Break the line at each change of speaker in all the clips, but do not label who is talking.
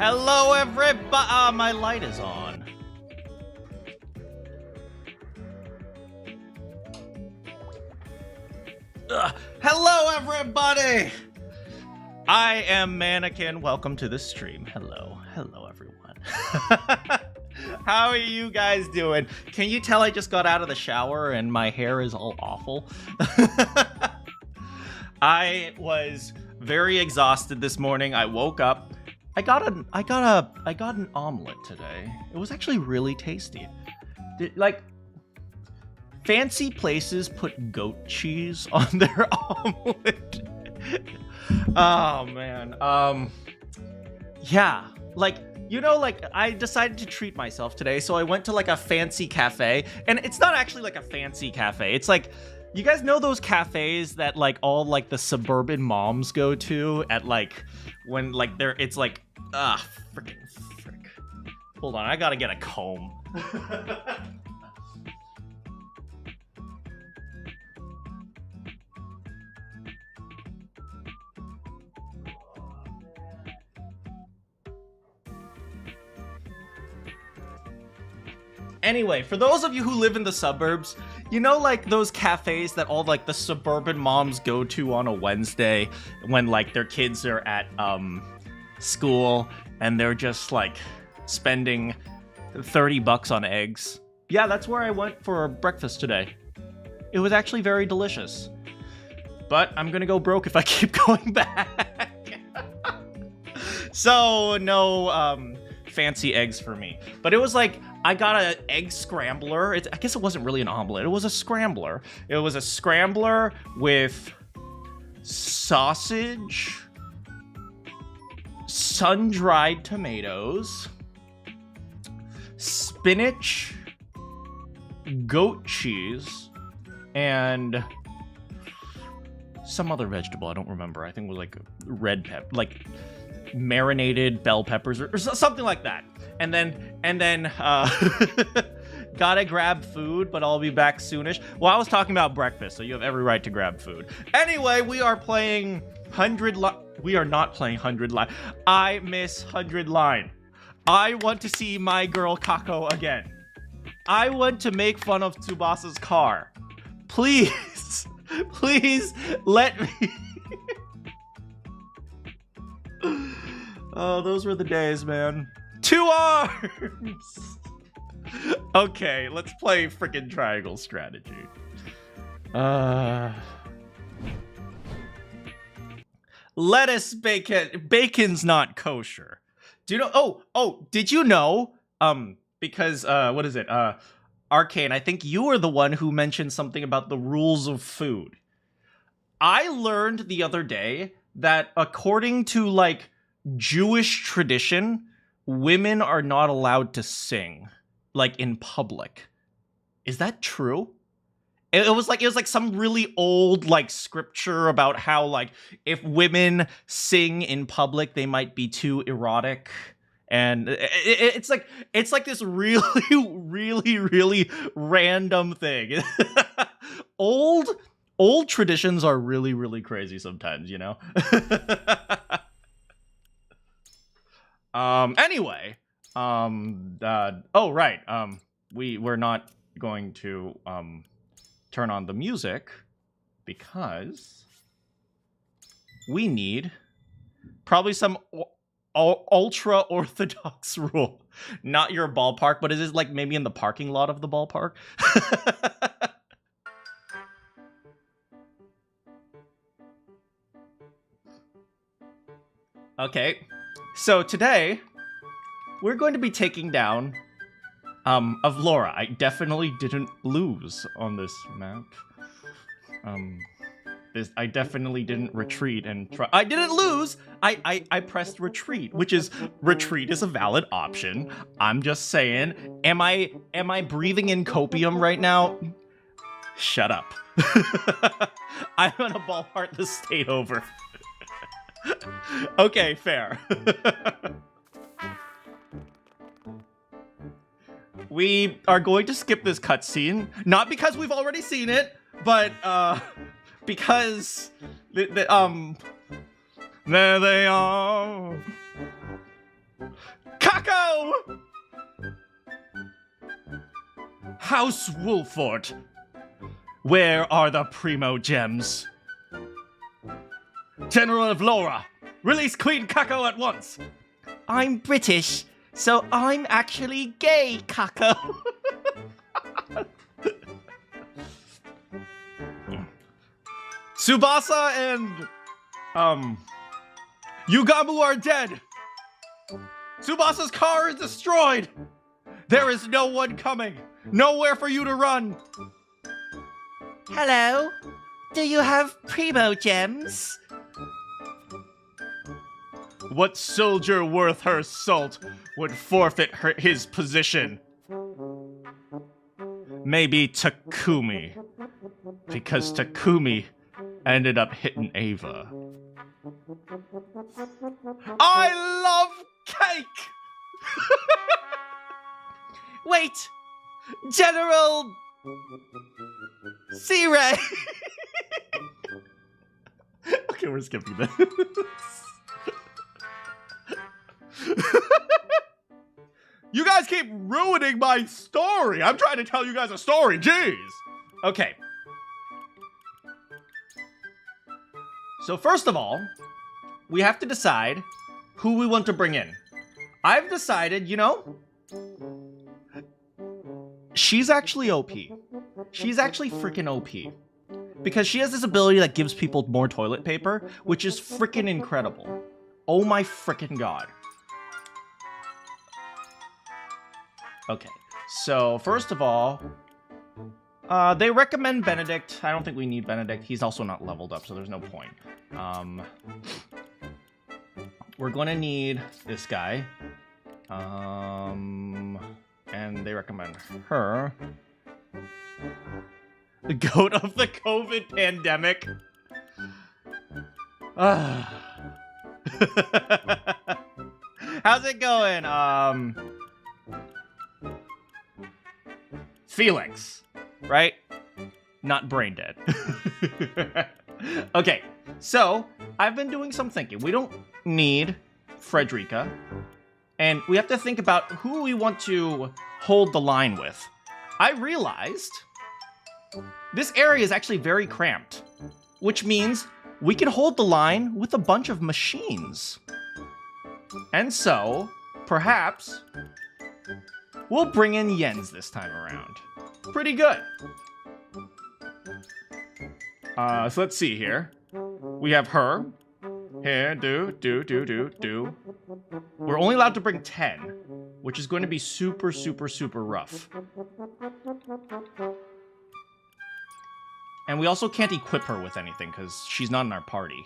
Hello, everybody. My light is on. Hello, everybody. I am Manakyn. Welcome to the stream. Hello, everyone. How are you guys doing? Can you tell I just got out of the shower and my hair is all awful? I was very exhausted this morning. I woke up. I got an omelet today. It was actually really tasty. Fancy places put goat cheese on their omelet. Oh man. Yeah. I decided to treat myself today, so I went to a fancy cafe, and it's not actually a fancy cafe. It's you guys know those cafes that all the suburban moms go to at when they're frick. Hold on, I gotta get a comb. Anyway, for those of you who live in the suburbs, you know those cafes that all the suburban moms go to on a Wednesday when their kids are at school and they're just spending $30 on eggs. Yeah, that's where I went for breakfast today. It was actually very delicious. But I'm gonna go broke if I keep going back. So no fancy eggs for me. But it was I got an egg scrambler. I guess it wasn't really an omelet. It was a scrambler. It was a scrambler with sausage, sun-dried tomatoes, spinach, goat cheese, and some other vegetable. I don't remember. I think it was red pepper, marinated bell peppers or something like that. And then gotta grab food, but I'll be back soonish. Well, I was talking about breakfast, so you have every right to grab food. Anyway, we are playing 100 line. We are not playing 100 line. I miss 100 line. I want to see my girl Kako again. I want to make fun of Tsubasa's car. Please, please let me. Oh, those were the days, man. 2 arms! Okay, let's play frickin' triangle strategy. Lettuce bacon. Bacon's not kosher. Do you know? Oh, did you know? Because, what is it? Arcane, I think you were the one who mentioned something about the rules of food. I learned the other day that according to, Jewish tradition, women are not allowed to sing, in public. Is that true? It was some really old scripture about how if women sing in public they might be too erotic, and it's this really random thing. Old traditions are really crazy sometimes, you know. Anyway, we're not going to turn on the music because we need probably some ultra orthodox rule. Not your ballpark, but is this maybe in the parking lot of the ballpark? Okay. So today, we're going to be taking down of Laura. I definitely didn't lose on this map. I definitely didn't retreat and try. I didn't lose. I pressed retreat, which is retreat is a valid option. I'm just saying. Am I breathing in copium right now? Shut up. I'm gonna ballpark the state over. Okay, fair. We are going to skip this cutscene, not because we've already seen it, but because there they are. Kako! House Wolfort, where are the primo gems? General of Laura, release Queen Kako at once! I'm British, so I'm actually gay, Kako. Tsubasa and, Yugamu are dead! Tsubasa's car is destroyed! There is no one coming! Nowhere for you to run! Hello? Do you have primo gems? What soldier worth her salt would forfeit his position? Maybe Takumi. Because Takumi ended up hitting Ava. I love cake! Wait! General... C-Ray! Okay, we're skipping this. You guys keep ruining my story! I'm trying to tell you guys a story, jeez! Okay. So first of all, we have to decide who we want to bring in. I've decided, you know, she's actually OP. She's actually freaking OP. Because she has this ability that gives people more toilet paper, which is freaking incredible. Oh my freaking god. Okay, so first of all, they recommend Benedict. I don't think we need Benedict. He's also not leveled up, so there's no point. We're gonna need this guy. And they recommend her. The goat of the COVID pandemic. How's it going? Felix, right? Not brain dead. Okay, so I've been doing some thinking. We don't need Frederica, and we have to think about who we want to hold the line with. I realized this area is actually very cramped, which means we can hold the line with a bunch of machines. And so, perhaps, we'll bring in Jens this time around. Pretty good. So let's see here. We have her. Here, do. We're only allowed to bring 10, which is going to be super, super, super rough. And we also can't equip her with anything because she's not in our party.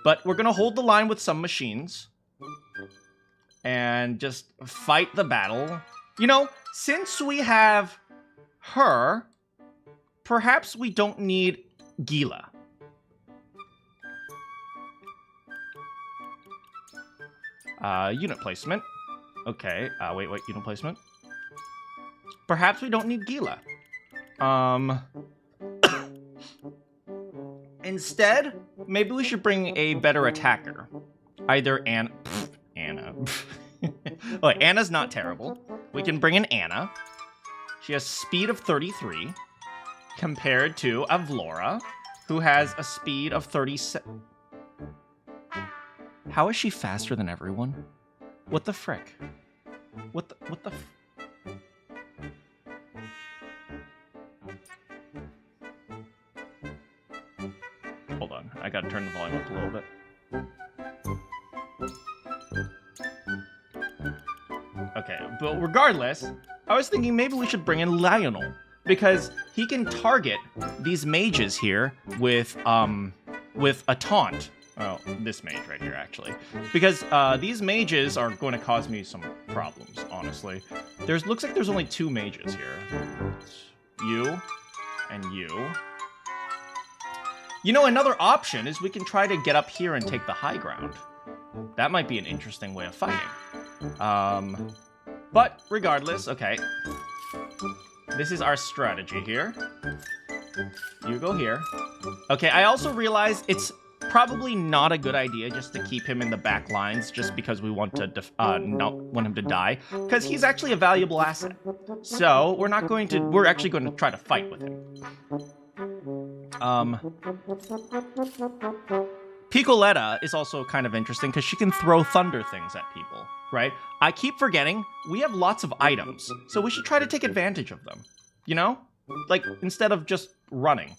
But we're going to hold the line with some machines and just fight the battle. You know, since we have her, perhaps we don't need Gila. Unit placement. Okay, wait, unit placement. Perhaps we don't need Gila. Instead, maybe we should bring a better attacker. Either Anna. Oh, Anna's not terrible. We can bring in Anna. She has speed of 33, compared to Avlora, who has a speed of 37. How is she faster than everyone? What the frick? What the Hold on, I gotta turn the volume up a little bit. Okay, but regardless, I was thinking maybe we should bring in Lionel, because he can target these mages here with a taunt. Oh, this mage right here, actually. Because these mages are going to cause me some problems, honestly. Looks like there's only 2 mages here. It's you and you. You know, another option is we can try to get up here and take the high ground. That might be an interesting way of fighting. But regardless, okay. This is our strategy here. You go here. Okay, I also realized it's probably not a good idea just to keep him in the back lines just because we want to not want him to die, because he's actually a valuable asset. So we're actually going to try to fight with him. Piccoletta is also kind of interesting because she can throw thunder things at people, right? I keep forgetting we have lots of items, so we should try to take advantage of them, you know? Like, instead of just running.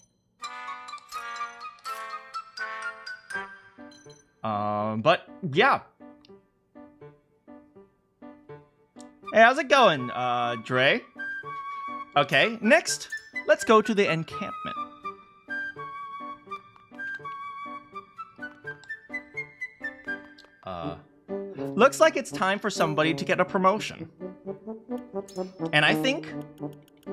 But, yeah. Hey, how's it going, Dre? Okay, next, let's go to the encampment. Looks like it's time for somebody to get a promotion. And I think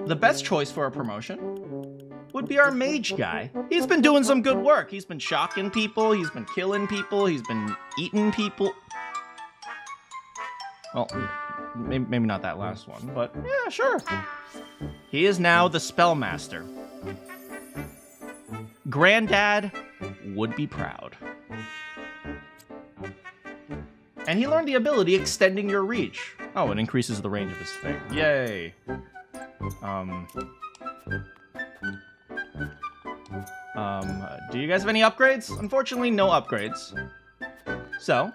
the best choice for a promotion would be our mage guy. He's been doing some good work. He's been shocking people, he's been killing people, he's been eating people. Well, maybe not that last one, but yeah, sure. He is now the Spellmaster. Granddad would be proud. And he learned the ability extending your reach. Oh, it increases the range of his thing. Yay. Do you guys have any upgrades? Unfortunately, no upgrades. So,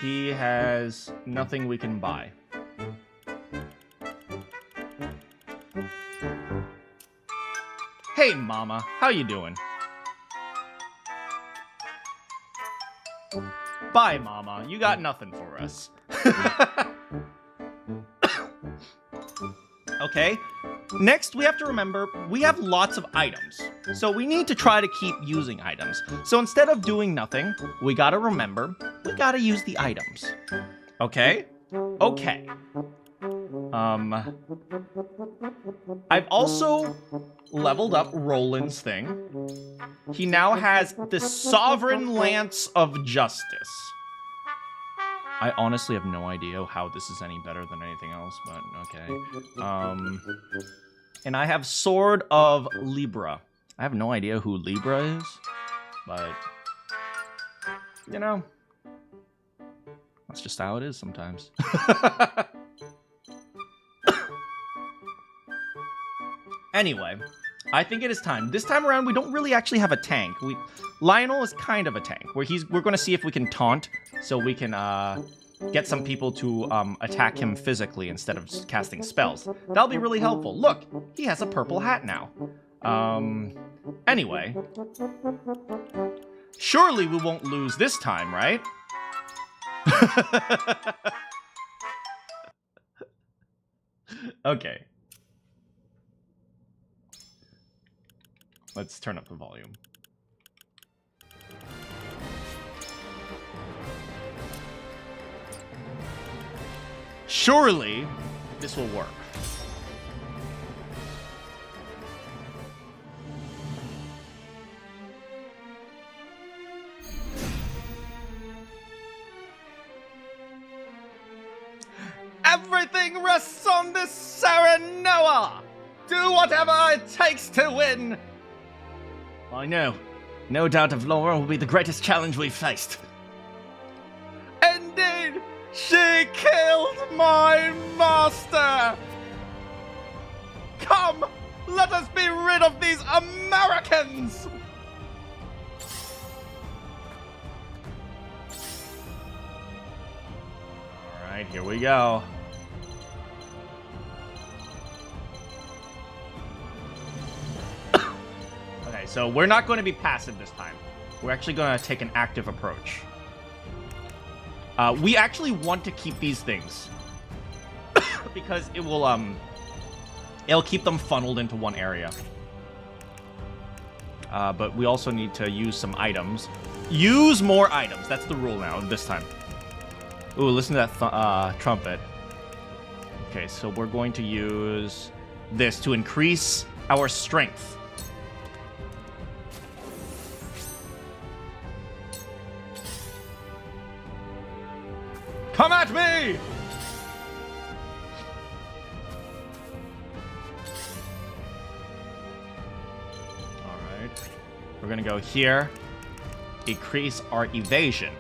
he has nothing we can buy. Hey, Mama, how you doing? Bye, Mama. You got nothing for us. Okay. Next, we have to remember, we have lots of items. So we need to try to keep using items. So instead of doing nothing, we gotta remember, we gotta use the items. Okay? Okay. I've also leveled up Roland's thing. He now has the Sovereign Lance of Justice. I honestly have no idea how this is any better than anything else, but okay. And I have Sword of Libra. I have no idea who Libra is, but, you know, that's just how it is sometimes. Anyway, I think it is time. This time around, we don't really actually have a tank. Lionel is kind of a tank, where we're going to see if we can taunt, so we can get some people to attack him physically instead of just casting spells. That'll be really helpful. Look, he has a purple hat now. Anyway, surely we won't lose this time, right? Okay. Let's turn up the volume. Surely, this will work. Everything rests on this Serenoa! Do whatever it takes to win! I know. No doubt of Laura will be the greatest challenge we've faced. Indeed! She killed my master! Come! Let us be rid of these Americans! Alright, here we go. Okay, so we're not going to be passive this time. We're actually going to take an active approach. We actually want to keep these things because it will it'll keep them funneled into one area. But we also need to use some items. Use more items. That's the rule now this time. Ooh, listen to that trumpet. Okay, so we're going to use this to increase our strength. Come at me! We're gonna go here. Increase our evasion.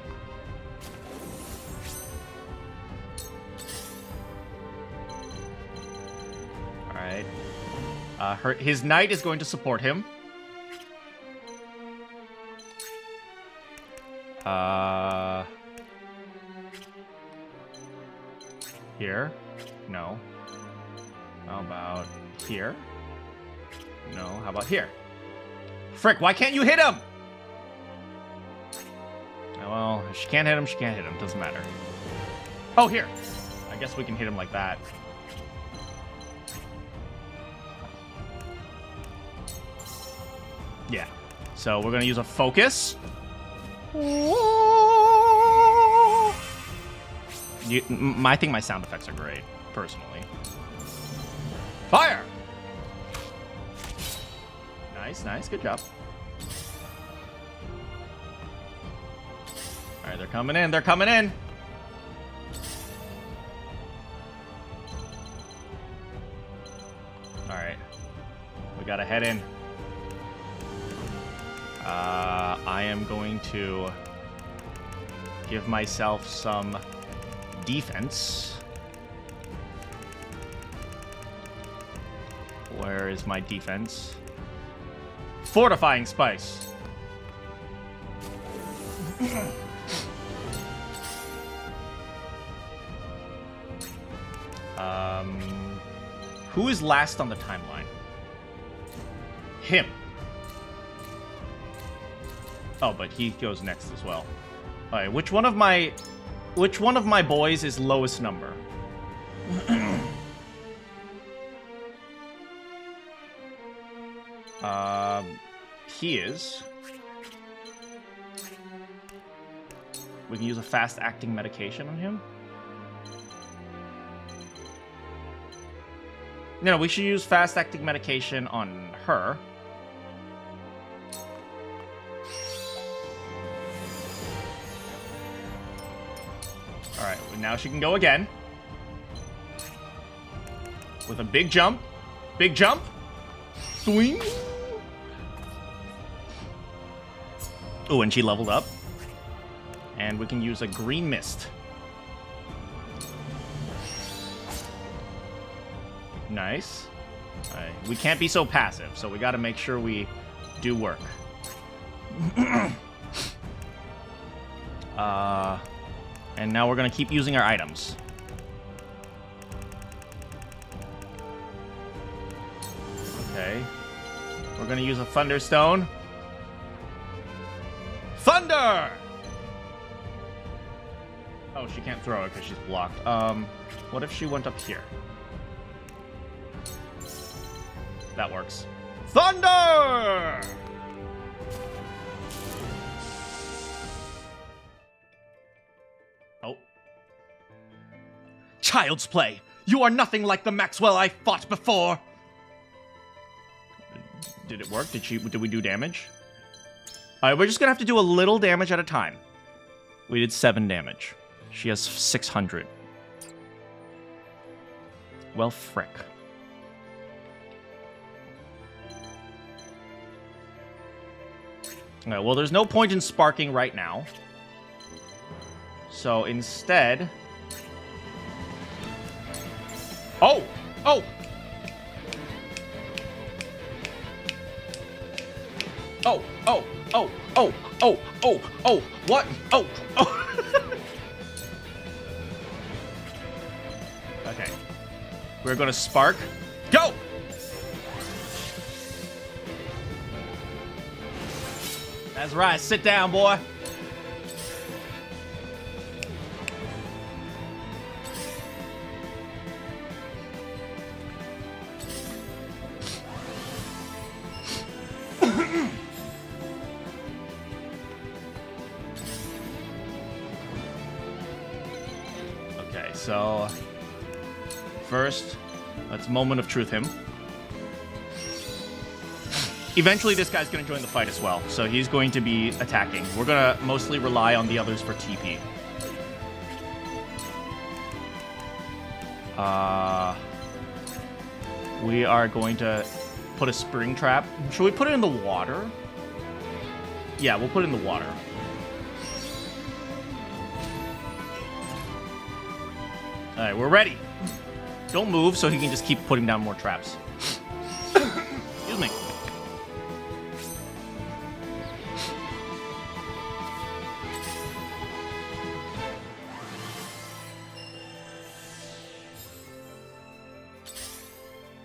Alright. His knight is going to support him. Here? No. How about here? No. How about here? Frick, why can't you hit him? Well, if she can't hit him, she can't hit him. Doesn't matter. Oh, here. I guess we can hit him like that. Yeah. So we're going to use a focus. I think my sound effects are great, personally. Fire! Nice, nice. Good job. All right, they're coming in. They're coming in. All right. We got to head in. I am going to give myself some defense. Where is my defense? Fortifying spice. Who is last on the timeline? Him. Oh, but he goes next as well. All right, which one of my boys is lowest number? He is. We can use a fast-acting medication on him. No, we should use fast-acting medication on her. Alright, now she can go again. With a big jump. Big jump. Swing. Oh, and she leveled up. And we can use a green mist. Nice. Alright, we can't be so passive, so we gotta make sure we do work. And now we're gonna keep using our items. Okay. We're gonna use a Thunderstone. Thunder! Oh, she can't throw it because she's blocked. What if she went up here? That works. Thunder! Oh. Child's play! You are nothing like the Maxwell I fought before! Did it work? Did we do damage? Alright, we're just gonna have to do a little damage at a time. We did 7 damage. She has 600. Well, frick. Alright, well, there's no point in sparking right now. So instead... Oh! Oh! Oh! Oh! Oh! Oh! Oh! Oh! Oh! What? Oh! Oh! Okay. We're gonna spark. Go! That's right. Sit down, boy. Okay, so first, let's moment of truth him. Eventually, this guy's going to join the fight as well, so he's going to be attacking. We're going to mostly rely on the others for TP. We are going to put a spring trap. Should we put it in the water? Yeah, we'll put it in the water. Alright, we're ready. Don't move so he can just keep putting down more traps. Excuse me.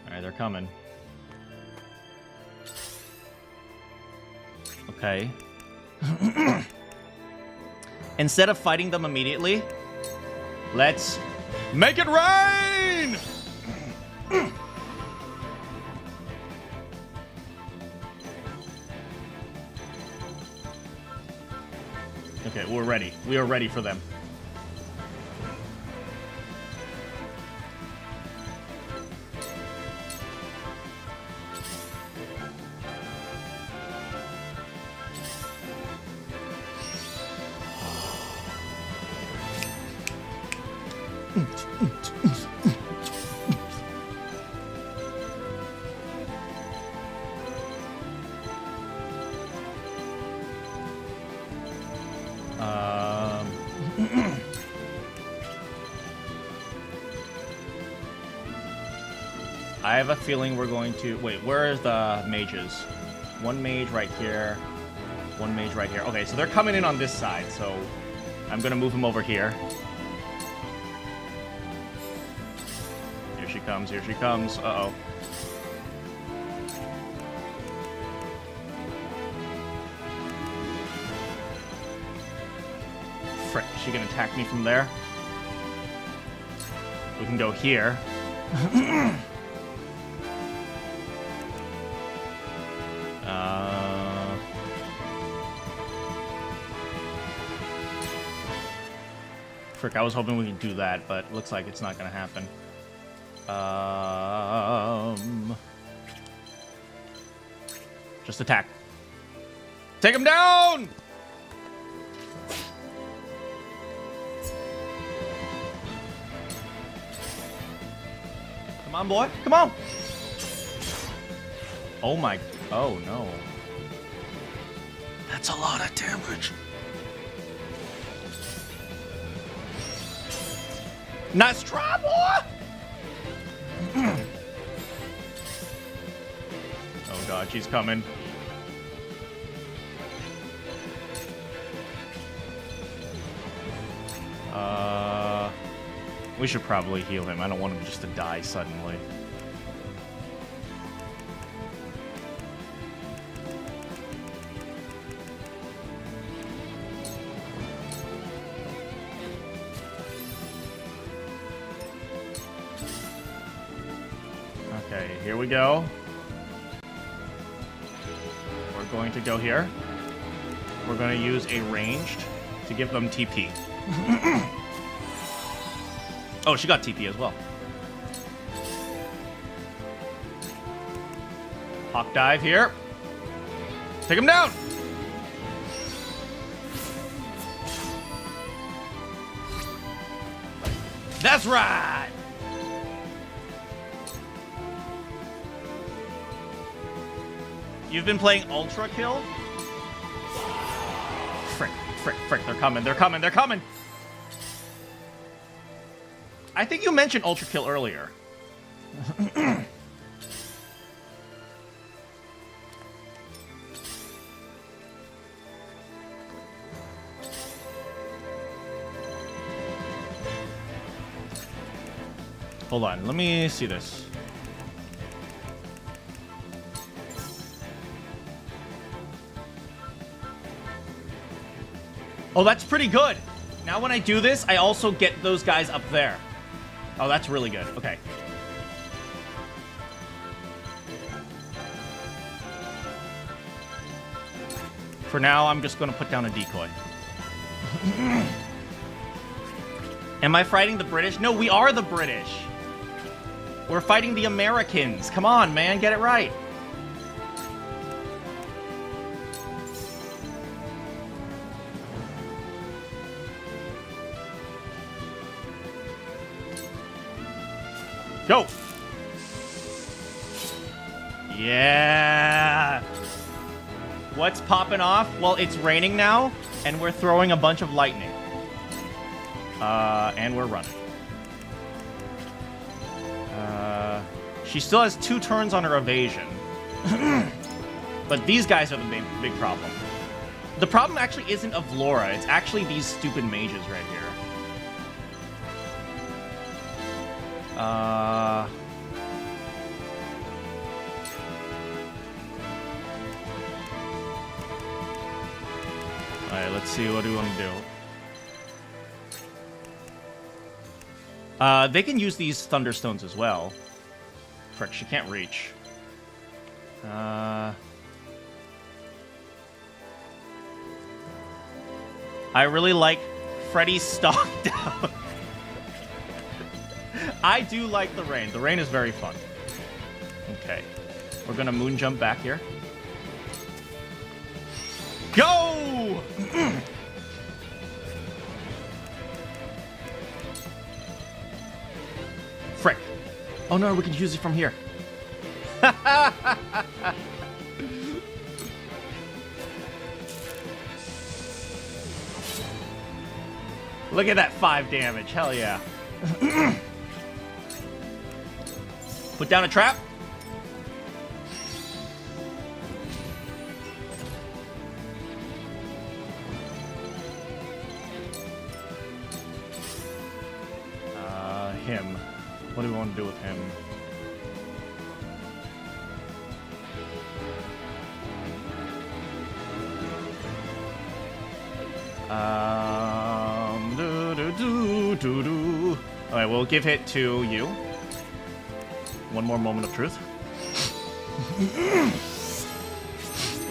Alright, they're coming. Okay. Instead of fighting them immediately, let's make it rain! Okay, we're ready. We are ready for them. I have a feeling we're going to... Wait, where are the mages? One mage right here. One mage right here. Okay, so they're coming in on this side, so I'm going to move him over here. Here she comes, here she comes. Uh-oh. Frick, is she going to attack me from there? We can go here. Frick, I was hoping we could do that, but looks like it's not going to happen. Just attack. Take him down! Come on, boy. Come on! Oh my... Oh, no. That's a lot of damage. Nice try, boy! Oh god, she's coming. We should probably heal him. I don't want him just to die suddenly. Okay, here we go. We're going to go here. We're going to use a ranged to give them TP. Oh, she got TP as well. Hawk dive here. Take him down! That's right! You've been playing Ultra Kill? Frick, frick, frick, they're coming, they're coming, they're coming! I think you mentioned Ultra Kill earlier. Hold on, let me see this. Oh, that's pretty good. Now when I do this, I also get those guys up there. Oh, that's really good. Okay. For now, I'm just going to put down a decoy. Am I fighting the British? No, we are the British. We're fighting the Americans. Come on, man. Get it right. Go! Yeah! What's popping off? Well, it's raining now, and we're throwing a bunch of lightning. And we're running. She still has 2 turns on her evasion. But these guys are the big problem. The problem actually isn't of Laura. It's actually these stupid mages right here. Alright, let's see. What do we want to do? They can use these Thunderstones as well. Frick, she can't reach. I really like Freddy's stock down. I do like the rain. The rain is very fun. Okay. We're gonna moon jump back here. Go! Frick. Oh no, we can use it from here. Look at that 5 damage. Hell yeah. Put down a trap. Him. What do we want to do with him? Alright, we'll give it to you. One more moment of truth.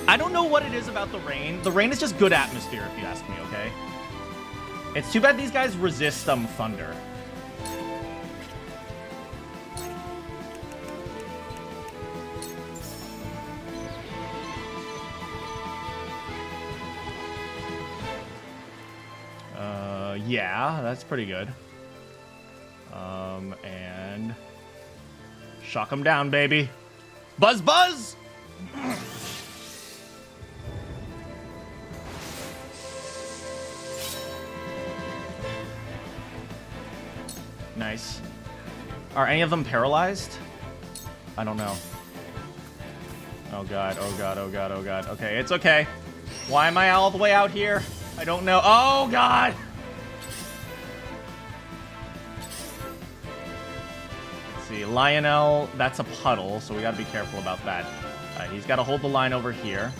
I don't know what it is about the rain. The rain is just good atmosphere, if you ask me, okay? It's too bad these guys resist thunder. Yeah, that's pretty good. And shock them down, baby. Buzz, buzz! Nice. Are any of them paralyzed? I don't know. Oh god, oh god, oh god, oh god. Okay, it's okay. Why am I all the way out here? I don't know. Oh god! Lionel, that's a puddle, so we gotta be careful about that. He's gotta hold the line over here.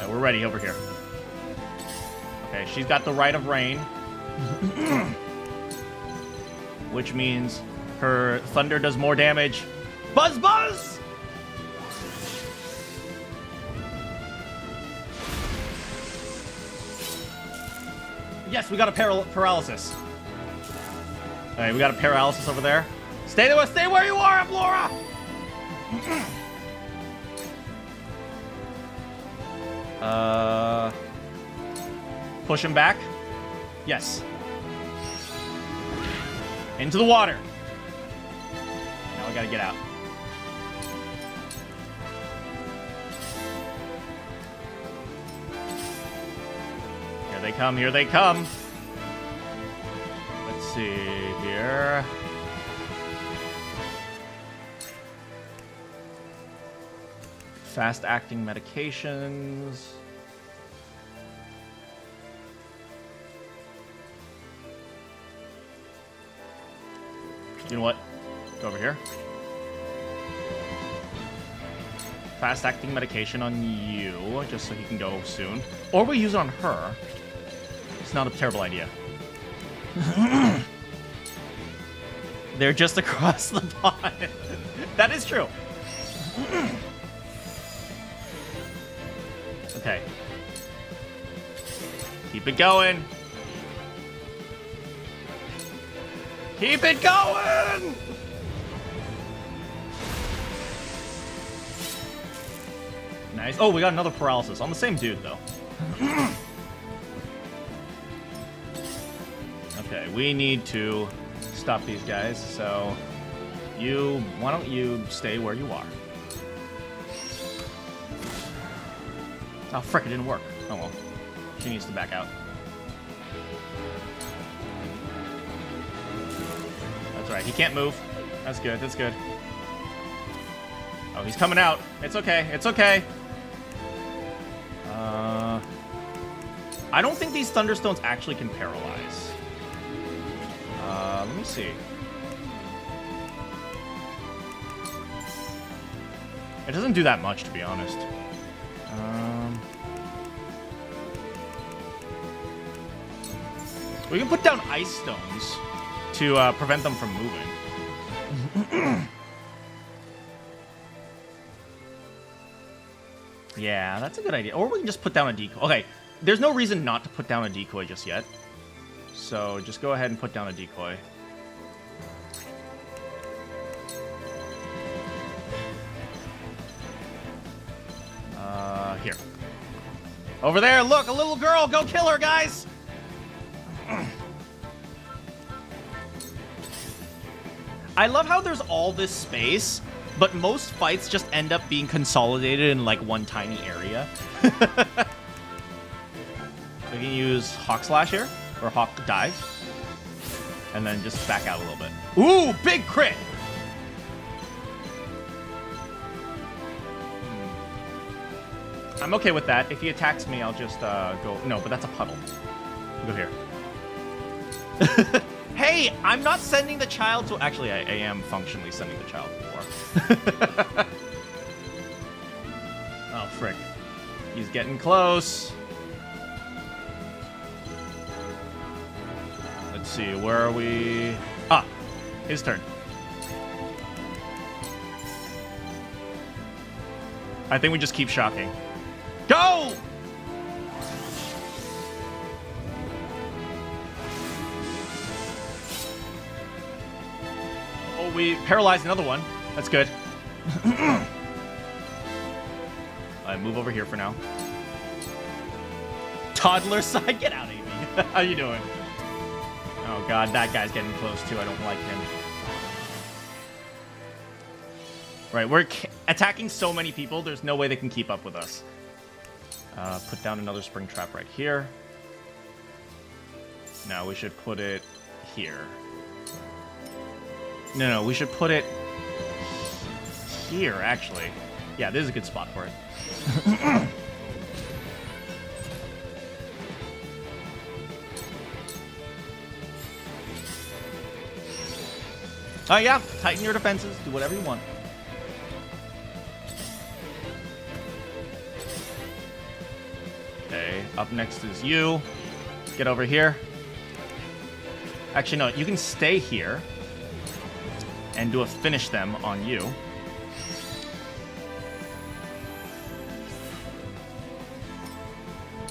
We're ready over here. Okay, she's got the Rite of Rain. Which means her thunder does more damage. Buzz, buzz! Yes, we got a paralysis. Alright, we got a paralysis over there. Stay where you are, Laura! Push him back. Yes. Into the water. Now we gotta get out. Here they come, here they come. Let's see here. Fast-acting medications. You know what? Go over here. Fast-acting medication on you, just so he can go soon. Or we use it on her. It's not a terrible idea. They're just across the pond. That is true. Okay. Keep it going. Keep it going! Nice. Oh, we got another paralysis on the same dude, though. Okay, we need to stop these guys. So why don't you stay where you are? Oh, frick, it didn't work. Oh, well. She needs to back out. That's right. He can't move. That's good. That's good. Oh, he's coming out. It's okay. It's okay. I don't think these Thunderstones actually can paralyze. Let me see. It doesn't do that much, to be honest. We can put down ice stones to prevent them from moving. Yeah, that's a good idea. Or we can just put down a decoy. Okay, there's no reason not to put down a decoy just yet. So just go ahead and put down a decoy. Here. Over there, look, a little girl. Go kill her, guys. I love how there's all this space, but most fights just end up being consolidated in like one tiny area. We can use Hawk Slash here, or Hawk Dive, and then just back out a little bit. Ooh, big crit! I'm okay with that. If he attacks me, I'll just go... No, but that's a puddle. Go here. Hey, I'm not sending the child to... Actually, I am functionally sending the child to war. Oh, frick. He's getting close. Let's see, where are we? Ah, his turn. I think we just keep shocking. Go! Oh, we paralyzed another one. That's good. I move over here for now. Toddler side, get out, Amy. How you doing? Oh god, that guy's getting close too. I don't like him. Right, we're attacking so many people. There's no way they can keep up with us. Put down another spring trap right here. No, we should put it here. No, we should put it here, actually. Yeah, this is a good spot for it. Oh, yeah. Tighten your defenses. Do whatever you want. Okay, up next is you. Get over here. Actually, no, you can stay here and do a finish them on you.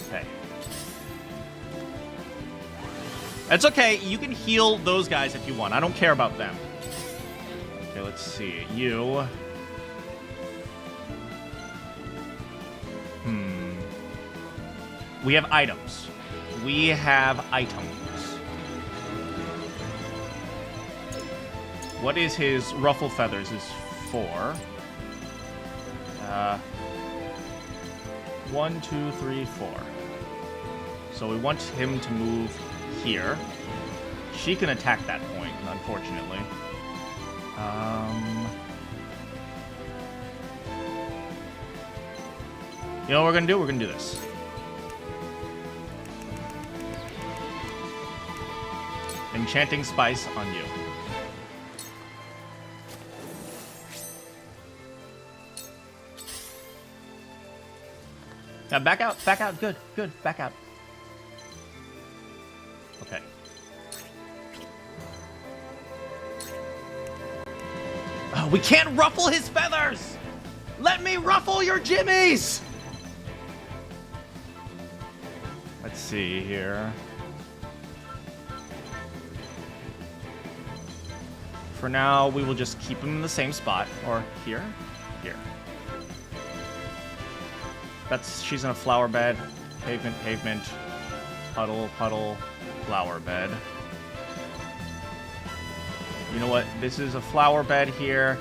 Okay. It's okay. You can heal those guys if you want. I don't care about them. Okay, let's see. You. We have items. We have items. What is his ruffle feathers? Is 4. 1, 2, 3, 4. So we want him to move here. She can attack that point, unfortunately. You know what we're gonna do? We're gonna do this. Enchanting Spice on you. Now back out, good, back out. Okay. Oh, we can't ruffle his feathers! Let me ruffle your jimmies! Let's see here. For now, we will just keep him in the same spot. Or here? Here. She's in a flower bed. Pavement, pavement. Puddle, puddle. Flower bed. You know what? This is a flower bed here.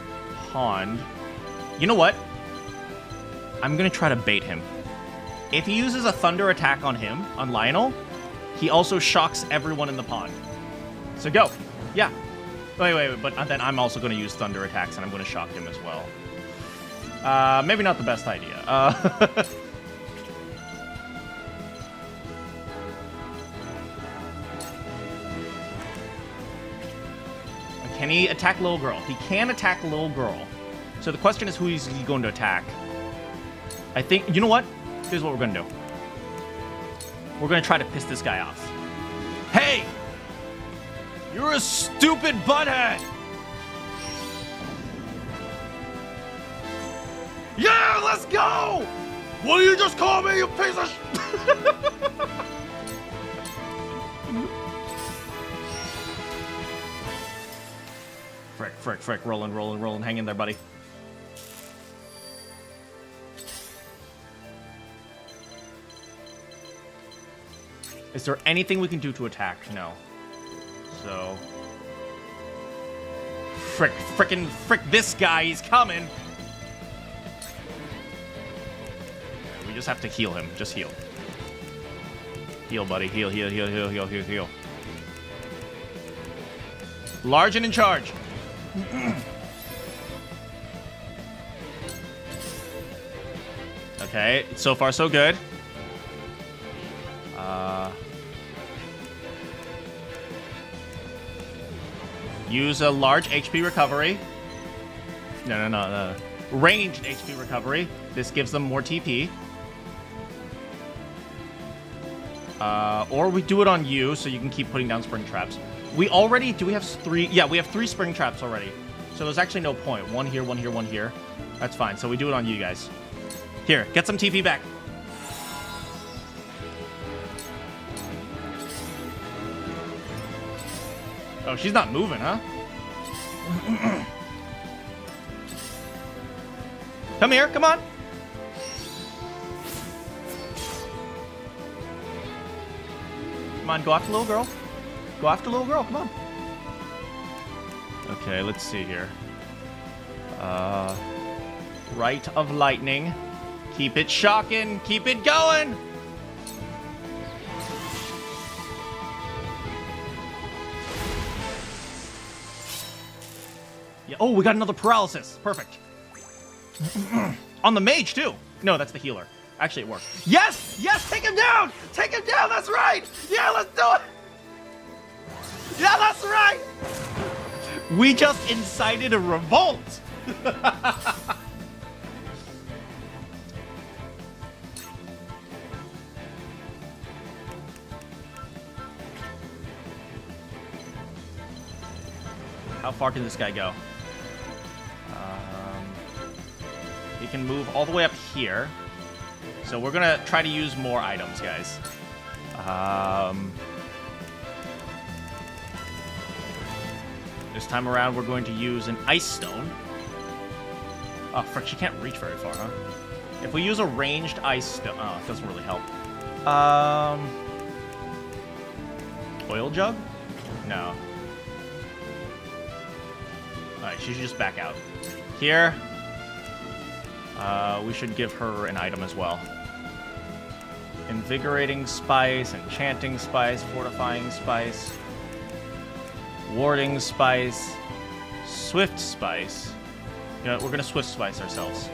Pond. You know what? I'm going to try to bait him. If he uses a thunder attack on him, on Lionel, he also shocks everyone in the pond. So go. Yeah. Wait. But then I'm also going to use thunder attacks, and I'm going to shock him as well. Maybe not the best idea. Can he attack little girl? He can attack little girl. So the question is, who is he going to attack? I think, you know what? Here's what we're going to do. We're going to try to piss this guy off. Hey! You're a stupid butthead! Yeah, let's go! What do you just call me, you piece of Frick. Rolling. Hang in there, buddy. Is there anything we can do to attack? No. So... Frick, this guy, he's coming! We just have to heal him. Just heal. Heal, buddy. Heal. Large and in charge. Okay, so far so good. Use a large HP recovery. No. Ranged HP recovery. This gives them more TP. Or we do it on you, so you can keep putting down spring traps. Do we have 3? Yeah, we have 3 spring traps already. So there's actually no point. 1 here, 1 here, 1 here. That's fine. So we do it on you guys. Here, get some TP back. Oh, she's not moving, huh? Come here, come on. Come on, go after little girl. Go after little girl, come on. Okay, let's see here. Rite of Lightning. Keep it shocking. Keep it going. Yeah. Oh, we got another paralysis. Perfect. On the mage, too. No, that's the healer. Actually, it worked. Yes! Yes! Take him down! Take him down! That's right! Yeah, let's do it! Yeah, that's right! We just incited a revolt! How far can this guy go? He can move all the way up here. So we're gonna try to use more items, guys. This time around, we're going to use an ice stone. Oh, frick, she can't reach very far, huh? If we use a ranged ice stone... Oh, it doesn't really help. Oil jug? No. Alright, she should just back out. Here... we should give her an item as well. Invigorating Spice, Enchanting Spice, Fortifying Spice, Warding Spice, Swift Spice. You know, we're gonna Swift Spice ourselves.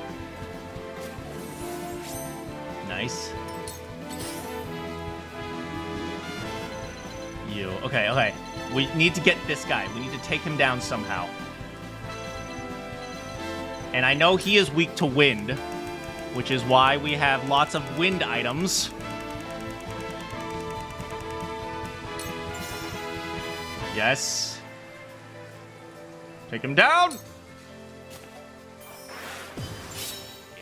Nice. You. Okay. We need to get this guy. We need to take him down somehow. And I know he is weak to wind, which is why we have lots of wind items. Yes. Take him down.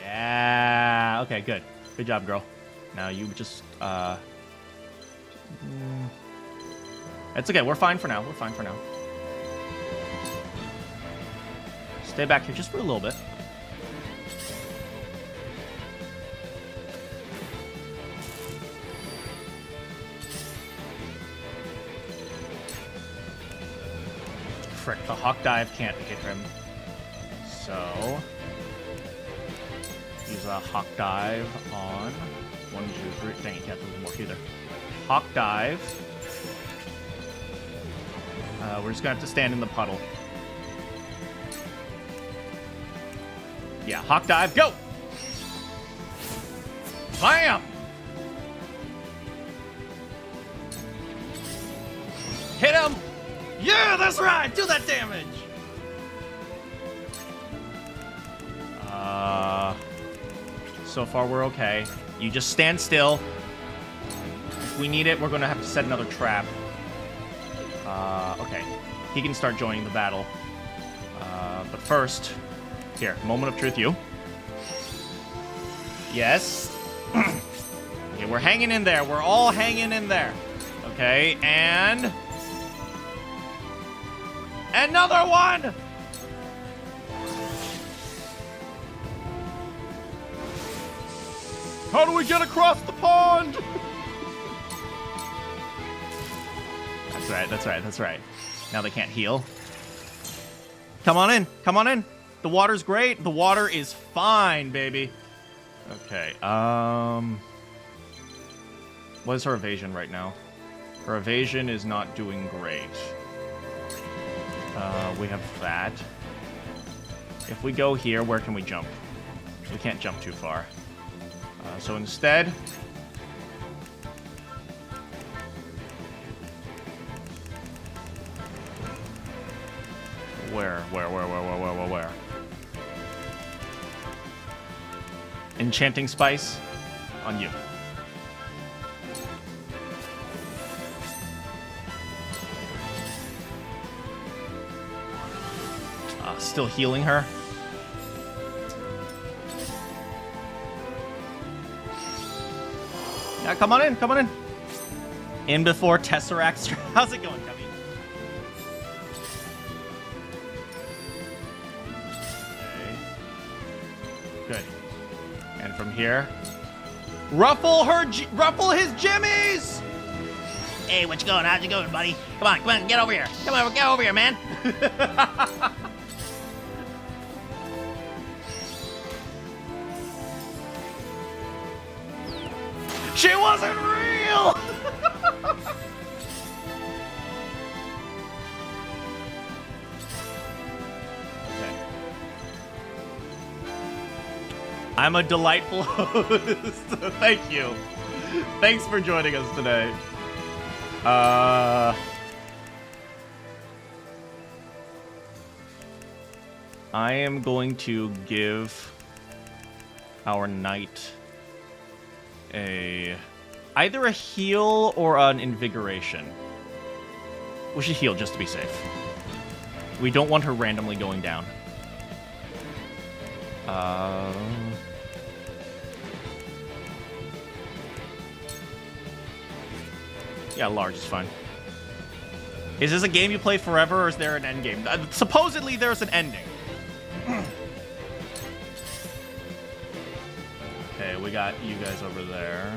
Yeah. Okay, good. Good job, girl. Now you just, It's okay. We're fine for now. Stay back here just for a little bit. frick, the hawk dive can't hit him. So use a hawk dive on 1, 2, 3. Dang, you can't do more either. Hawk dive. We're just gonna have to stand in the puddle. Yeah, hawk dive, go! Bam! Hit him! Yeah, that's right! Do that damage! So far we're okay. You just stand still. If we need it, we're gonna have to set another trap. Okay. He can start joining the battle. But first, here, moment of truth, you. Yes. Okay, we're hanging in there. We're all hanging in there. Okay, and another one! How do we get across the pond? That's right, that's right, that's right. Now they can't heal. Come on in, come on in. The water's great. The water is fine, baby. Okay, what is her evasion right now? Her evasion is not doing great. We have that. If we go here, where can we jump? We can't jump too far. So instead... Where? Enchanting Spice on you. Still healing her. Yeah, come on in, come on in. In before Tesseract. How's it going, Cubby? Okay. Good. And from here, ruffle his jimmies! Hey, what you going? How's it going, buddy? Come on, get over here. Come on, get over here, man. She wasn't real! Okay. I'm a delightful host. Thank you. Thanks for joining us today. I am going to give our knight either a heal or an invigoration. We should heal just to be safe. We don't want her randomly going down. Yeah, large is fine. Is this a game you play forever, or is there an end game? Supposedly there's an ending. Okay, we got you guys over there.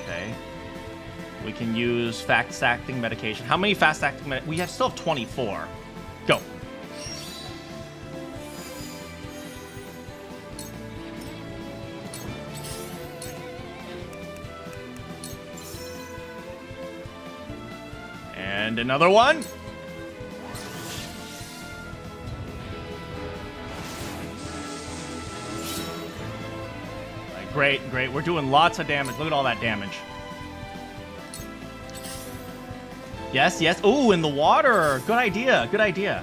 Okay. We can use fast-acting medication. How many fast-acting med... We still have 24. Go. And another one. Great, great. We're doing lots of damage. Look at all that damage. Yes, yes. Ooh, in the water. Good idea. Good idea.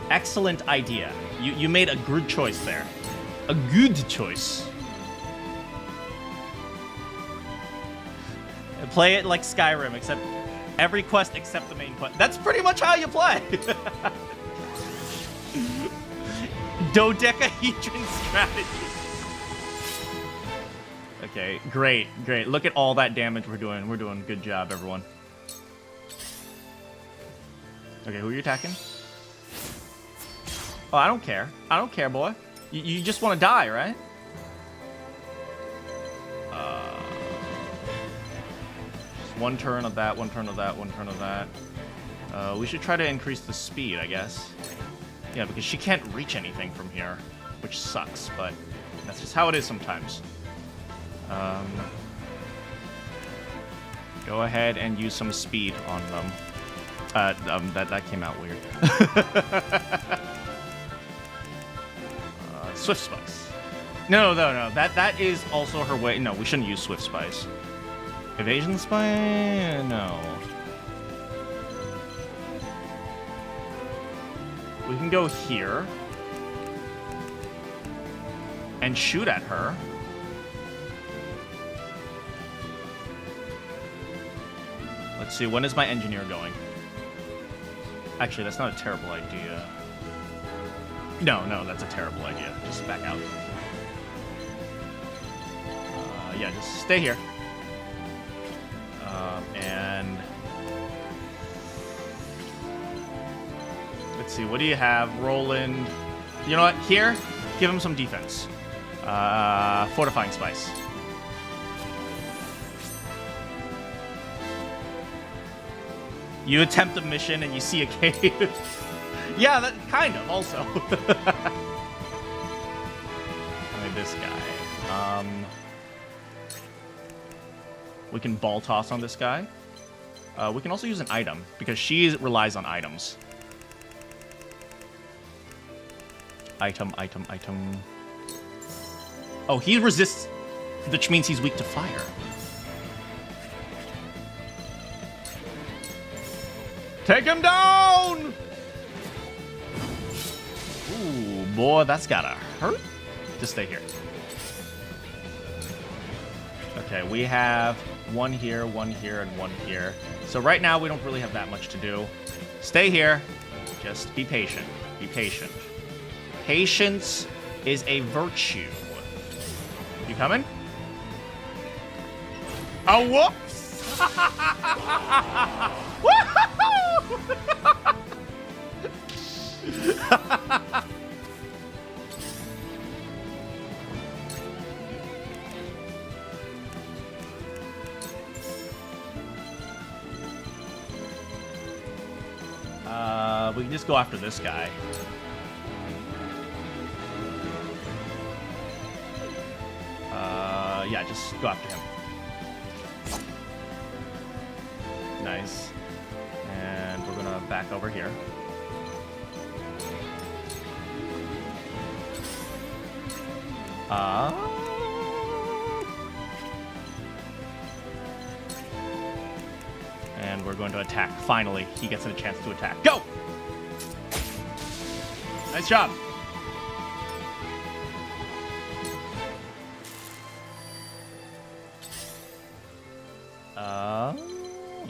Excellent idea. You made a good choice there. A good choice. Play it like Skyrim, except every quest except the main quest. That's pretty much how you play. Dodecahedron strategy. Okay, great, great. Look at all that damage we're doing. We're doing a good job, everyone. Okay, who are you attacking? Oh, I don't care. I don't care, boy. You just want to die, right? 1 turn of that, 1 turn of that, 1 turn of that. We should try to increase the speed, I guess. Yeah, because she can't reach anything from here, which sucks, but that's just how it is sometimes. Go ahead and use some speed on them. That came out weird. Swift Spice. No. That is also her way. No, we shouldn't use Swift Spice. Evasion Spice? No. We can go here and shoot at her. Let's see, when is my engineer going? Actually, that's not a terrible idea. No, that's a terrible idea. Just back out. Yeah, just stay here. And let's see, what do you have? Roland. You know what? Here, give him some defense. Fortifying Spice. You attempt a mission and you see a cave. Yeah, that kind of also. I mean, this guy. We can ball toss on this guy. We can also use an item because she relies on items. Item. Oh, he resists, which means he's weak to fire. Take him down! Ooh, boy, that's gotta hurt. Just stay here. Okay, we have 1 here, 1 here, and 1 here. So right now, we don't really have that much to do. Stay here. Just be patient. Be patient. Patience is a virtue. You coming? Oh, whoops! We can just go after this guy. Yeah, just go after him. Nice. And we're gonna back over here. And we're going to attack. Finally, he gets a chance to attack. Go! Nice job.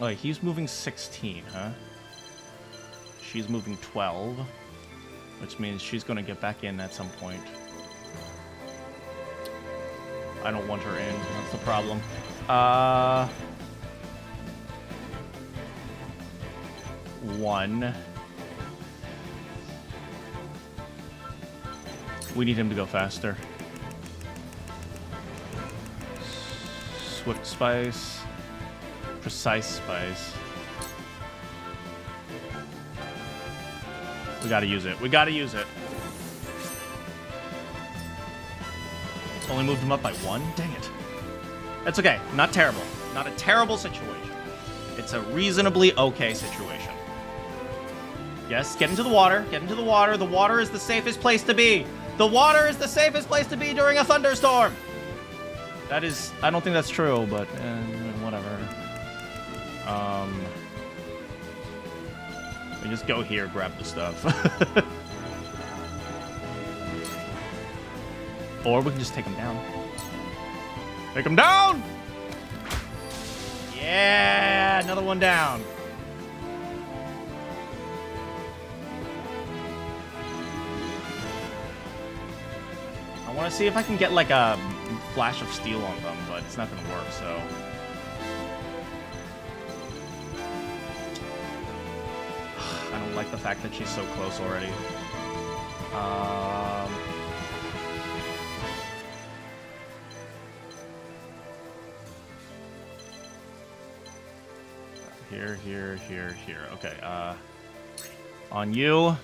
Oh, he's moving 16, huh? She's moving 12, which means she's going to get back in at some point. I don't want her in. That's the problem. One. We need him to go faster. Swift Spice. Precise Spice. We gotta use it. We gotta use it. Only moved him up by 1? Dang it. That's okay. Not terrible. Not a terrible situation. It's a reasonably okay situation. Yes, get into the water. Get into the water. The water is the safest place to be. The water is the safest place to be during a thunderstorm. That is... I don't think that's true, but whatever. We just go here, grab the stuff. Or we can just take him down. Take him down! Yeah, another one down. I want to see if I can get like a flash of steel on them, but it's not going to work, so... I don't like the fact that she's so close already. Here. Okay, on you.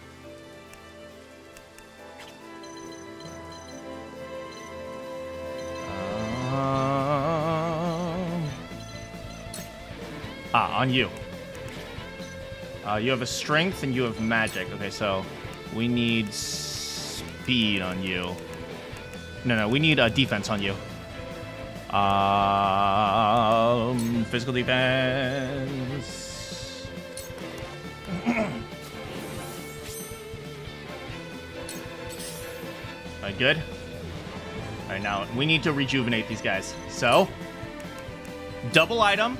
On you. You have a strength and you have magic. Okay, so we need speed on you. No, we need defense on you. Physical defense. Alright, good. Alright, now we need to rejuvenate these guys. So, double item.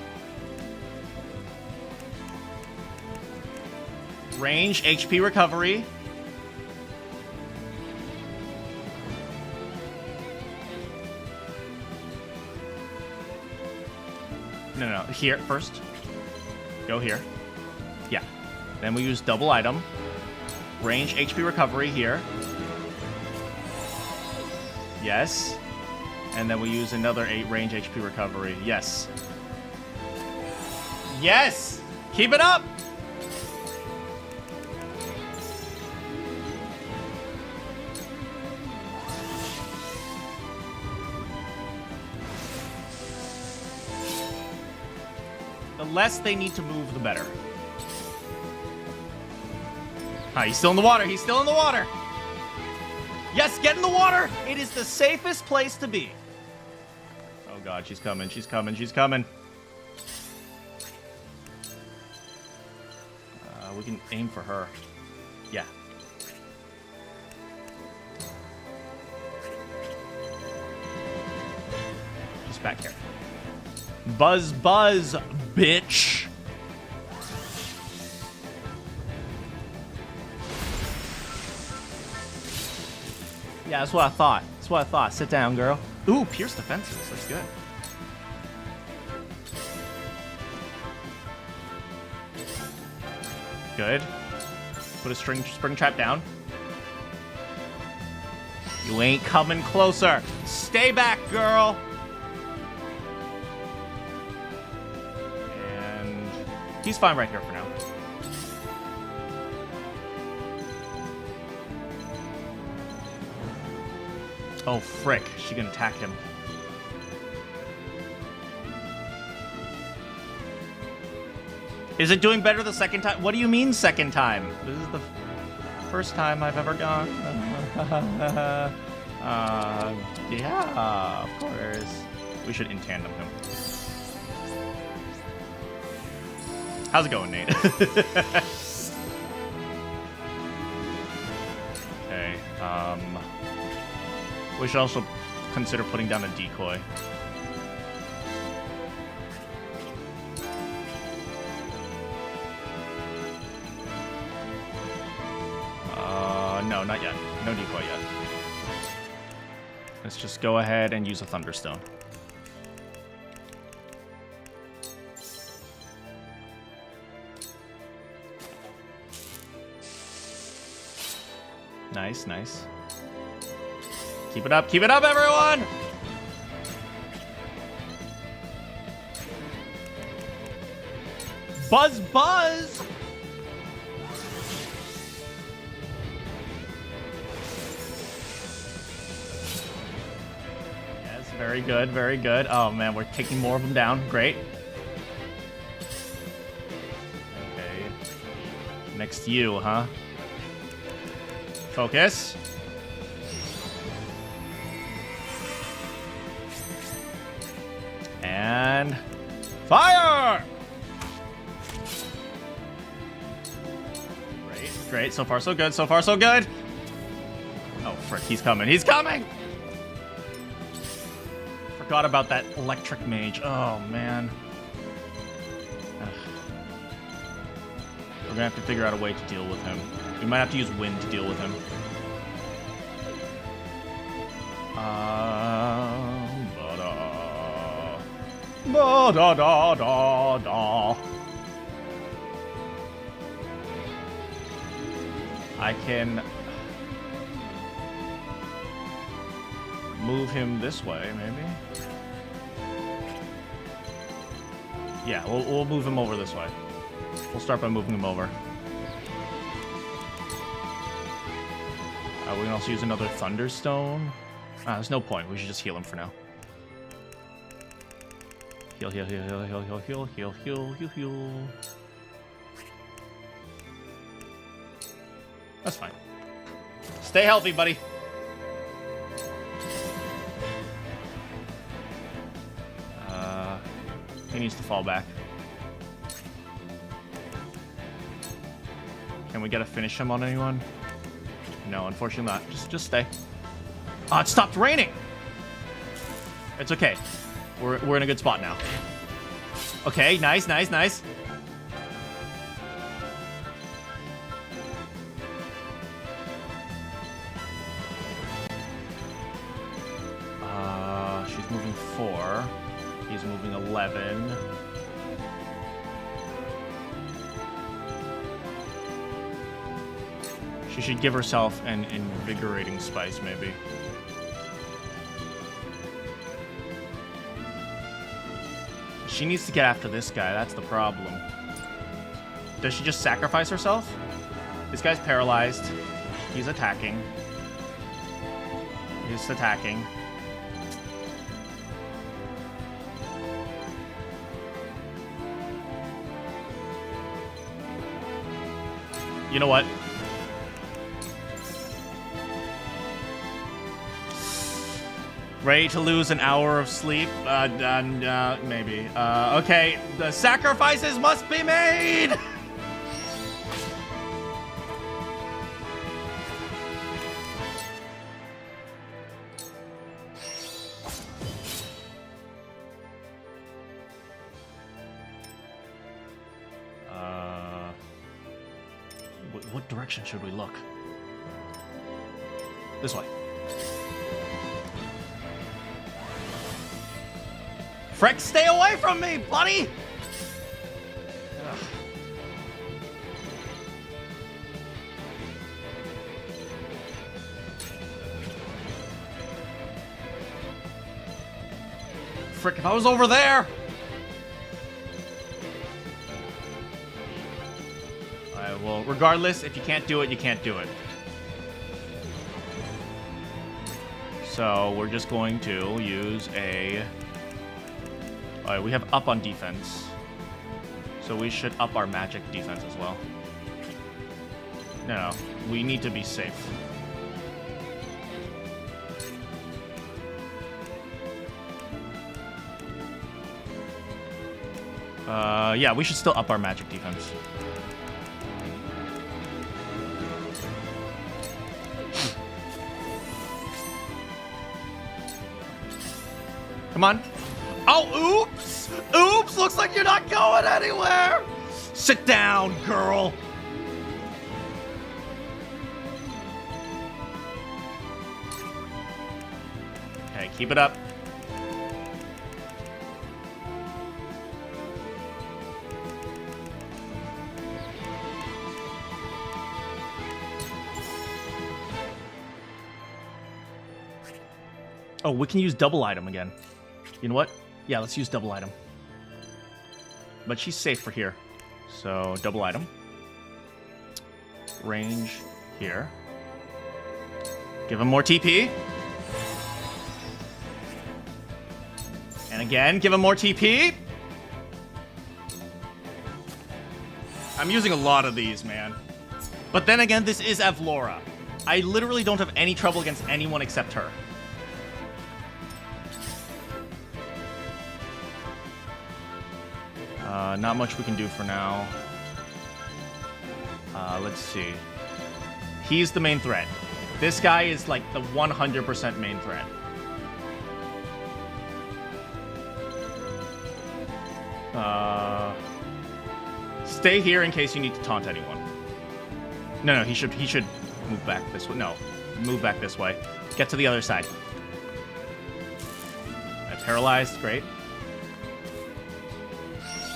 Range, HP recovery. No. Here first. Go here. Yeah. Then we use double item. Range, HP recovery here. Yes. And then we use another 8 range HP recovery. Yes. Yes! Keep it up! The less they need to move, the better. He's still in the water. He's still in the water. Yes, get in the water. It is the safest place to be. Oh, God, she's coming. She's coming. She's coming. We can aim for her. Yeah. She's back here. Buzz, buzz, bitch. Yeah, that's what I thought. That's what I thought. Sit down, girl. Ooh, pierce defenses. That's good. Good. Put a spring trap down. You ain't coming closer. Stay back, girl. He's fine right here for now. Oh, frick. She can attack him. Is it doing better the second time? What do you mean second time? This is the first time I've ever gone. Yeah, of course. We should in tandem him. How's it going, Nate? Okay, we should also consider putting down a decoy. No, not yet. No decoy yet. Let's just go ahead and use a Thunderstone. Nice, nice. Keep it up, everyone! Buzz, buzz! Yes, very good, very good. Oh man, we're taking more of them down. Great. Okay. Next to you, huh? Focus. And fire! Great. So far, so good. So far, so good. Oh, frick. He's coming. He's coming! Forgot about that electric mage. Oh, man. Ugh. We're gonna have to figure out a way to deal with him. We might have to use wind to deal with him. Da-da-da-da. I can move him this way, maybe. Yeah, we'll move him over this way. We'll start by moving him over. We can also use another Thunderstone. There's no point. We should just heal him for now. Heal, heal, heal, heal, heal, heal, heal, heal, heal, heal, heal. That's fine. Stay healthy, buddy. He needs to fall back. Can we get a finish him on anyone? No, unfortunately not. Just stay. It stopped raining! It's okay. We're in a good spot now. Okay, nice, nice, nice. She's moving 4. He's moving 11. She should give herself an invigorating spice, maybe. She needs to get after this guy. That's the problem. Does she just sacrifice herself? This guy's paralyzed. He's attacking. He's attacking. You know what? Ready to lose an hour of sleep? Maybe. Okay, the sacrifices must be made! What direction should we look? This way. Frick, stay away from me, buddy! Ugh. Frick, if I was over there! Alright, well, regardless, if you can't do it, you can't do it. So, we're just going to use a... Alright, we have up on defense. So we should up our magic defense as well. No, we need to be safe. Yeah, we should still up our magic defense. Come on. Oh, oops! Oops! Looks like you're not going anywhere! Sit down, girl! Okay, keep it up. Oh, we can use double item again. You know what? Yeah, let's use double item. But she's safe for here. So, double item. Range here. Give him more TP. And again, give him more TP. I'm using a lot of these, man. But then again, this is Evlora. I literally don't have any trouble against anyone except her. Not much we can do for now. Let's see. He's the main threat. This guy is like the 100% main threat. Stay here in case you need to taunt anyone. No, he should move back this way. No, move back this way. Get to the other side. Paralyzed, great.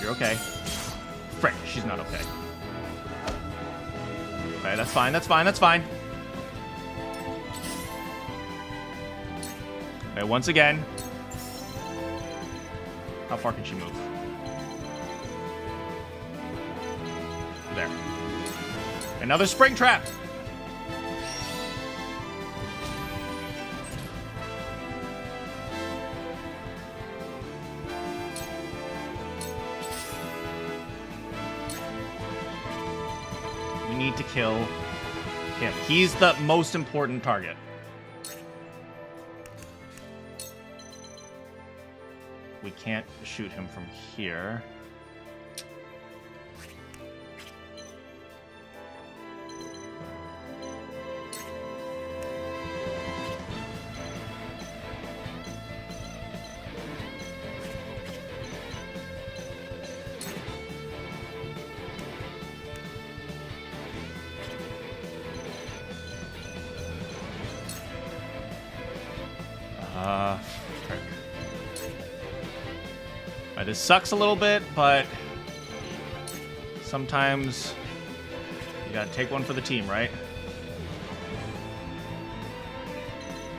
You're okay. Frick, she's not okay. Okay, that's fine, that's fine, that's fine. Okay, once again. How far can she move? Another spring trap. We need to kill him. He's the most important target. We can't shoot him from here. Frick. This sucks a little bit, but sometimes you gotta take one for the team, right?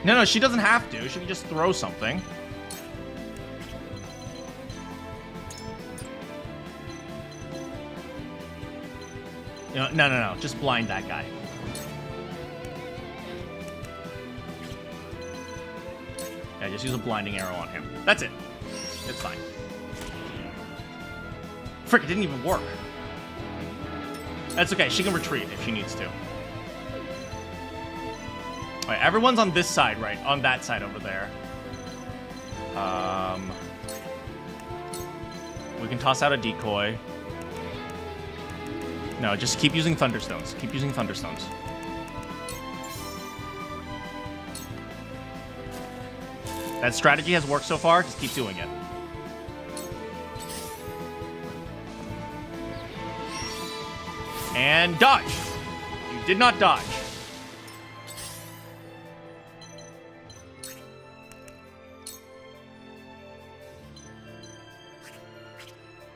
No, she doesn't have to. She can just throw something. No. Just blind that guy. Yeah, just use a blinding arrow on him. That's it. It's fine. Frick, it didn't even work. That's okay. She can retreat if she needs to. All right, everyone's on this side, right? On that side over there. We can toss out a decoy. No, just keep using Thunderstones. Keep using Thunderstones. That strategy has worked so far. Just keep doing it. And dodge. You did not dodge.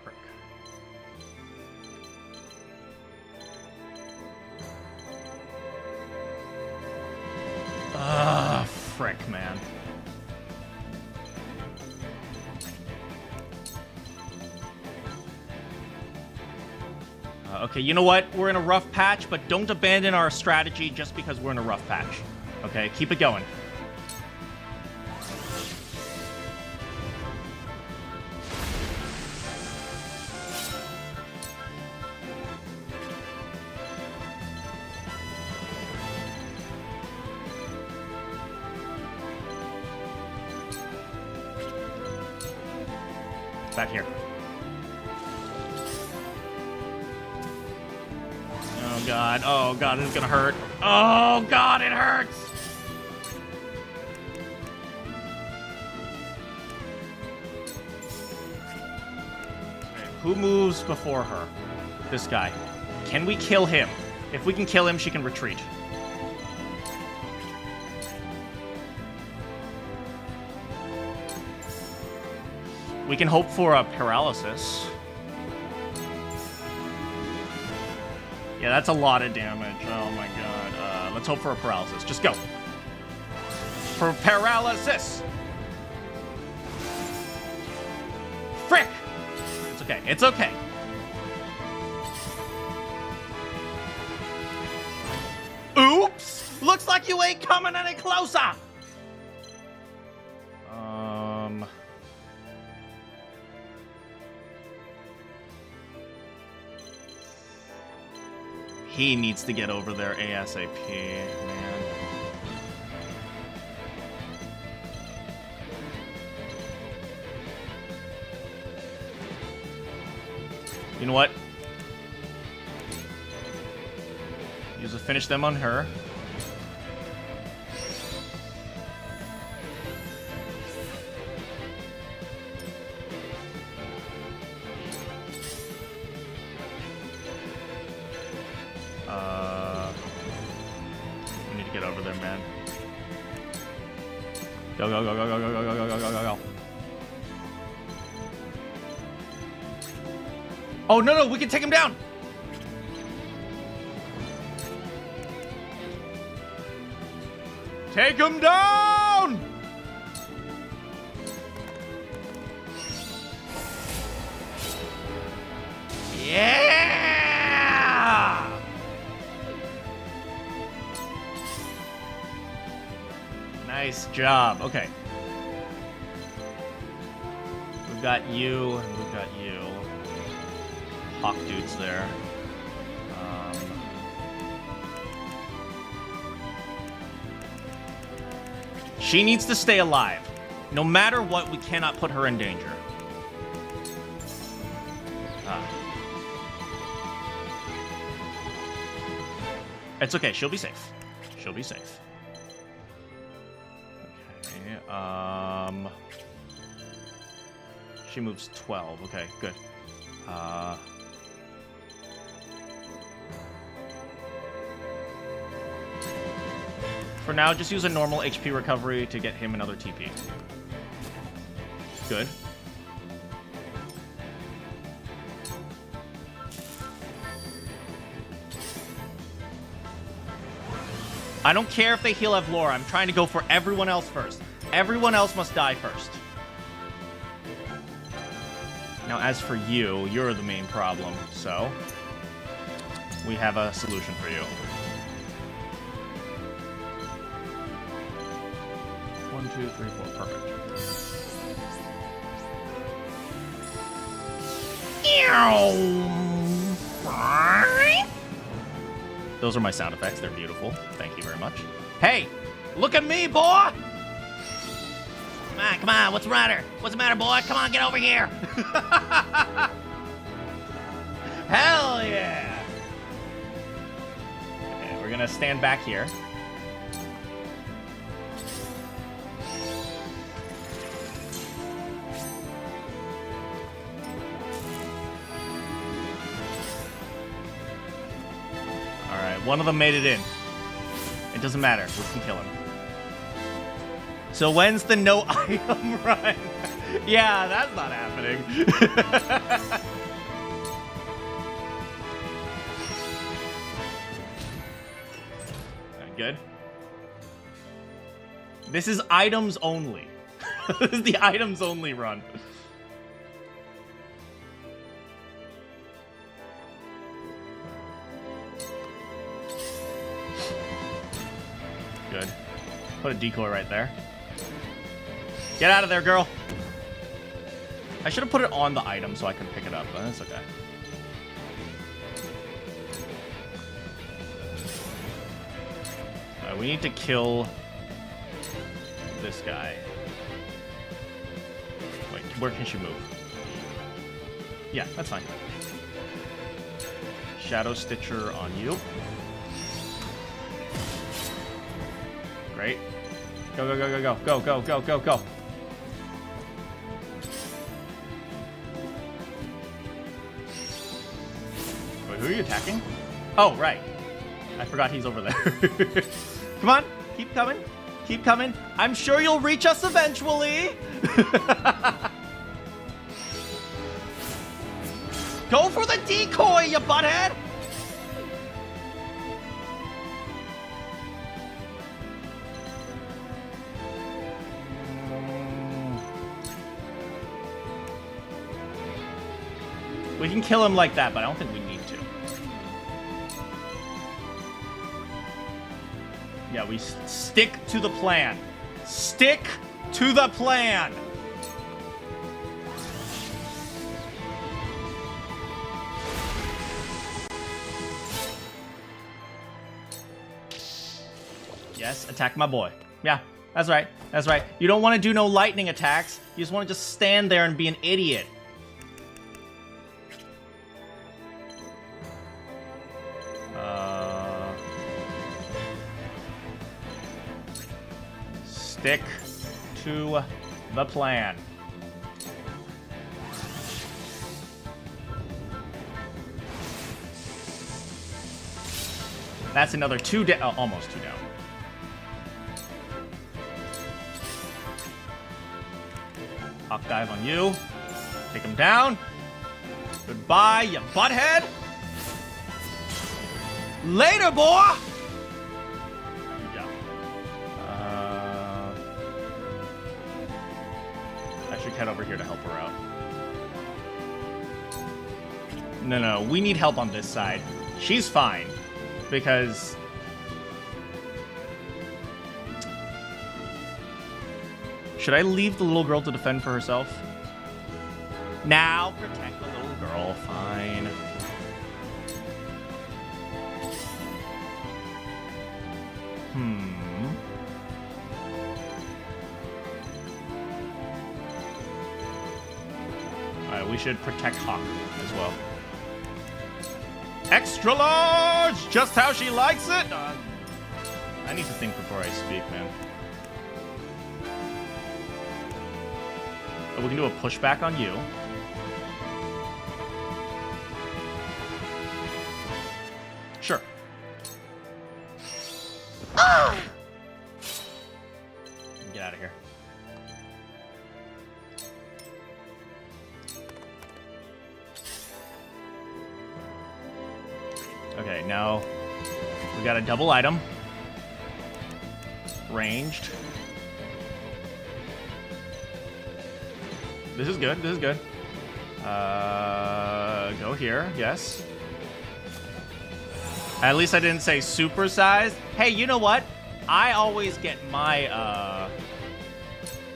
Frick. Frick, man. Okay, you know what? We're in a rough patch, but don't abandon our strategy just because we're in a rough patch. Okay, keep it going. Back here. Oh god, it's gonna hurt. Oh god, it hurts! Okay, who moves before her? This guy. Can we kill him? If we can kill him, she can retreat. We can hope for a paralysis. Yeah, that's a lot of damage. Oh my god. Let's hope for a paralysis. Just go. For paralysis! Frick! It's okay. It's okay. Oops! Looks like you ain't coming any closer! He needs to get over there ASAP, man. You know what? Use a finish them on her. We need to get over there, man. Go, go, go, go, go, go, go, go, go, go, go, go. Oh, no, we can take him down! Take him down! Yeah! Nice job. Okay. We've got you, and we've got you. Hawk dudes there. She needs to stay alive. No matter what, we cannot put her in danger. It's okay. She'll be safe. She'll be safe. Okay. She moves 12. Okay, good. For now, just use a normal HP recovery to get him another TP. Good. I don't care if they heal Evlora. I'm trying to go for everyone else first. Everyone else must die first. Now, as for you, you're the main problem, so we have a solution for you. 1, 2, 3, 4. Perfect. Those are my sound effects. They're beautiful. Thank you very much. Hey, look at me, boy! Come on. What's the matter? What's the matter, boy? Come on, get over here. Hell yeah! Okay, we're gonna stand back here. One of them made it in. It doesn't matter. We can kill him. So when's the no item run? Yeah, that's not happening. Good. This is items only. This is the items only run. Good. Put a decoy right there. Get out of there, girl. I should have put it on the item so I could pick it up, but that's okay. We need to kill this guy. Wait, where can she move? Yeah, that's fine. Shadow Stitcher on you. Great. Go, go, go, go, go, go, go, go, go, go. Wait, who are you attacking? Oh, right. I forgot he's over there. Come on, keep coming. Keep coming. I'm sure you'll reach us eventually. Go for the decoy, you butthead! We can kill him like that, but I don't think we need to. Yeah, we stick to the plan. Stick to the plan! Yes, attack my boy. Yeah, that's right. That's right. You don't want to do no lightning attacks. You just want to just stand there and be an idiot. Stick to the plan. That's another 2 down. Oh, almost 2 down. Hawk dive on you. Take him down. Goodbye, you butthead. Later, boy. Good job. I should head over here to help her out. No, we need help on this side. She's fine. Because Should I leave the little girl to defend for herself? Now protect the little girl. Fine. Alright, we should protect Hawk as well. Extra large! Just how she likes it! I need to think before I speak, man. Oh, we can do a pushback on you. Sure. Ah! Get out of here. Okay, now we got a double item. Ranged. This is good. This is good. Go here. Yes. At least I didn't say supersized. Hey, you know what? I always get my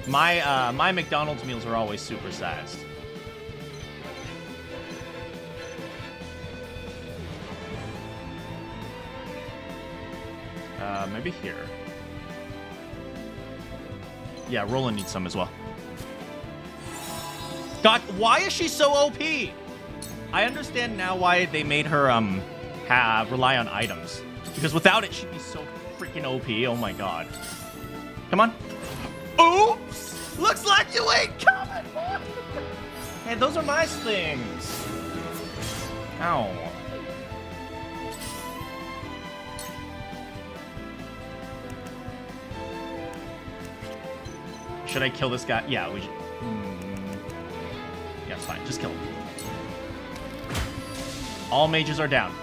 my McDonald's meals are always supersized. Maybe here. Yeah, Roland needs some as well. God, why is she so OP? I understand now why they made her rely on items. Because without it, she'd be so freaking OP. Oh my god. Come on. Oops! Looks like you ain't coming! Hey, those are my things. Ow. Should I kill this guy? Yeah, we should. Yeah, it's fine. Just kill him. All mages are down.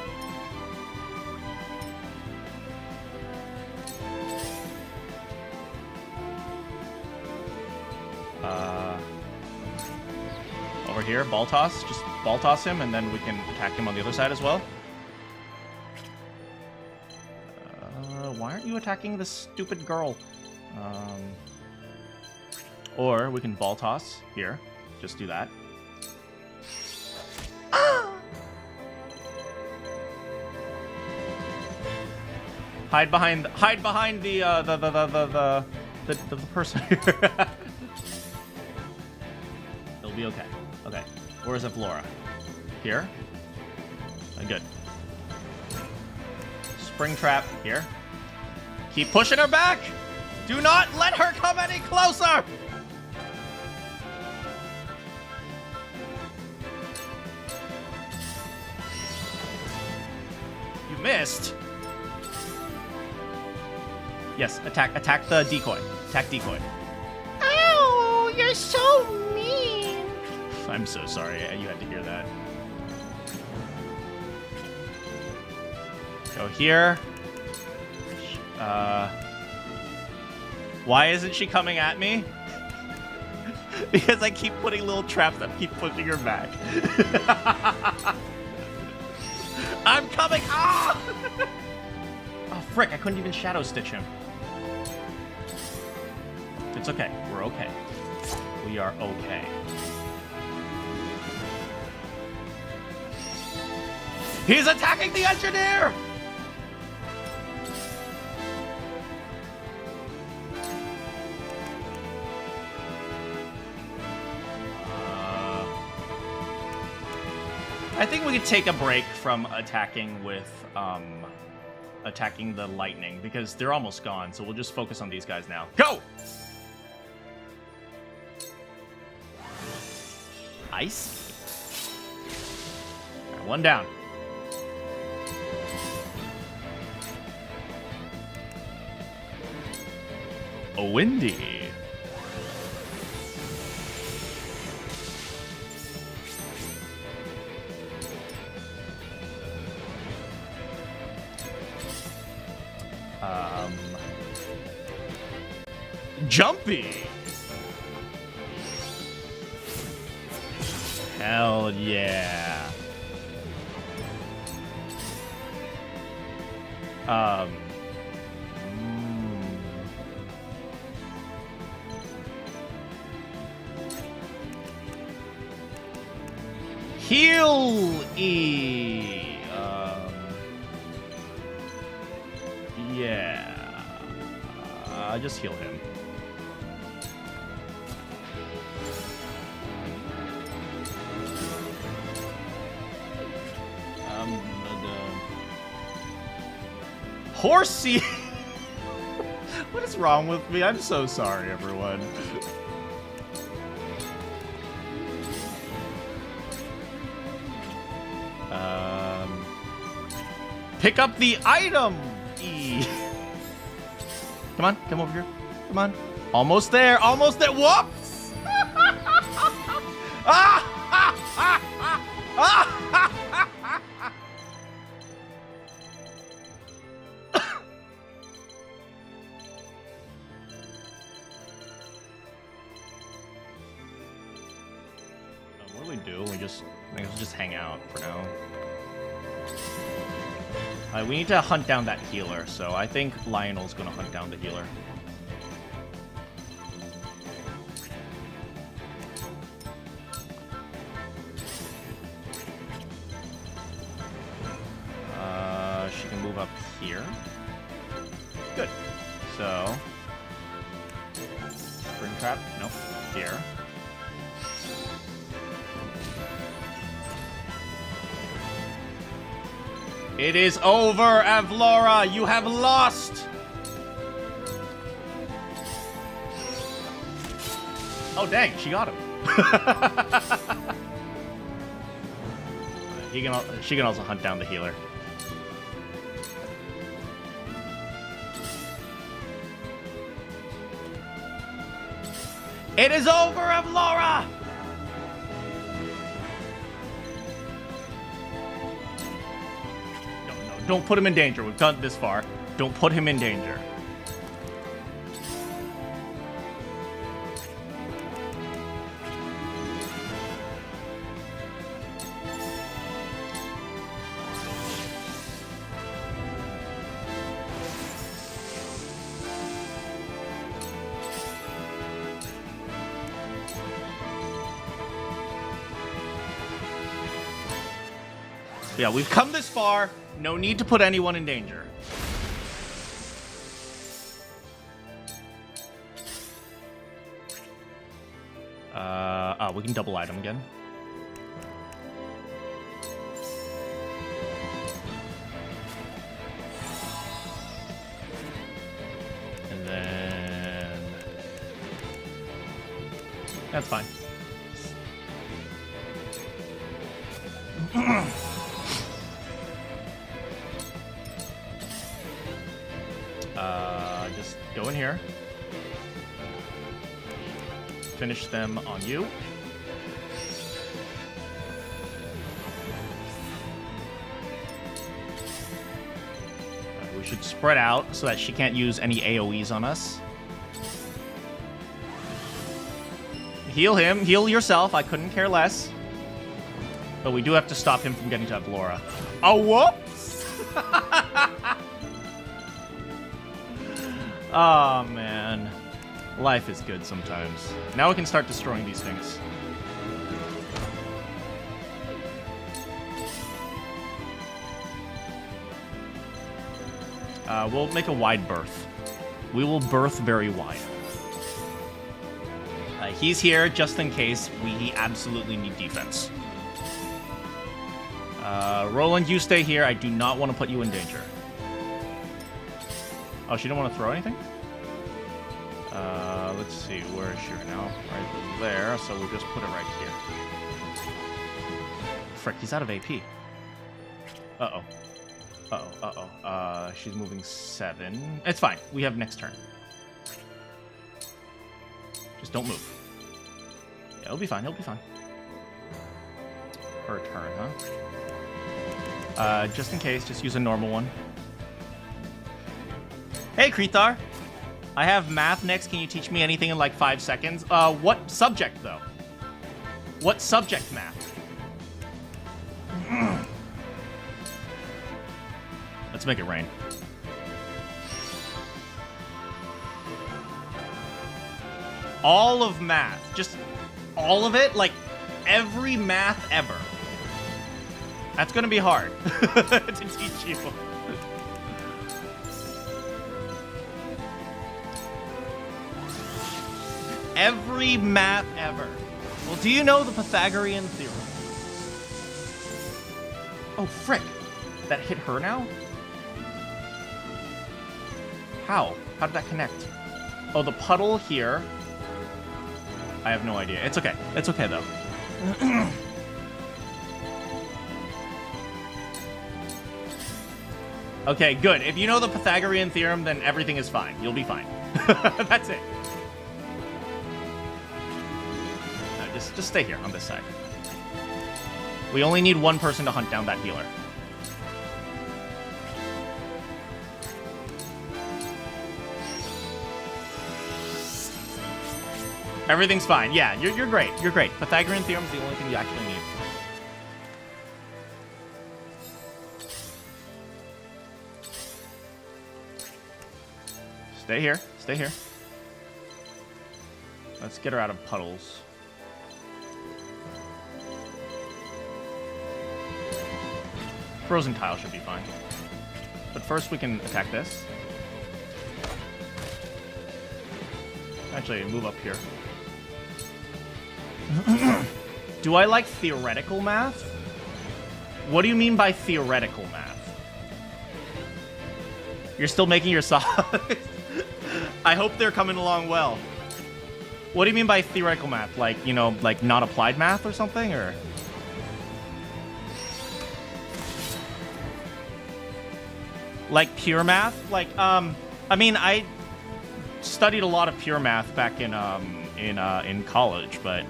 Over here, ball toss. Just ball toss him, and then we can attack him on the other side as well. Why aren't you attacking this stupid girl? Or we can ball toss here. Just do that. Hide behind the person here. It'll be okay. Okay. Where's Evlora? Here. Good. Spring trap here. Keep pushing her back. Do not let her come any closer. You missed. Yes, attack the decoy. Attack decoy.
Ow, you're so mean.
I'm so sorry you had to hear that. Go here. Why isn't she coming at me? Because I keep putting little traps that keep pushing her back. I'm coming! Ah! Oh, frick, I couldn't even Shadow Stitch him. It's okay. We're okay. We are okay. He's attacking the engineer! I think we could take a break from attacking with, attacking the lightning, because they're almost gone, so we'll just focus on these guys now. Go! Ice. Right, one down. A windy. Jumpy. Hell yeah. Heal E. Yeah. Just heal him. Horsey. What is wrong with me? I'm so sorry, everyone. Pick up the item. E. Come on, come over here. Come on. Almost there. Almost there. Whoops. What do we do? I guess we just hang out for now. We need to hunt down that healer, so I think Lionel's gonna hunt down the healer. She can move up here. Good. So, spring trap? Nope. Here. It is over, Avlora! You have lost! Oh, dang, she got him. She can also hunt down the healer. It is over, Avlora! Don't put him in danger. We've gotten this far. Don't put him in danger. Yeah, we've come this far. No need to put anyone in danger. We can double item again. And then... That's fine. Just go in here. Finish them on you. We should spread out so that she can't use any AoEs on us. Heal him. Heal yourself. I couldn't care less. But we do have to stop him from getting to Avlora. Oh, whoops! Oh, man. Life is good sometimes. Now we can start destroying these things. We'll make a wide berth. We will berth very wide. He's here just in case we absolutely need defense. Roland, you stay here. I do not want to put you in danger. Oh, she didn't want to throw anything? Let's see. Where is she right now? Right there. So we'll just put it right here. Frick, he's out of AP. Uh-oh. Uh-oh, uh-oh. She's moving 7. It's fine. We have next turn. Just don't move. Yeah, it'll be fine. It'll be fine. Her turn, huh? Just in case, just use a normal one. Hey, Krethar. I have math next. Can you teach me anything in like 5 seconds? What subject, though? What subject math? Let's make it rain. All of math. Just all of it? Like, every math ever. That's gonna be hard to teach you. Every math ever. Well, do you know the Pythagorean theorem? Oh, frick. That hit her now? How? How did that connect? Oh, the puddle here. I have no idea. It's okay. It's okay, though. Okay, good. If you know the Pythagorean theorem, then everything is fine. You'll be fine. That's it. No, just stay here on this side. We only need one person to hunt down that healer. Everything's fine. Yeah, you're great. You're great. Pythagorean theorem is the only thing you actually need. Stay here. Stay here. Let's get her out of puddles. Frozen tile should be fine. But first we can attack this. Actually, move up here. Do I like theoretical math? What do you mean by theoretical math? You're still making your solids? I hope they're coming along well. What do you mean by theoretical math? Like, you know, like not applied math or something, or? Like pure math? Like, I mean, I studied a lot of pure math back in college, but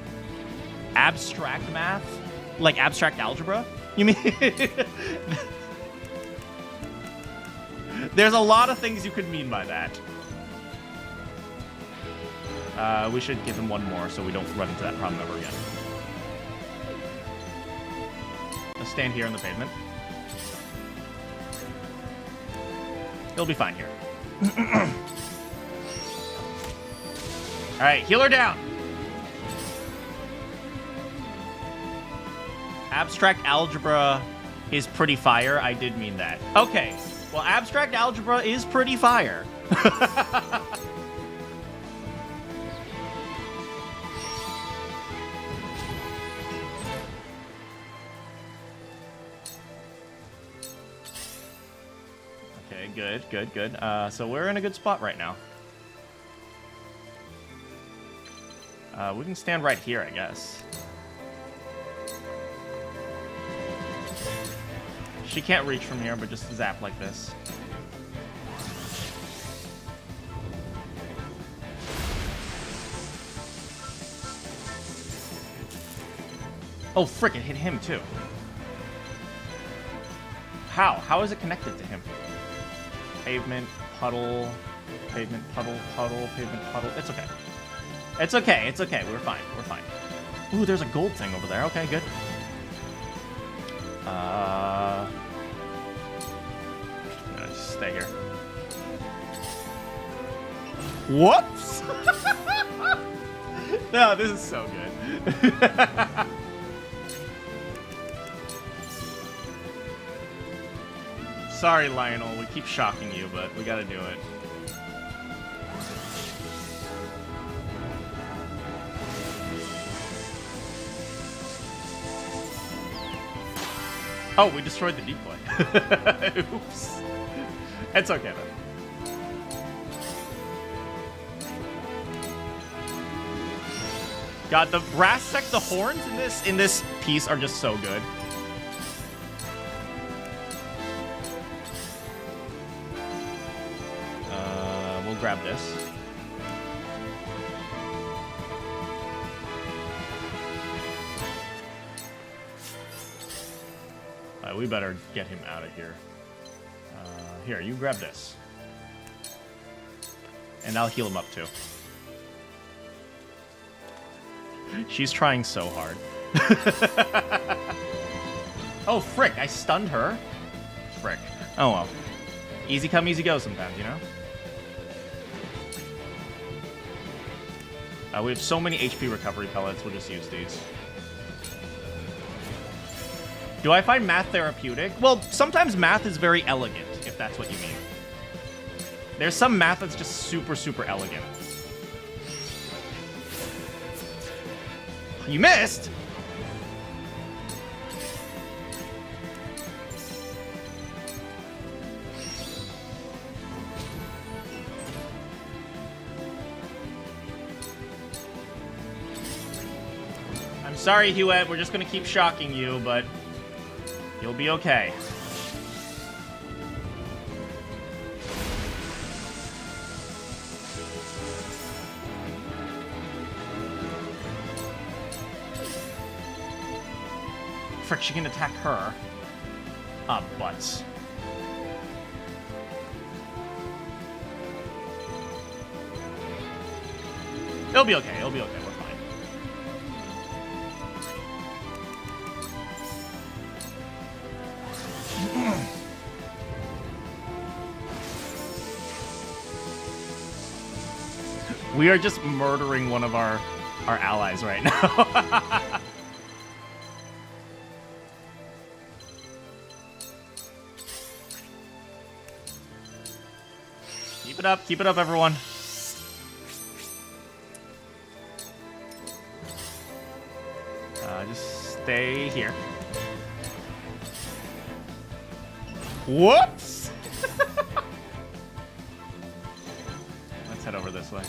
abstract math? Like abstract algebra? You mean? There's a lot of things you could mean by that. We should give him one more so we don't run into that problem ever again. Let's stand here on the pavement. He'll be fine here. Alright, heal her down. Abstract algebra is pretty fire. I did mean that. Okay. Well, abstract algebra is pretty fire. Okay, good, good, good. So we're in a good spot right now. We can stand right here, I guess. She can't reach from here, but just zap like this. Oh, frick, it hit him too. How? How is it connected to him? Pavement, puddle, pavement, puddle, puddle, pavement, puddle. It's okay. It's okay, it's okay. We're fine, we're fine. Ooh, there's a gold thing over there. Okay, good. Just stay here. Whoops! No, this is so good. Sorry, Lionel. We keep shocking you, but we gotta do it. Oh, we destroyed the decoy. Oops. It's okay, though. God, the brass sec, the horns in this piece are just so good. We'll grab this. We better get him out of here. Here, you grab this. And I'll heal him up, too. She's trying so hard. Oh, frick, I stunned her. Frick. Oh, well. Easy come, easy go sometimes, you know? We have so many HP recovery pellets, we'll just use these. Do I find math therapeutic? Well, sometimes math is very elegant, if that's what you mean. There's some math that's just super, super elegant. You missed! I'm sorry, Hewitt. We're just gonna keep shocking you, but you'll be okay. Frick, she can attack her. Ah, butts. It'll be okay. It'll be okay. We're fine. We are just murdering one of our allies right now. Keep it up, everyone. Just stay here. Whoops! Let's head over this way.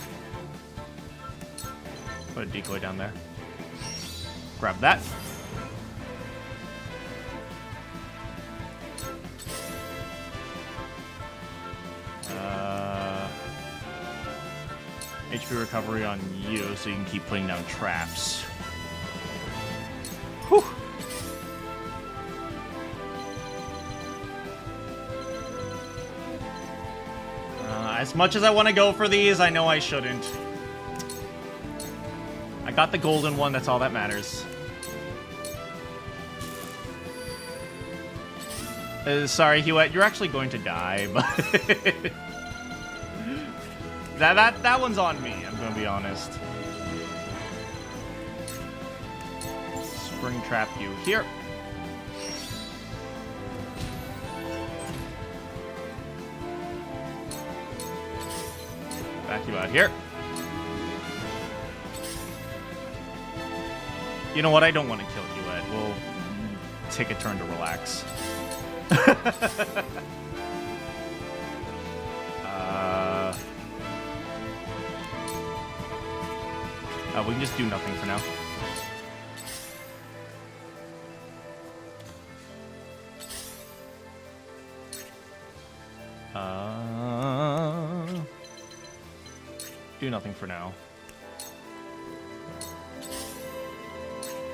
Put a decoy down there. Grab that. HP recovery on you, so you can keep putting down traps. Whew. As much as I want to go for these, I know I shouldn't. I got the golden one, that's all that matters. Sorry, Hewitt, you're actually going to die, but... That one's on me, I'm gonna be honest. Spring trap you here. Back you out here. You know what? I don't want to kill you, Ed. We'll take a turn to relax. We can just do nothing for now. Do nothing for now.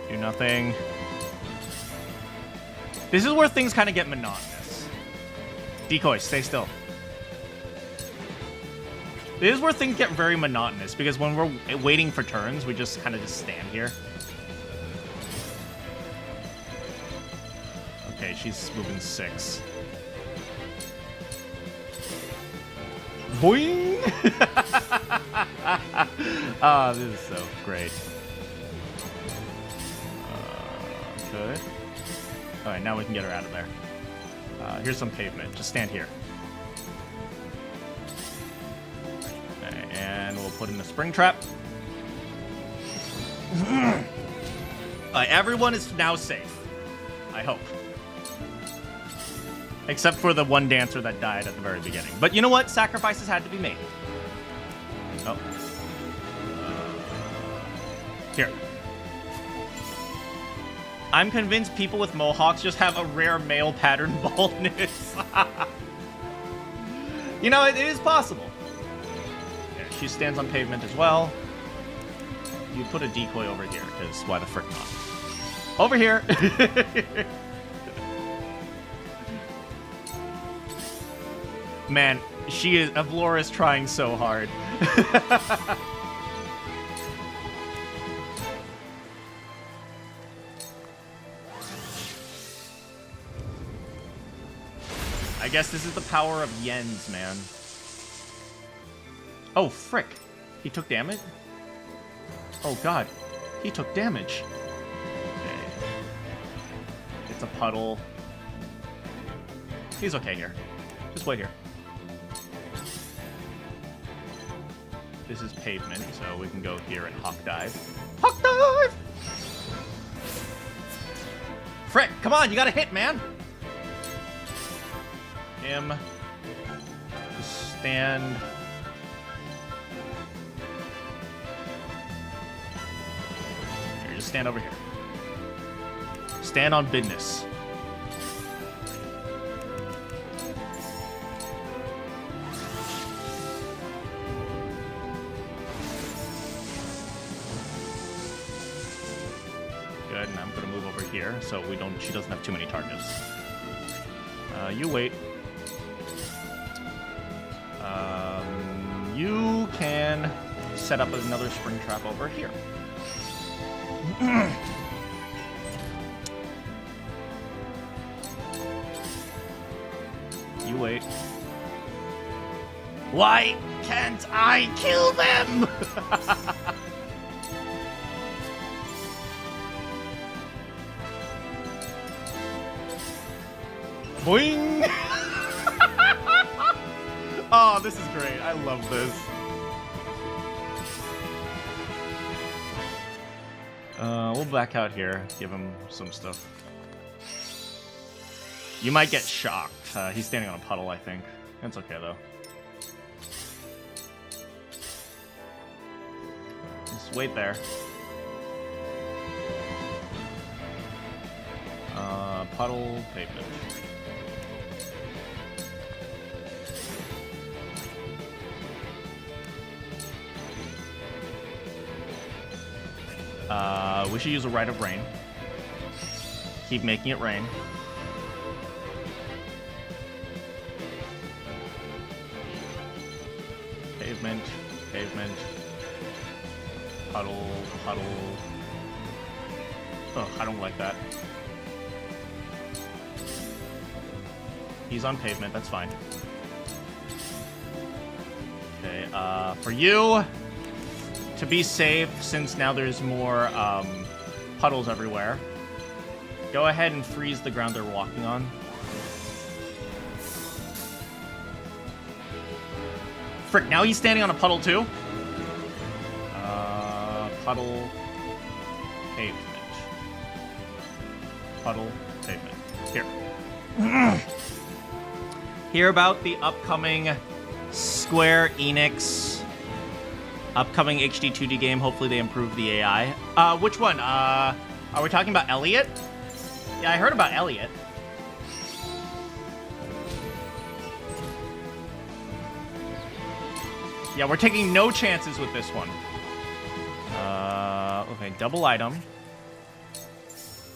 Do nothing. This is where things kind of get monotonous. Decoy, stay still. This is where things get very monotonous, because when we're waiting for turns, we just kind of just stand here. Okay, she's moving 6. Boing! Ah, this is so great. Good. Alright, now we can get her out of there. Here's some pavement. Just stand here. And we'll put in a spring trap. Everyone is now safe. I hope. Except for the one dancer that died at the very beginning. But you know what? Sacrifices had to be made. Oh. Here. I'm convinced people with mohawks just have a rare male pattern baldness. You know, it is possible. She stands on pavement as well. You put a decoy over here, because why the frick not? Over here! Man, Avlora is trying so hard. I guess this is the power of yens, man. Oh, frick. He took damage? Oh, God. He took damage. Okay. It's a puddle. He's okay here. Just wait here. This is pavement, so we can go here and hawk dive. Hawk dive! Frick, come on, you gotta hit, man! Him. Just stand. Here, just stand over here. Stand on business. Good, and I'm gonna move over here so she doesn't have too many targets. You wait. You can set up another spring trap over here. You wait. Why can't I kill them? Boing! Oh, this is great. I love this. We'll back out here. Give him some stuff. You might get shocked. He's standing on a puddle, I think. That's okay, though. Just wait there. Puddle, pavement. We should use a Rite of Rain. Keep making it rain. Pavement, pavement. Puddle, puddle. Oh, I don't like that. He's on pavement, that's fine. Okay, for you, to be safe, since now there's more puddles everywhere, go ahead and freeze the ground they're walking on. Frick, now he's standing on a puddle too? Puddle, pavement. Puddle, pavement. Here. Hear about the upcoming Square Enix upcoming HD 2D game. Hopefully they improve the AI. Which one? Are we talking about Elliot? Yeah, I heard about Elliot. Yeah, we're taking no chances with this one. Okay, double item.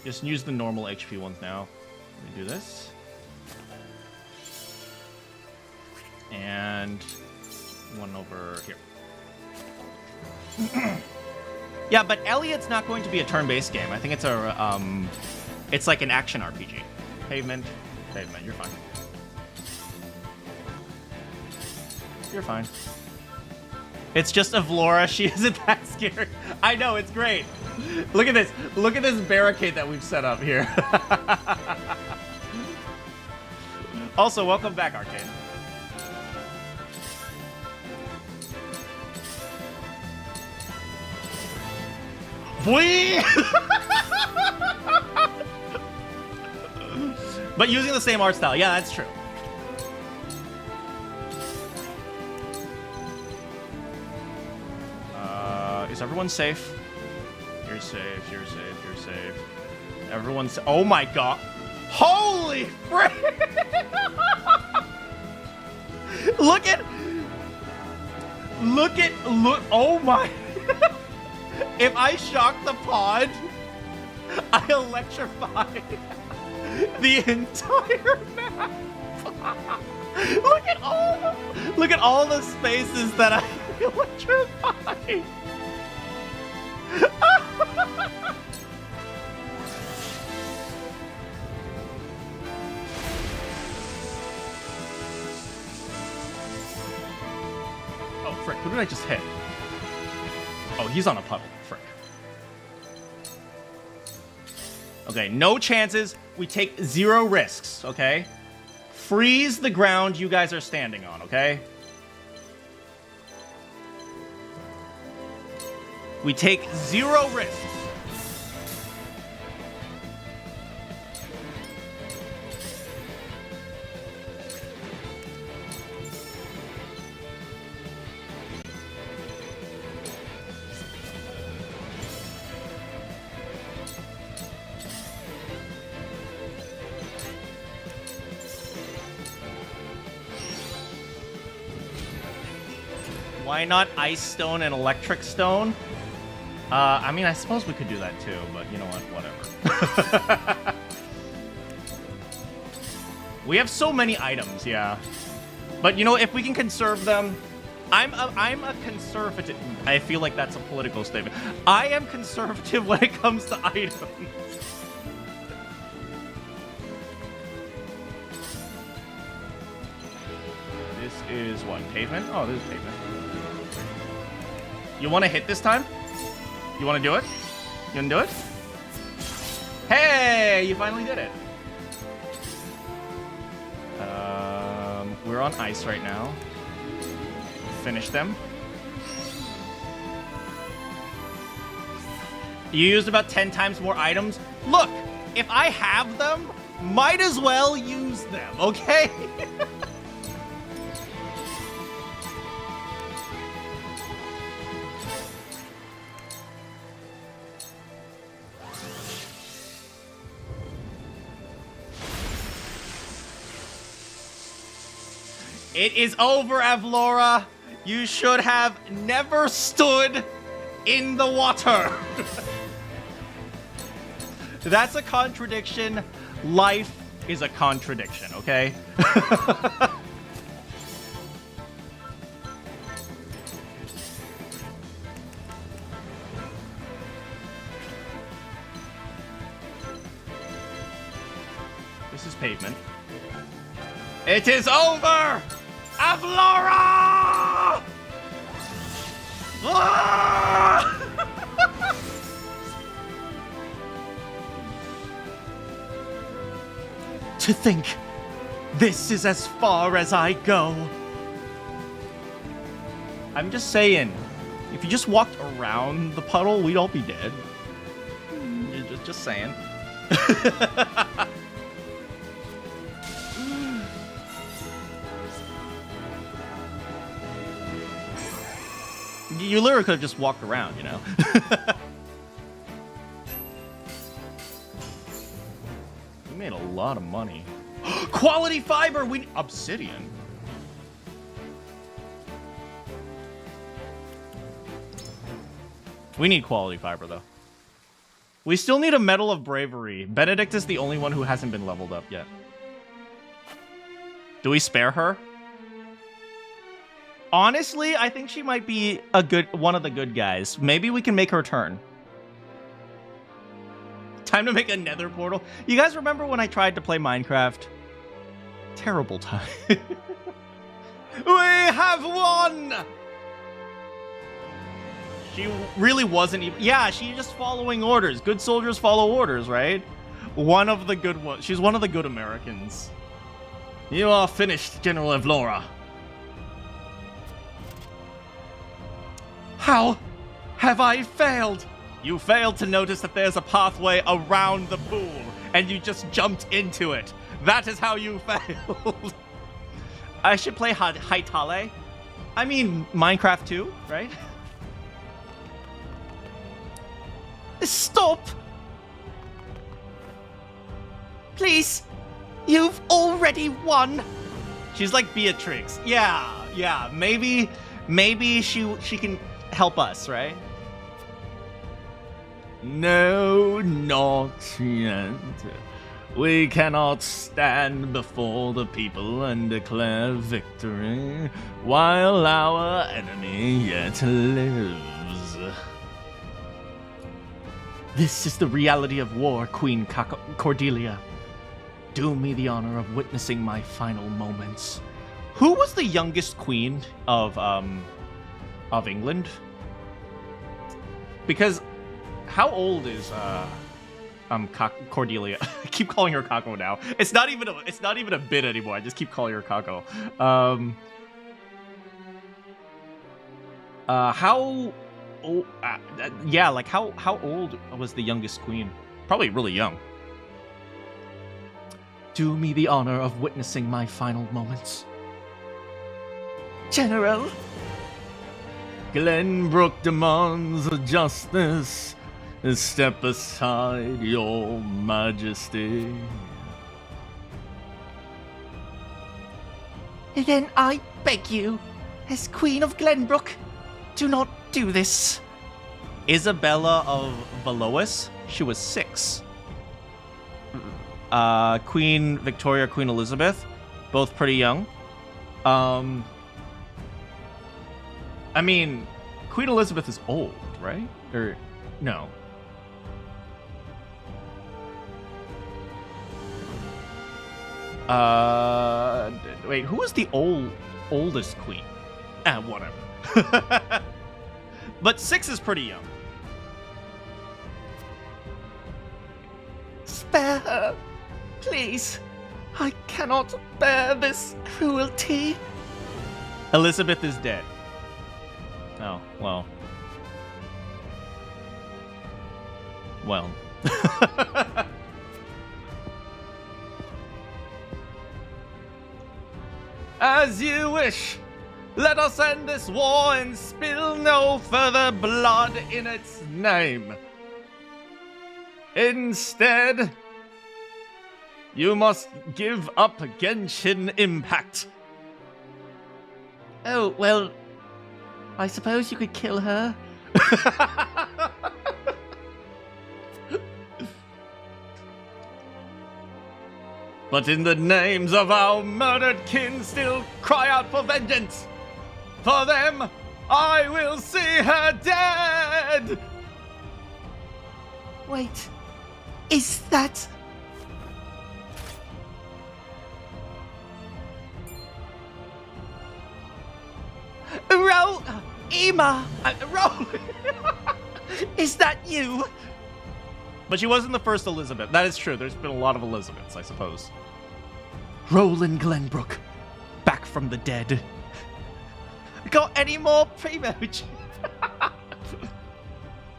Just use the normal HP ones now. Let me do this. And one over here. Yeah, but Elliot's not going to be a turn-based game. I think it's a it's like an action RPG. Pavement, pavement. You're fine. You're fine. It's just Avlora. She isn't that scary. I know, it's great. Look at this. Look at this barricade that we've set up here. Also, welcome back, Arcade. Boing! But using the same art style. Yeah, that's true. Is everyone safe? You're safe, you're safe, you're safe. Everyone's... Oh my god. Holy frick! Look at... Look... Oh my... If I shock the pod, I electrify the entire map. Look at all the spaces that I electrify. Oh frick, who did I just hit? Oh, he's on a puddle. Frick. Okay, no chances. We take 0 risks, okay? Freeze the ground you guys are standing on, okay? We take 0 risks. Why not ice stone and electric stone? I mean, I suppose we could do that too, but you know what? Whatever. We have so many items, yeah. But you know, if we can conserve them, I'm a conservative. I feel like that's a political statement. I am conservative when it comes to items. This is what? Pavement? Oh, this is pavement. You want to hit this time? You want to do it? You want to do it? Hey, you finally did it. We're on ice right now. Finish them. You used about 10 times more items. Look, if I have them, might as well use them, okay? It is over, Avlora. You should have never stood in the water. That's a contradiction. Life is a contradiction, okay? This is pavement. It is over! Avlora! Ah! To think, this is as far as I go. I'm just saying, if you just walked around the puddle, we'd all be dead. Just saying. You literally could have just walked around, you know? We made a lot of money. Quality fiber! We obsidian. We need quality fiber, though. We still need a Medal of Bravery. Benedict is the only one who hasn't been leveled up yet. Do we spare her? Honestly, I think she might be one of the good guys. Maybe we can make her turn. Time to make a nether portal. You guys remember when I tried to play Minecraft? Terrible time. We have won! She really wasn't even... Yeah, she's just following orders. Good soldiers follow orders, right? One of the good ones. She's one of the good Americans. You are finished, General Avlora. How have I failed? You failed to notice that there's a pathway around the pool, and you just jumped into it. That is how you failed. I should play Hytale. I mean, Minecraft 2, right? Stop! Please, you've already won. She's like Beatrix. Yeah. Maybe she can help us, right? No, not yet. We cannot stand before the people and declare victory while our enemy yet lives. This is the reality of war, Queen Cordelia. Do me the honor of witnessing my final moments. Who was the youngest queen of England? Because how old is Cordelia. I keep calling her Kako now. It's not even a bit anymore. I just keep calling her Kako. How old? Yeah, like how old was the youngest queen? Probably really young. Do me the honor of witnessing my final moments. General. Glenbook demands justice. Step aside, your majesty.
Then I beg you, as Queen of Glenbook, do not do this.
Isabella of Valois, she was 6. Queen Victoria, Queen Elizabeth, both pretty young. I mean, Queen Elizabeth is old, right? Or no? Wait, who was the oldest queen? Whatever. But 6 is pretty young.
Spare her, please. I cannot bear this cruelty.
Elizabeth is dead. Oh, well. Well. As you wish. Let us end this war and spill no further blood in its name. Instead, you must give up Genshin Impact.
Oh, well, I suppose you could kill her.
But in the names of our murdered kin, still cry out for vengeance. For them, I will see her dead!
Wait, is that... Emma! Is that you?
But she wasn't the first Elizabeth. That is true. There's been a lot of Elizabeths, I suppose. Roland Glenbook, back from the dead.
Got any more pre-marriage?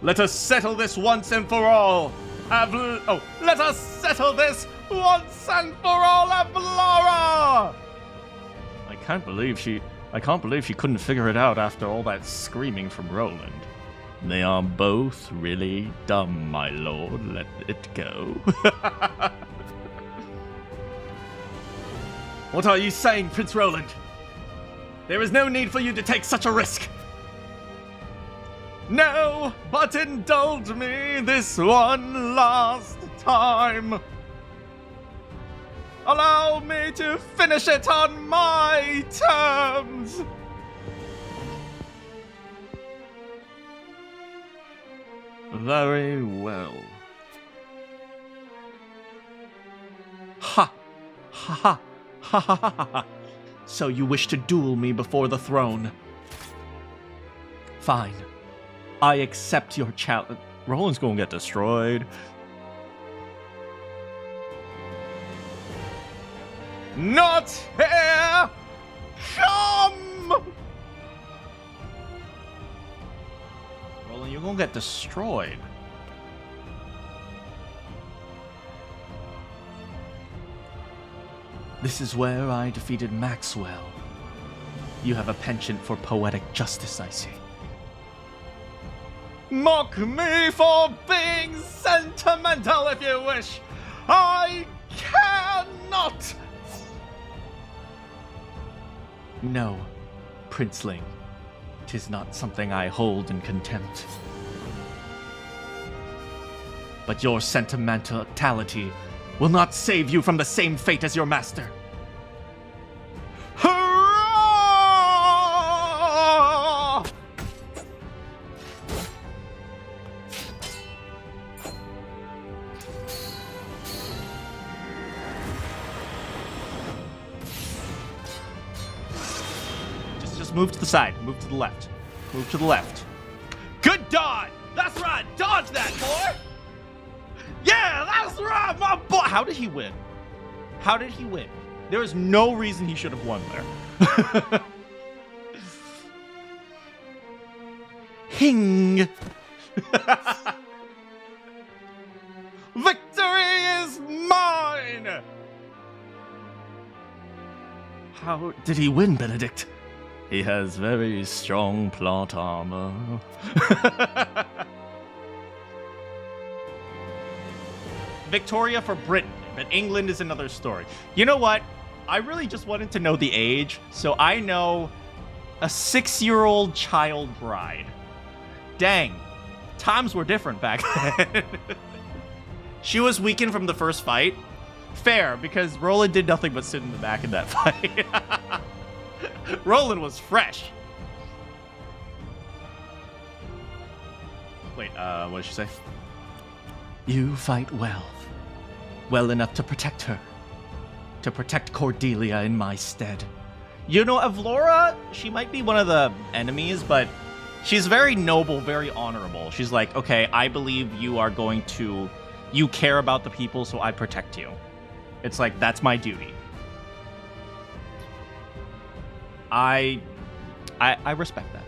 Let us settle this once and for all. Let us settle this once and for all, Avlara! I can't believe she couldn't figure it out after all that screaming from Roland. They are both really dumb, my lord. Let it go. What are you saying, Prince Roland? There is no need for you to take such a risk. No, but indulge me this one last time. Allow me to finish it on my terms. Very well. Ha! Ha ha! Ha ha ha ha! So you wish to duel me before the throne? Fine. I accept your challenge. Roland's gonna get destroyed. Not here! Come! Roland, you're gonna get destroyed. This is where I defeated Maxwell. You have a penchant for poetic justice, I see. Mock me for being sentimental if you wish. I cannot! No, princeling. 'Tis not something I hold in contempt. But your sentimentality will not save you from the same fate as your master. Hurrah! Just move to the side. Move to the left. Move to the left. Good dodge! That's right! Dodge that, boy! Yeah, that's right, my boy. How did he win? How did he win? There is no reason he should have won there. Hing. Victory is mine! How did he win, Benedict? He has very strong plot armor. Victoria for Britain, but England is another story. You know what? I really just wanted to know the age, so I know a 6-year-old child bride. Dang, times were different back then. She was weakened from the first fight. Fair, because Roland did nothing but sit in the back in that fight. Roland was fresh. Wait, what did she say? You fight well. Well enough to protect her. To protect Cordelia in my stead. You know, Avlora, she might be one of the enemies, but she's very noble, very honorable. She's like, okay, I believe you are going to... You care about the people, so I protect you. It's like, that's my duty. I respect that.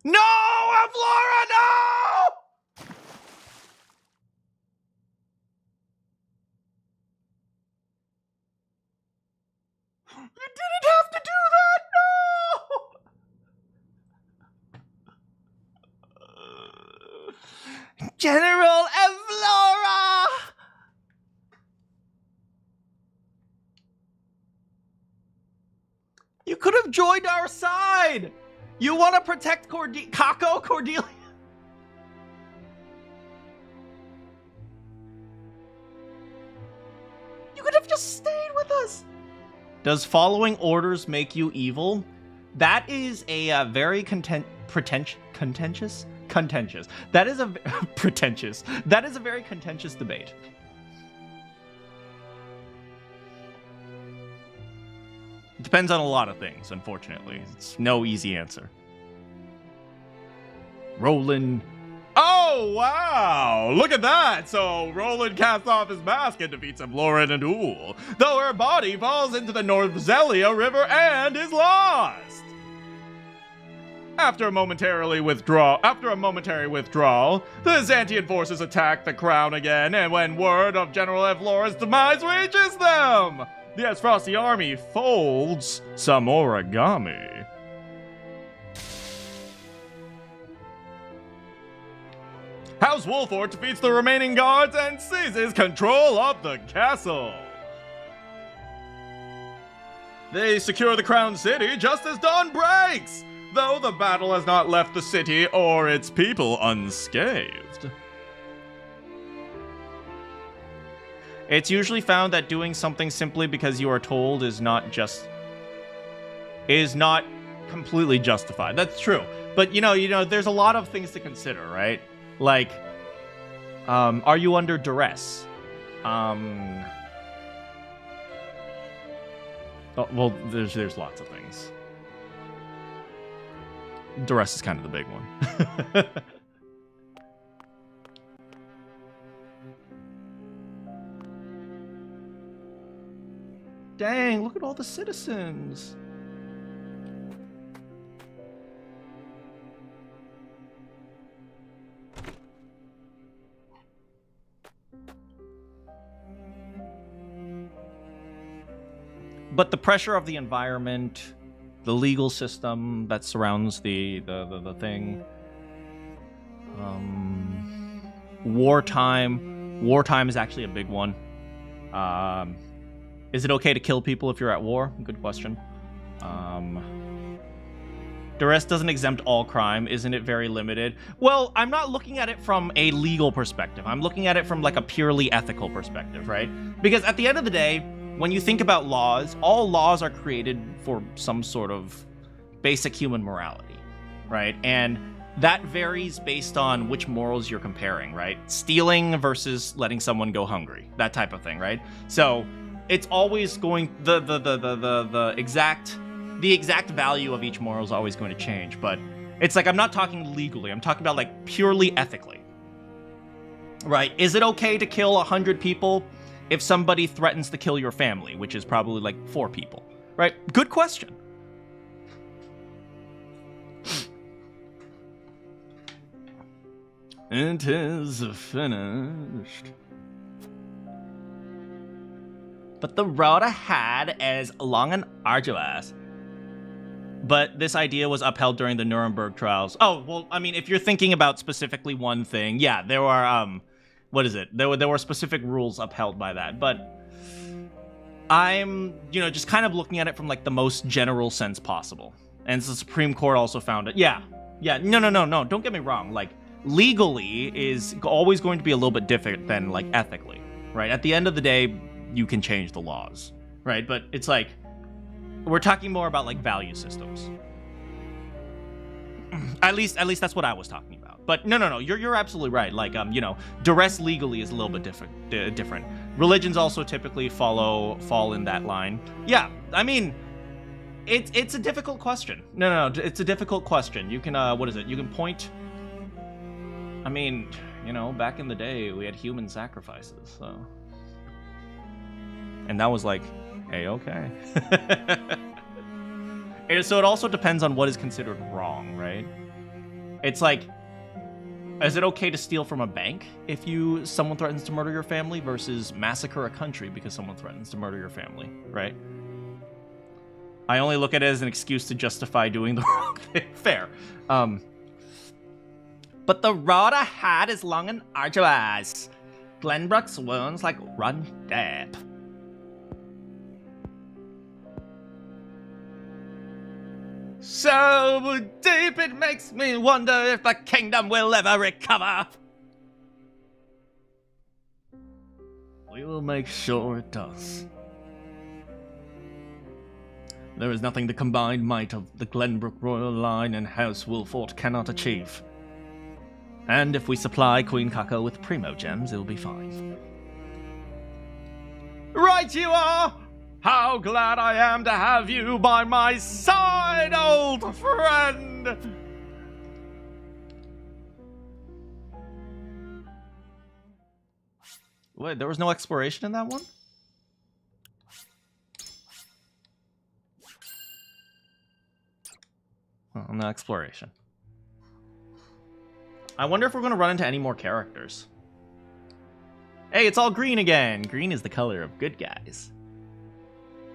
No, Avlora, no! You didn't have to do that, no! General Avlora! You could have joined our side! You want to protect Cordelia? You could have just stayed with us! Does following orders make you evil? That is a very contentious? That is a pretentious. That is a very contentious debate. It depends on a lot of things, unfortunately. It's no easy answer. Roland. Oh, wow! Look at that! So, Roland casts off his mask and defeats Avlora in a duel, though her body falls into the Norzelia River and is lost! After a momentary withdrawal, the Hyzantean forces attack the crown again, and when word of General Avlora's demise reaches them, the Aesfrosti army folds some origami. House Wolford defeats the remaining guards and seizes control of the castle. They secure the crown city just as dawn breaks, though the battle has not left the city or its people unscathed. It's usually found that doing something simply because you are told is not completely justified. That's true. But you know, there's a lot of things to consider, right? Like, are you under duress? Oh, well, there's lots of things. Duress is kind of the big one. Dang, look at all the citizens. But the pressure of the environment, the legal system that surrounds the thing, wartime is actually a big one. Is it okay to kill people if you're at war? Good question. Duress doesn't exempt all crime. Isn't it very limited? Well, I'm not looking at it from a legal perspective. I'm looking at it from like a purely ethical perspective, right? Because at the end of the day, when you think about laws, all laws are created for some sort of basic human morality, right? And that varies based on which morals you're comparing, right? Stealing versus letting someone go hungry, that type of thing, right? So it's always going the exact value of each moral is always going to change, but It's like, I'm not talking legally. I'm talking about, like, purely ethically. Right? Is it okay to kill 100 people if somebody threatens to kill your family, which is probably, like, 4 people? Right? Good question. It is finished. But the road ahead is long and arduous. But this idea was upheld during the Nuremberg trials. Oh, well, I mean, if you're thinking about specifically one thing, yeah, there were, what is it? There were specific rules upheld by that. But I'm, just kind of looking at it from, like, the most general sense possible. And the Supreme Court also found it. Yeah, no, don't get me wrong. Like, legally is always going to be a little bit different than, like, ethically, right? At the end of the day, you can change the laws, right? But it's like, we're talking more about, like, value systems. At least that's what I was talking about. But no, you're absolutely right. Like, duress legally is a little bit different. Religions also typically fall in that line. Yeah, I mean, it's a difficult question. No, it's a difficult question. You can, what is it? You can point. I mean, back in the day, we had human sacrifices, so. And that was like, A-okay. And so it also depends on what is considered wrong, right? It's like, is it okay to steal from a bank if someone threatens to murder your family versus massacre a country because someone threatens to murder your family, right? I only look at it as an excuse to justify doing the wrong thing. Fair. But the road ahead is long and arduous. Glenbrook's wounds like run deep. So deep it makes me wonder if the kingdom will ever recover. We will make sure it does. There is nothing the combined might of the Glenbrook royal line and House Wolfort cannot achieve. And if we supply Queen Kako with primo gems, it'll be fine. Right you are! How glad I am to have you by my side, old friend! Wait, there was no exploration in that one? Oh, no exploration. I wonder if we're going to run into any more characters. Hey, it's all green again. Green is the color of good guys.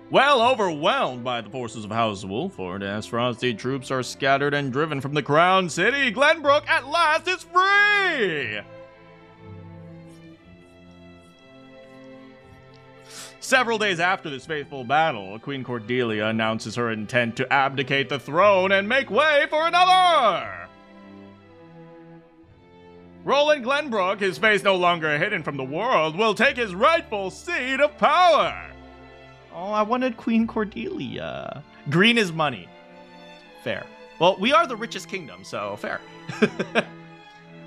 Well, overwhelmed by the forces of House Wolford, Aesfrost troops are scattered and driven from the crown city. Glenbrook at last is free! Several days after this fateful battle, Queen Cordelia announces her intent to abdicate the throne and make way for another! Roland Glenbrook, his face no longer hidden from the world, will take his rightful seat of power! Oh, I wanted Queen Cordelia. Green is money. Fair. Well, we are the richest kingdom, so fair.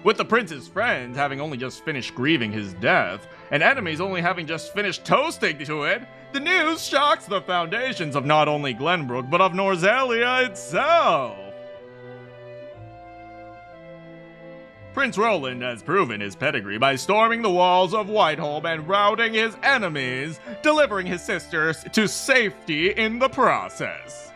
With the prince's friends having only just finished grieving his death, and enemies only having just finished toasting to it, the news shocks the foundations of not only Glenbrook, but of Norzelia itself. Prince Roland has proven his pedigree by storming the walls of Whiteholm and routing his enemies, delivering his sisters to safety in the process.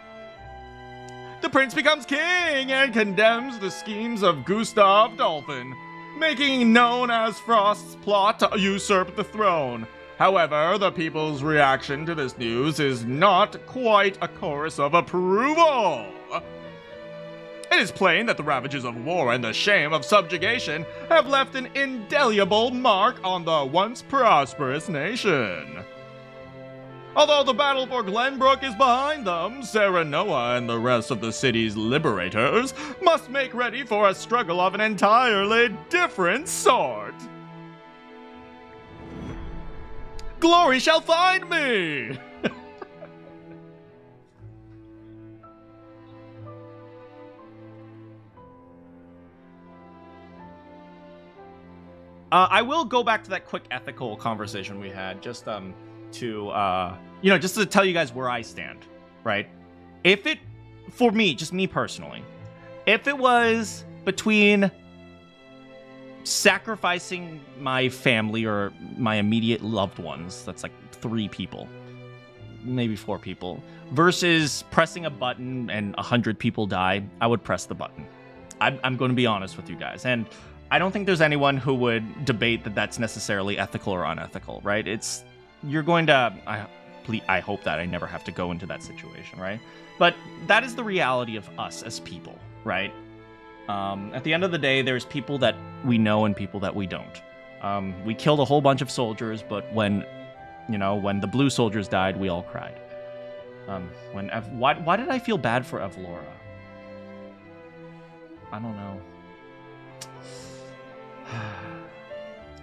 The prince becomes king and condemns the schemes of Gustav Dolphin, making known as Frost's plot to usurp the throne. However, the people's reaction to this news is not quite a chorus of approval. It is plain that the ravages of war and the shame of subjugation have left an indelible mark on the once prosperous nation. Although the battle for Glenbrook is behind them, Serenoa and the rest of the city's liberators must make ready for a struggle of an entirely different sort. Glory shall find me! I will go back to that quick ethical conversation we had, just just to tell you guys where I stand, right? For me, just me personally, If it was between sacrificing my family or my immediate loved ones, that's like 3 people, maybe 4 people, versus pressing a button and 100 people die, I would press the button. I'm going to be honest with you guys. And I don't think there's anyone who would debate that that's necessarily ethical or unethical, right? You're going to, I hope that I never have to go into that situation, right? But that is the reality of us as people, right? At the end of the day, there's people that we know and people that we don't. We killed a whole bunch of soldiers, but when the blue soldiers died, we all cried. Why did I feel bad for Evlora? I don't know.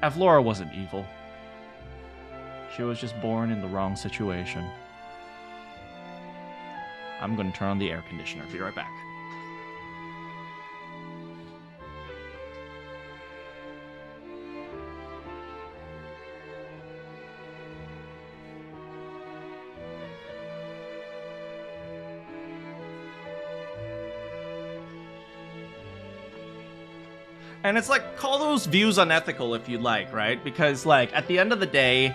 Evlora wasn't evil. She was just born in the wrong situation. I'm going to turn on the air conditioner. Be right back. And it's like, call those views unethical if you'd like, right? Because, like, at the end of the day,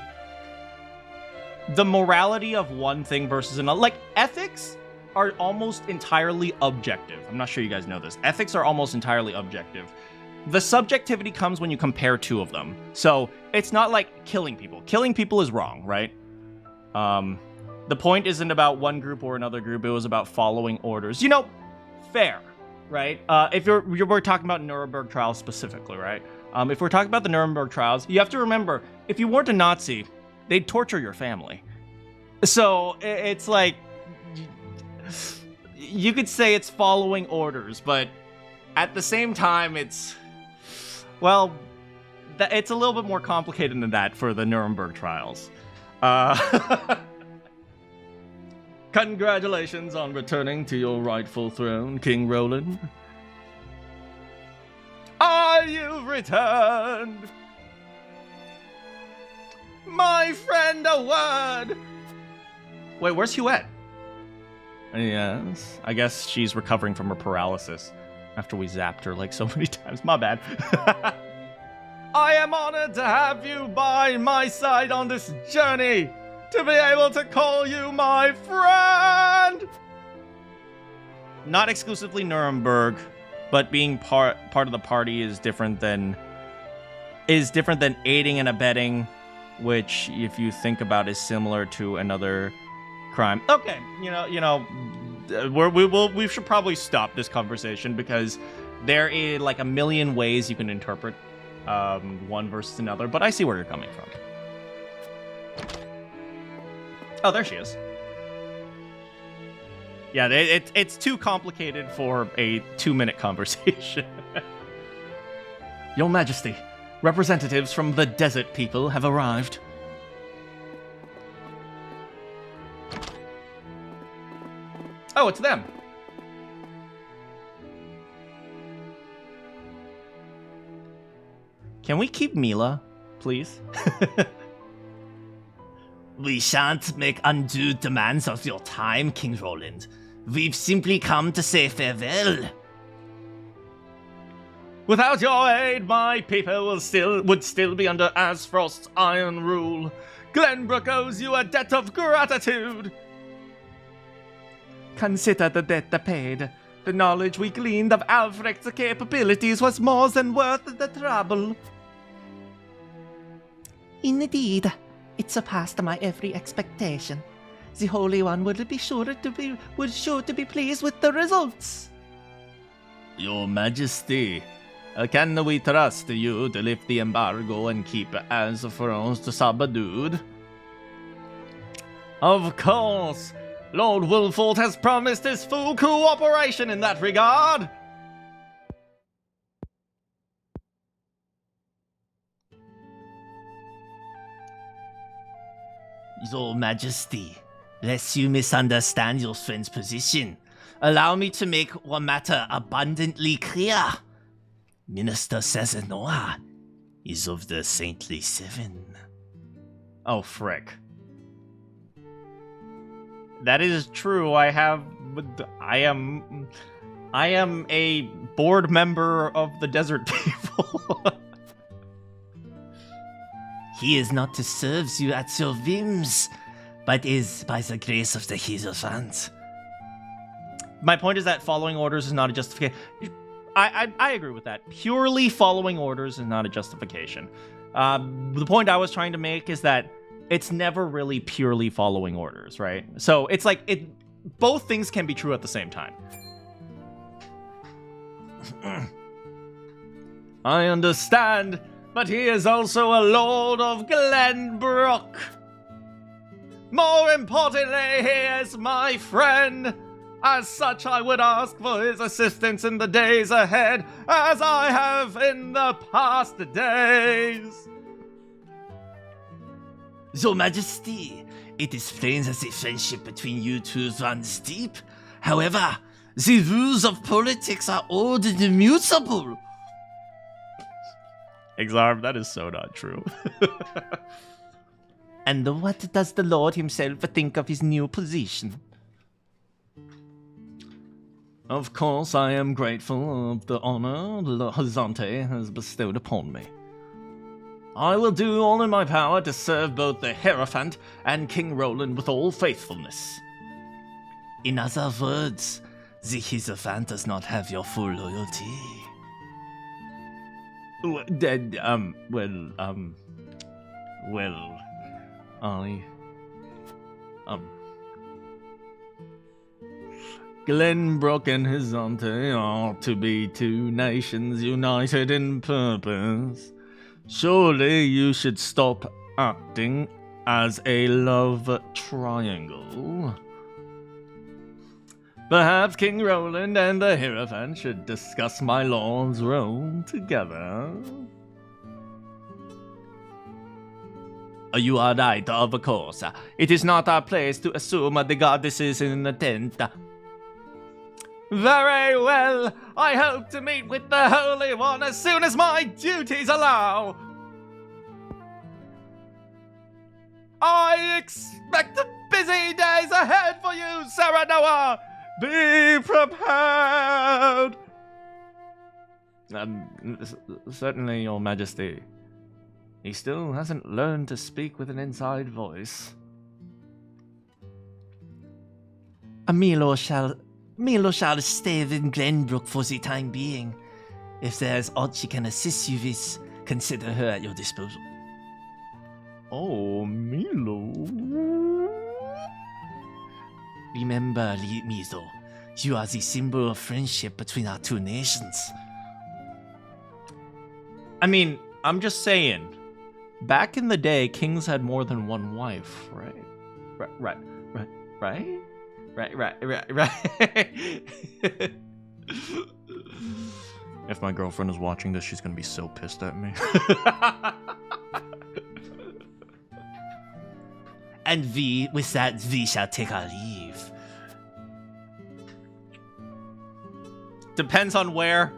the morality of one thing versus another, like, ethics are almost entirely objective. I'm not sure you guys know this. Ethics are almost entirely objective. The subjectivity comes when you compare 2 of them. So, it's not like killing people. Killing people is wrong, right? The point isn't about one group or another group. It was about following orders. You know, fair. Right? If we're talking about Nuremberg trials specifically, right? If we're talking about the Nuremberg trials, you have to remember, if you weren't a Nazi, they'd torture your family. So it's like, you could say it's following orders, but at the same time, it's a little bit more complicated than that for the Nuremberg trials. Congratulations on returning to your rightful throne, King Roland. You've returned! My friend, a word! Wait, where's Huette? Yes, I guess she's recovering from her paralysis after we zapped her like so many times. My bad. I am honored to have you by my side on this journey. To be able to call you my friend! Not exclusively Nuremberg, but being part of the party is different than aiding and abetting, which, if you think about, is similar to another crime. Okay, we should probably stop this conversation because there is like a million ways you can interpret one versus another, but I see where you're coming from. Oh, there she is. Yeah, it's too complicated for a 2-minute conversation. Your Majesty, representatives from the desert people have arrived. Oh, it's them. Can we keep Mila, please?
We shan't make undue demands of your time, King Roland. We've simply come to say farewell.
Without your aid, my people would still be under Aesfrost's iron rule. Glenbook owes you a debt of gratitude. Consider the debt paid. The knowledge we gleaned of Alfred's capabilities was more than worth the trouble.
Indeed, it surpassed my every expectation. The Holy One would be sure to be pleased with the results.
Your Majesty, can we trust you to lift the embargo and keep Aesfrost subdued?
Of course. Lord Wolford has promised his full cooperation in that regard.
Your Majesty, lest you misunderstand your friend's position, allow me to make one matter abundantly clear. Minister Sazanoa is of the Saintly Seven.
Oh, frick. That is true. I am... I am a board member of the Desert People.
He is not to serve you at your whims, but is by the grace of the Hierophant.
My point is that following orders is not a justification. I agree with that. Purely following orders is not a justification. The point I was trying to make is that it's never really purely following orders, right? So it's like both things can be true at the same time. I understand, but he is also a Lord of Glenbook. More importantly, he is my friend. As such, I would ask for his assistance in the days ahead, as I have in the past days.
Your Majesty, it is plain that the friendship between you two runs deep. However, the rules of politics are old and immutable.
Exarm, that is so not true.
And what does the Lord himself think of his new position?
Of course, I am grateful of the honor Hyzante has bestowed upon me. I will do all in my power to serve both the Hierophant and King Roland with all faithfulness.
In other words, the Hierophant does not have your full loyalty.
Glenbook and Hyzante are to be two nations united in purpose. Surely you should stop acting as a love triangle. Perhaps King Roland and the Hierophant should discuss my lord's role together.
You are right, of course. It is not our place to assume the goddess is in the tent.
Very well. I hope to meet with the Holy One as soon as my duties allow. I expect busy days ahead for you, Serenoa. Be prepared. Certainly, Your Majesty. He still hasn't learned to speak with an inside voice.
Milo shall stay in Glenbook for the time being. If there is aught she can assist you with, consider her at your disposal.
Oh, Milo.
Remember, Milo, you are the symbol of friendship between our two nations.
I mean, I'm just saying. Back in the day, kings had more than one wife, right? Right. If my girlfriend is watching this, she's gonna be so pissed at me.
And with that, we shall take our leave.
Depends on where.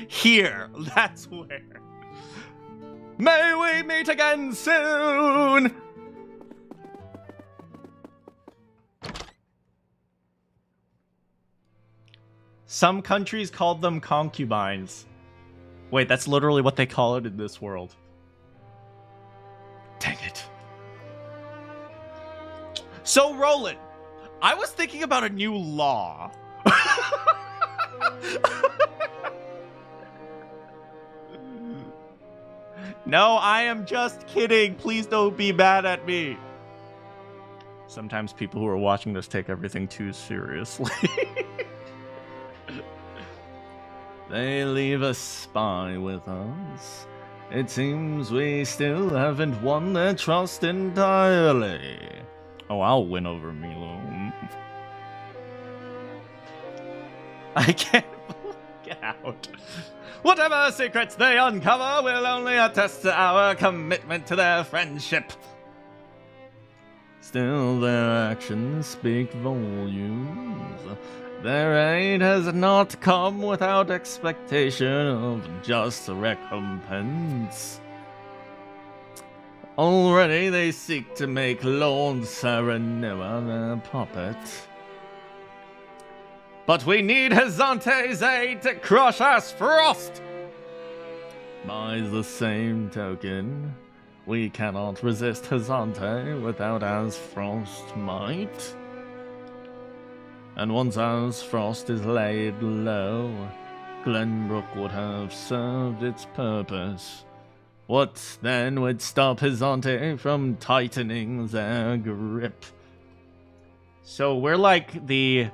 Here, that's where. May we meet again soon! Some countries called them concubines. Wait, that's literally what they call it in this world. Dang it. So, Roland, I was thinking about a new law. No, I am just kidding. Please don't be mad at me. Sometimes people who are watching this take everything too seriously. They leave a spy with us. It seems we still haven't won their trust entirely. Oh, I'll win over Milo. I can't get out. Whatever secrets they uncover will only attest to our commitment to their friendship. Still, their actions speak volumes. Their aid has not come without expectation of just recompense. Already they seek to make Lord Serenoa their puppet. but we need Hyzante's aid to crush Aesfrost! By the same token, we cannot resist Hyzante without Aesfrost might. And once Aesfrost is laid low, Glenbook would have served its purpose. What then would stop Hyzante from tightening their grip? So we're like the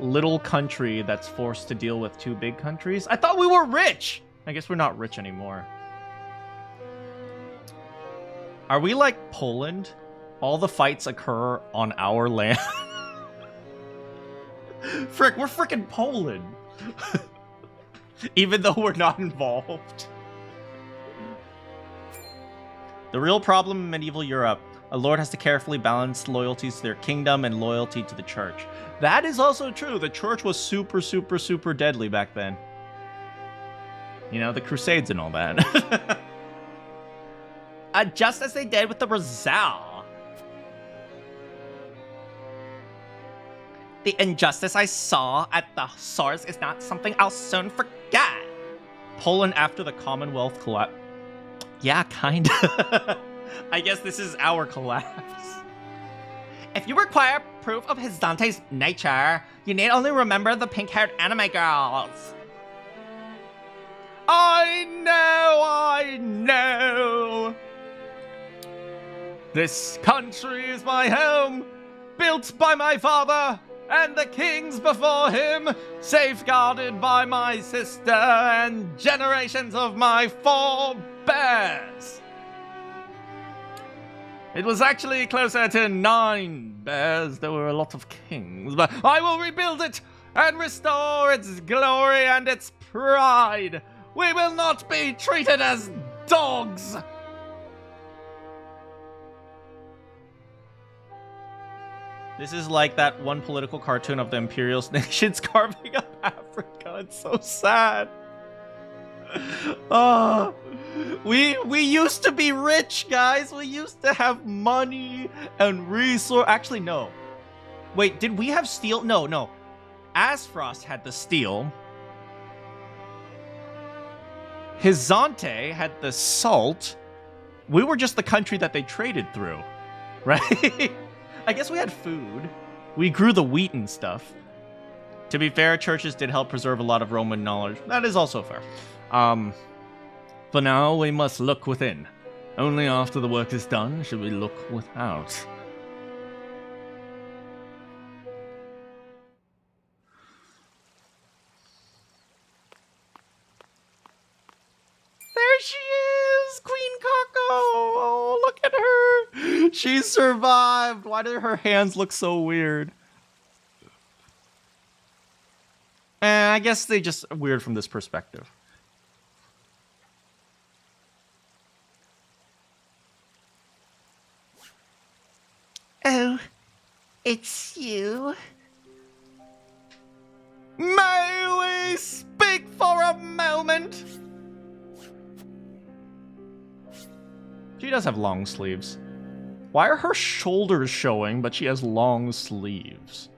little country that's forced to deal with two big countries? I thought we were rich! I guess we're not rich anymore. Are we like Poland? All the fights occur on our land. Frick, we're frickin' Poland. Even though we're not involved. The real problem in medieval Europe, a lord has to carefully balance loyalties to their kingdom and loyalty to the church. That is also true. The church was super, super, super deadly back then. You know, the Crusades and all that. Just as they did with the Rizal. The injustice I saw at the SARS is not something I'll soon forget. Poland after the Commonwealth collapse. Yeah, kinda. I guess this is our collapse. If you require proof of Hyzante's nature, you need only remember the pink-haired anime girls. I know! This country is my home, built by my father and the kings before him, safeguarded by my sister and generations of my forebears. It was actually closer to 9 bears. There were a lot of kings, but I will rebuild it and restore its glory and its pride. We will not be treated as dogs. This is like that one political cartoon of the imperial nations carving up Africa. It's so sad. Oh, we used to be rich, guys. We used to have money and resource. Actually, no. Wait, did we have steel? No. Aesfrost had the steel. Hyzante had the salt. We were just the country that they traded through, right? I guess we had food. We grew the wheat and stuff. To be fair, churches did help preserve a lot of Roman knowledge. That is also fair. For now, we must look within. Only after the work is done should we look without. There she is! Queen Kako! Oh, look at her! She survived! Why do her hands look so weird? I guess they just are weird from this perspective.
Oh, it's you?
May we speak for a moment? She does have long sleeves. Why are her shoulders showing, but she has long sleeves?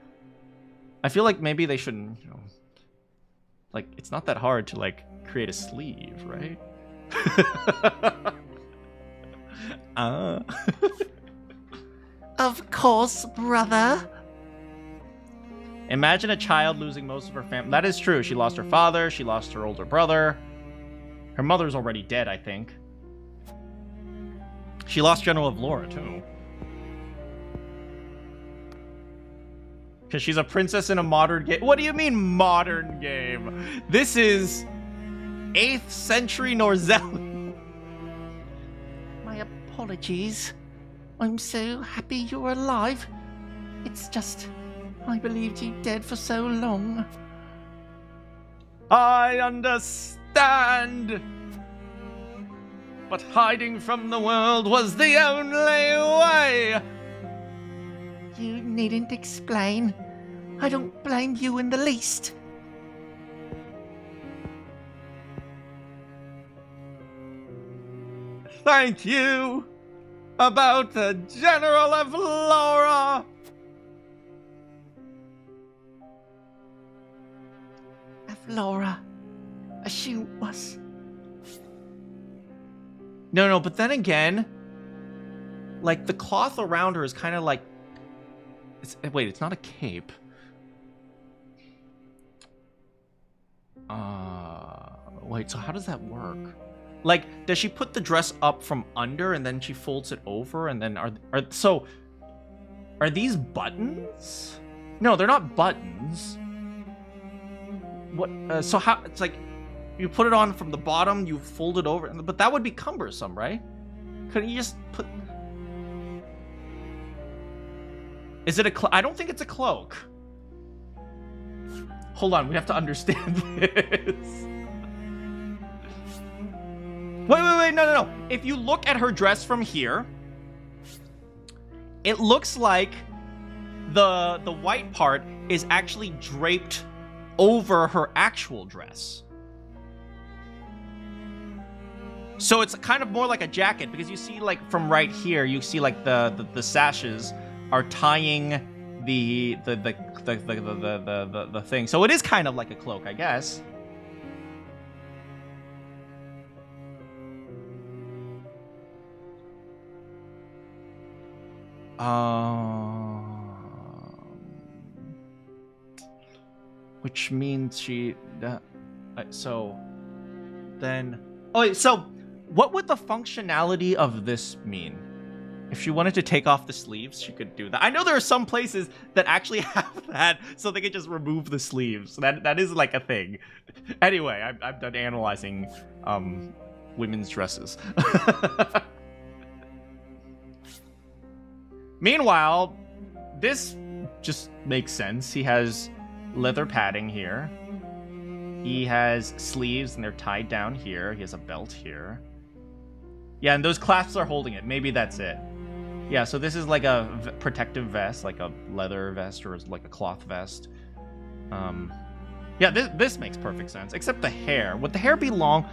I feel like maybe they shouldn't, you know, like, it's not that hard to, like, create a sleeve, right?
Of course, brother.
Imagine a child losing most of her family. That is true. She lost her father. She lost her older brother. Her mother's already dead, I think. She lost General of Laura, too. Because she's a princess in a modern game. What do you mean, modern game? This is 8th century Norzelia.
My apologies. I'm so happy you're alive. It's just, I believed you dead for so long.
I understand. But hiding from the world was the only way.
You needn't explain. I don't blame you in the least.
Thank you. About the General of Laura.
Laura. She was...
No, but then again, like, the cloth around her is kind of like... Wait, it's not a cape. Wait, so how does that work? Like, does she put the dress up from under and then she folds it over and then are these buttons? No, they're not buttons. What? So how? It's like you put it on from the bottom, you fold it over, but that would be cumbersome, right? Couldn't you just put? Is it a? I don't think it's a cloak. Hold on, we have to understand this. Wait, no. If you look at her dress from here, it looks like the white part is actually draped over her actual dress. So it's kind of more like a jacket, because you see, like, from right here, you see, like, the sashes are tying the thing. So it is kind of like a cloak, I guess. Which means she... so... Then... Oh, wait, so... What would the functionality of this mean? If she wanted to take off the sleeves, she could do that. I know there are some places that actually have that, so they could just remove the sleeves. That is like a thing. Anyway, I'm done analyzing women's dresses. Meanwhile, this just makes sense. He has leather padding here. He has sleeves, and they're tied down here. He has a belt here. Yeah, and those clasps are holding it. Maybe that's it. Yeah, so this is like a protective vest, like a leather vest or like a cloth vest. Yeah, this makes perfect sense. Except the hair. Would the hair be long?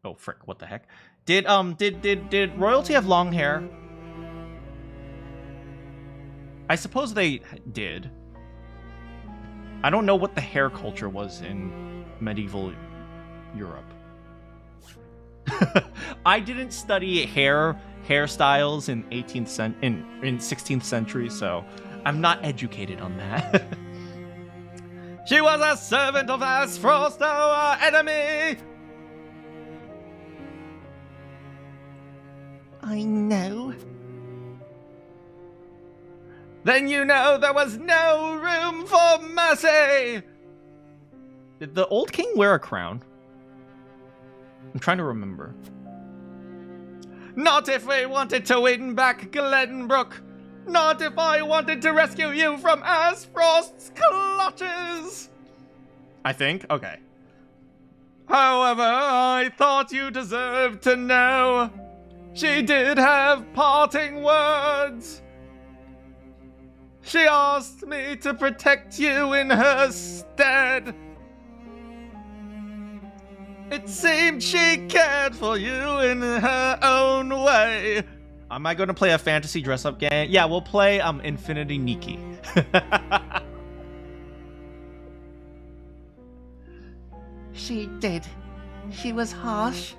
Oh frick! What the heck? Did royalty have long hair? I suppose they did. I don't know what the hair culture was in medieval Europe. I didn't study hairstyles in 16th century, so I'm not educated on that. She was a servant of Aesfrost, our enemy.
I know.
Then you know there was no room for mercy! Did the old king wear a crown? I'm trying to remember. Not if we wanted to win back Glenbook. Not if I wanted to rescue you from Aesfrost's clutches! I think? Okay. However, I thought you deserved to know. She did have parting words. She asked me to protect you in her stead. It seemed she cared for you in her own way. Am I going to play a fantasy dress-up game? Yeah, we'll play Infinity Nikki.
She did. She was harsh,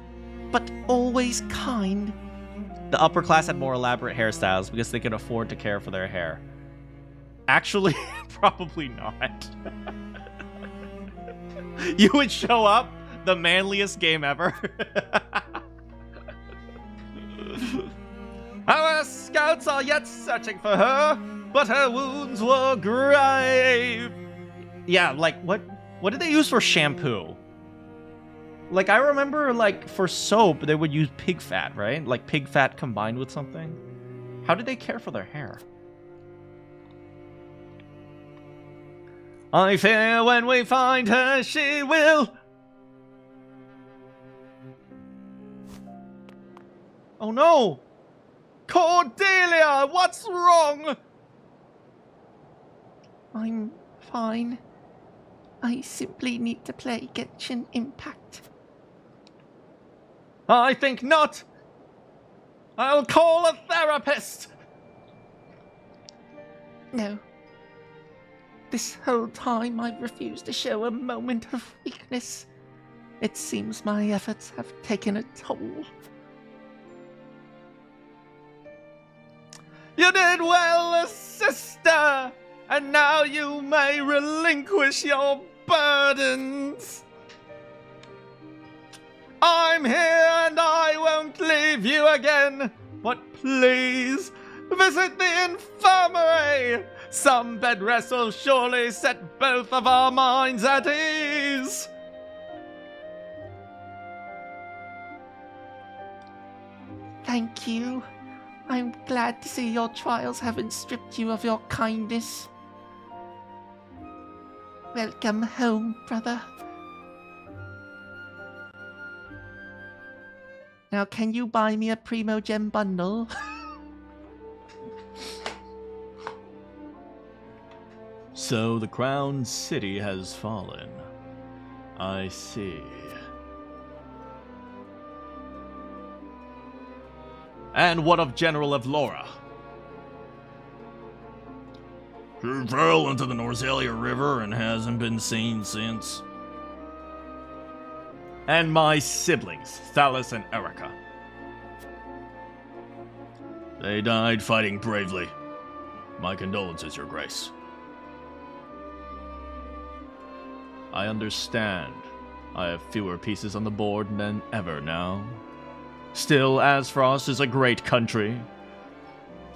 but always kind.
The upper class had more elaborate hairstyles because they could afford to care for their hair. Actually, probably not. You would show up, the manliest game ever. Our scouts are yet searching for her, but her wounds were grave. Yeah, like, what did they use for shampoo? Like, I remember, like, for soap, they would use pig fat, right? Like, pig fat combined with something. How did they care for their hair? I fear when we find her, she will... Oh no! Cordelia, what's wrong?
I'm fine. I simply need to play Genshin Impact.
I think not. I'll call a therapist.
No. This whole time I've refused to show a moment of weakness. It seems my efforts have taken a toll.
You did well, sister, and now you may relinquish your burdens. I'm here and I won't leave you again, but please visit the infirmary. Some bed rest will surely set both of our minds at ease.
Thank you. I'm glad to see your trials haven't stripped you of your kindness. Welcome home, brother. Now, can you buy me a Primo Gem bundle?
So the crown city has fallen. I see. And what of General Evlora? She fell into the Norzelia River and hasn't been seen since. And my siblings, Thalas and Erica. They died fighting bravely. My condolences, Your Grace. I understand. I have fewer pieces on the board than ever now. Still, Aesfrost is a great country.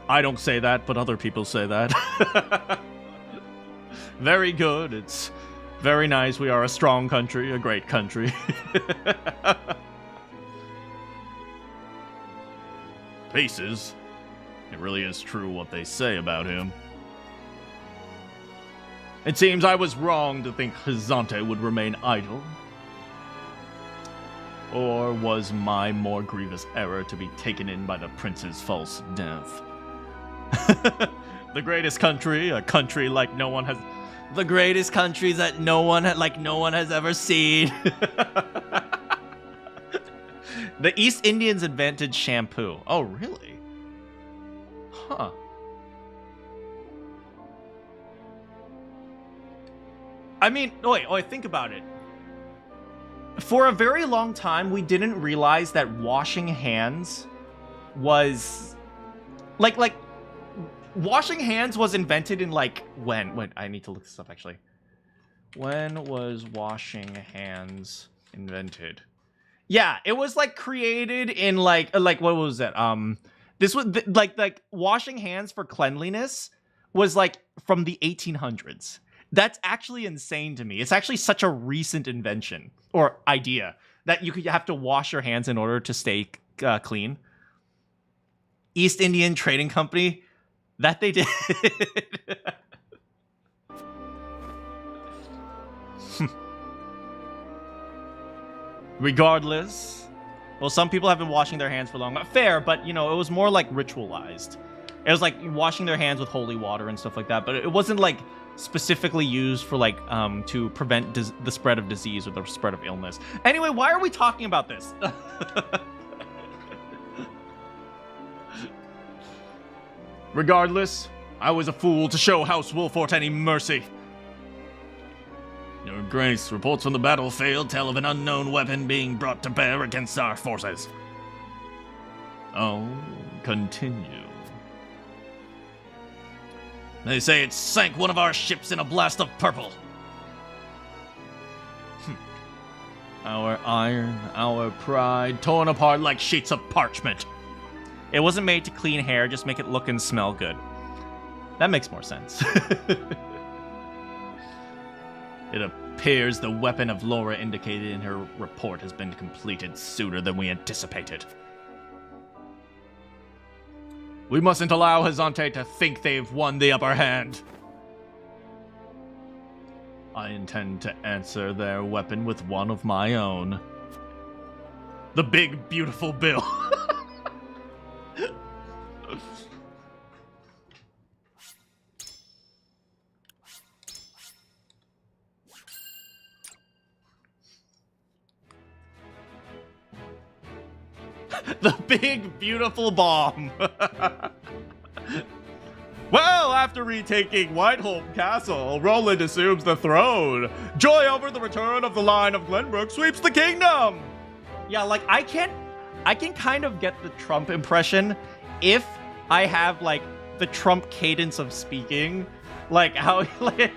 I don't say that, but other people say that. Very good. It's very nice. We are a strong country, a great country. Pieces. It really is true what they say about him. It seems I was wrong to think Hyzante would remain idle. Or was my more grievous error to be taken in by the prince's false death? The greatest country, a country like no one has... The greatest countries that no one has ever seen.
The East Indians invented shampoo. Oh, really? Huh. I mean, wait, think about it. For a very long time, we didn't realize that washing hands was... Like, washing hands was invented in, like, when? Wait, I need to look this up, actually. When was washing hands invented? Yeah, it was, like, created in, like, what was it? This was, like, washing hands for cleanliness was, like, from the 1800s. That's actually insane to me. It's actually such a recent invention or idea that you have to wash your hands in order to stay clean. East Indian Trading Company, that they did. Regardless, well, some people have been washing their hands for long. Fair, but, you know, it was more like ritualized. It was like washing their hands with holy water and stuff like that, but it wasn't like specifically used for like to prevent the spread of disease or the spread of illness. Anyway, why are we talking about this? Regardless, I was a fool to show House Wolfort any mercy. Your Grace, reports from the battlefield tell of an unknown weapon being brought to bear against our forces. Oh, continue. They say it sank one of our ships in a blast of purple. Our iron, our pride, torn apart like sheets of parchment. It wasn't made to clean hair, just make it look and smell good. That makes more sense. It appears the weapon of Laura indicated in her report has been completed sooner than we anticipated. We mustn't allow Hyzante to think they've won the upper hand. I intend to answer their weapon with one of my own. The big, beautiful bill. The big, beautiful bomb. Well,
after retaking Whiteholm Castle, Roland assumes the throne. Joy over the return of the line of Glenbook sweeps the kingdom.
Yeah, like I can kind of get the Trump impression if I have like the Trump cadence of speaking, like how like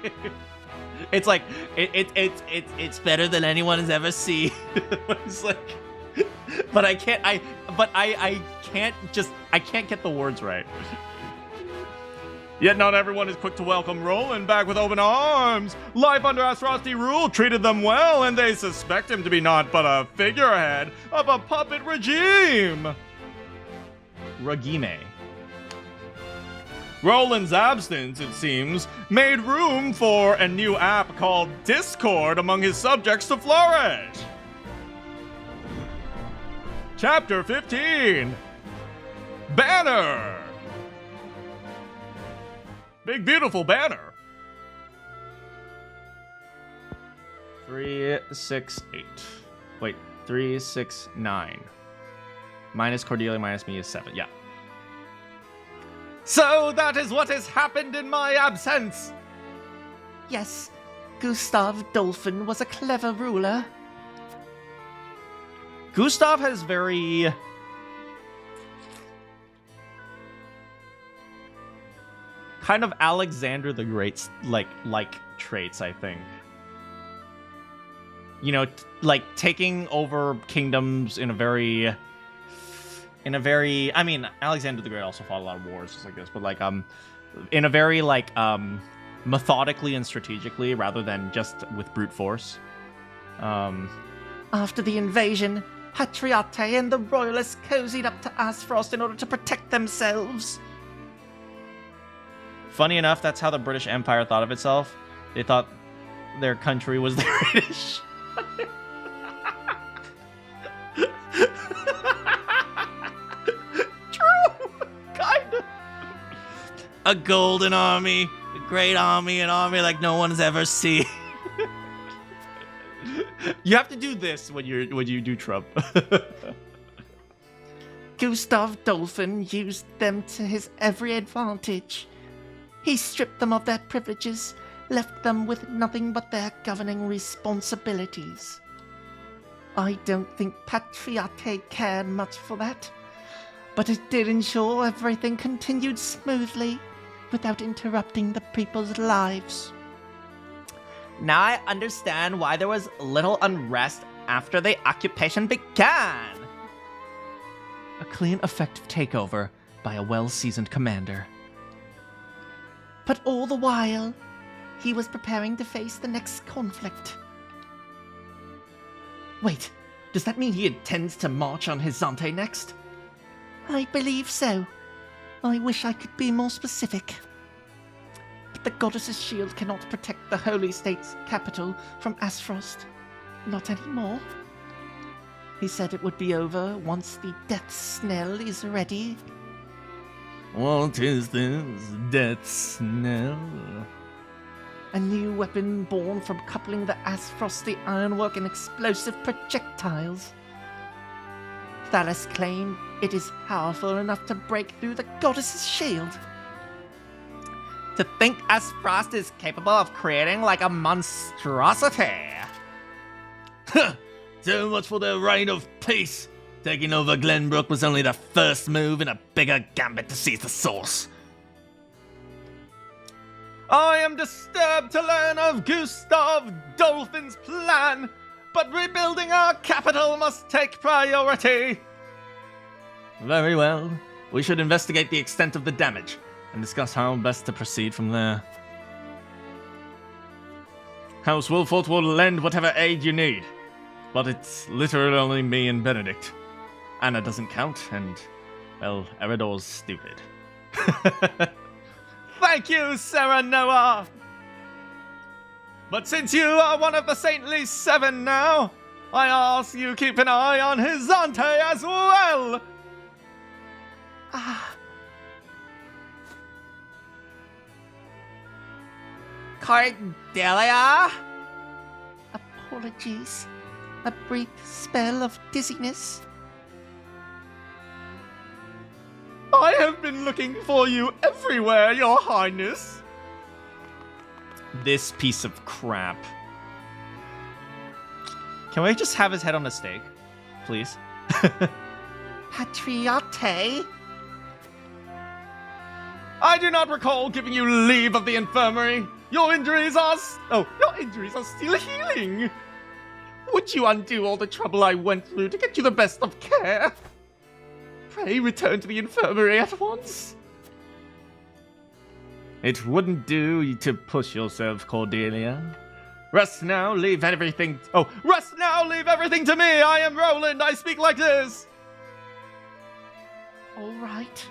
it's like it's better than anyone has ever seen. It's like, but I can't get the words right.
Yet not everyone is quick to welcome Roland back with open arms. Life under Aesfrosti rule treated them well, and they suspect him to be naught but a figurehead of a puppet regime.
Regime.
Roland's absence, it seems, made room for a new app called Discord among his subjects to flourish. Chapter 15. Banner. Big beautiful banner.
3, 6, 8. Wait, 3, 6, 9. Minus Cordelia, minus me is 7. Yeah.
So that is what has happened in my absence.
Yes, Gustav Dolphin was a clever ruler.
Gustav has very kind of Alexander the Great's like traits, I think. You know, like taking over kingdoms in a very I mean, Alexander the Great also fought a lot of wars just like this, but like in a very like methodically and strategically rather than just with brute force.
After the invasion, Patriate and the royalists cozied up to Aesfrost in order to protect themselves.
Funny enough, that's how the British Empire thought of itself. They thought their country was the British.
True! Kinda.
A golden army, a great army, an army like no one's ever seen.
You have to do this when you do Trump.
Gustav Dolphin used them to his every advantage. He stripped them of their privileges, left them with nothing but their governing responsibilities. I don't think Patriate cared much for that, but it did ensure everything continued smoothly without interrupting the people's lives.
Now I understand why there was little unrest after the occupation began.
A clean, effective takeover by a well-seasoned commander.
But all the while, he was preparing to face the next conflict.
Wait, does that mean he intends to march on Hyzante next?
I believe so. I wish I could be more specific. But the goddess's shield cannot protect the Holy State's capital from Aesfrost. Not anymore. He said it would be over once the death knell is ready.
What is this death knell?
A new weapon born from coupling the Aesfrosti ironwork and explosive projectiles. Thalas claimed it is powerful enough to break through the goddess's shield.
To think Aesfrost is capable of creating like a monstrosity.
So much for their reign of peace. Taking over Glenbook was only the first move in a bigger gambit to seize the source. I am disturbed to learn of Gustav Dolphin's plan, but rebuilding our capital must take priority. Very well. We should investigate the extent of the damage and discuss how best to proceed from there. House Wolfort will lend whatever aid you need, but it's literally only me and Benedict. Anna doesn't count, and, well, Eridor's stupid. Thank you, Sarah Noah! But since you are one of the saintly seven now, I ask you keep an eye on Hyzante as well!
Cordelia?
Apologies. A brief spell of dizziness.
I have been been looking for you everywhere, Your Highness.
This piece of crap. Can we just have his head on a stake? Please?
Patriate?
I do not recall giving you leave of the infirmary. Your injuries are still healing. Would you undo all the trouble I went through to get you the best of care? Pray return to the infirmary at once. It wouldn't do to push yourself, Cordelia. Rest now, leave everything... Oh, rest now, leave everything to me! I am Roland, I speak like this!
All right.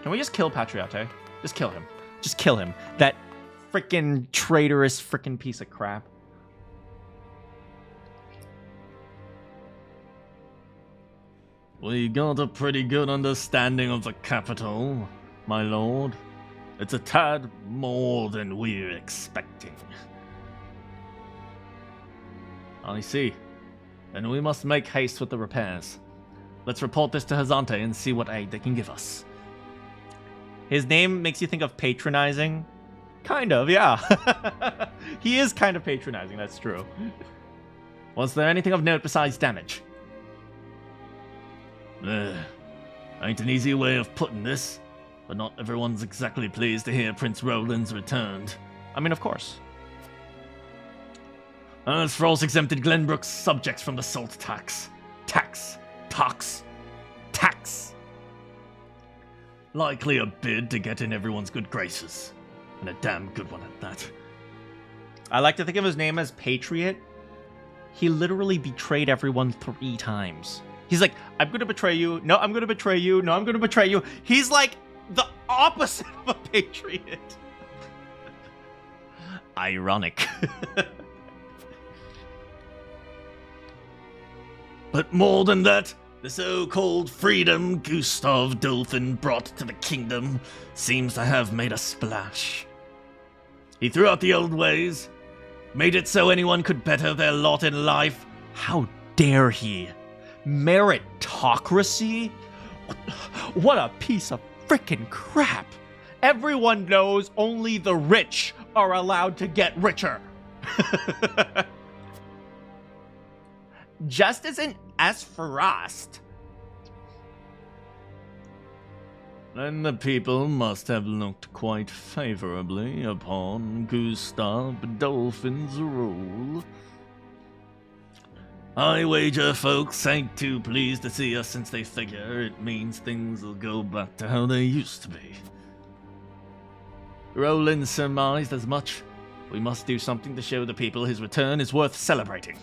Can we just kill Patriate? Just kill him. Just kill him. That frickin' traitorous frickin' piece of crap.
We got a pretty good understanding of the capital, my lord. It's a tad more than we're expecting. I see. Then we must make haste with the repairs. Let's report this to Hyzante and see what aid they can give us.
His name makes you think of patronizing. Kind of, yeah. He is kind of patronizing, that's true.
Was there anything of note besides damage? Ain't an easy way of putting this, but not everyone's exactly pleased to hear Prince Roland's returned.
I mean, of course.
Aesfrost exempted Glenbook's subjects from the salt tax. Tax. Likely a bid to get in everyone's good graces. And a damn good one at that.
I like to think of his name as Patriot. He literally betrayed everyone 3 times. He's like, I'm going to betray you. No, I'm going to betray you. No, I'm going to betray you. He's like the opposite of a patriot. Ironic.
But more than that, the so-called freedom Gustav Dolphin brought to the kingdom seems to have made a splash. He threw out the old ways, made it so anyone could better their lot in life.
How dare he? Meritocracy? What a piece of frickin' crap. Everyone knows only the rich are allowed to get richer. Just as in Aesfrost.
Then the people must have looked quite favorably upon Gustav Dolphin's rule. I wager folks ain't too pleased to see us since they figure it means things will go back to how they used to be. Roland surmised as much. We must do something to show the people his return is worth celebrating.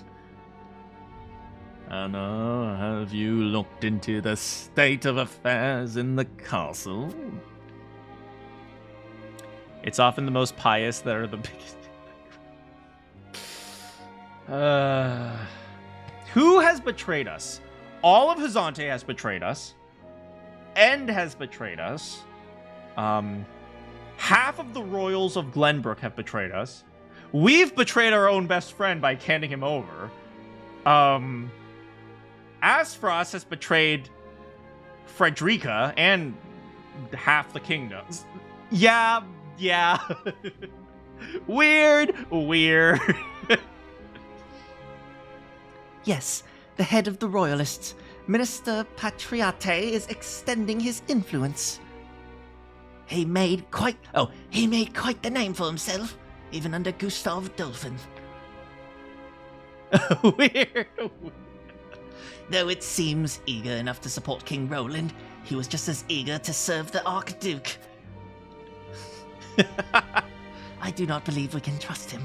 Anna, have you looked into the state of affairs in the castle?
It's often the most pious that are the biggest. Who has betrayed us? All of Hyzante has betrayed us. End has betrayed us. Half of the royals of Glenbook have betrayed us. We've betrayed our own best friend by handing him over. Aesfrost has betrayed Frederica and half the kingdom. Yeah. Weird.
Yes, the head of the royalists, Minister Patriate, is extending his influence. He made quite the name for himself, even under Gustav Dolphin.
Weird.
Though it seems eager enough to support King Roland, he was just as eager to serve the Archduke. I do not believe we can trust him.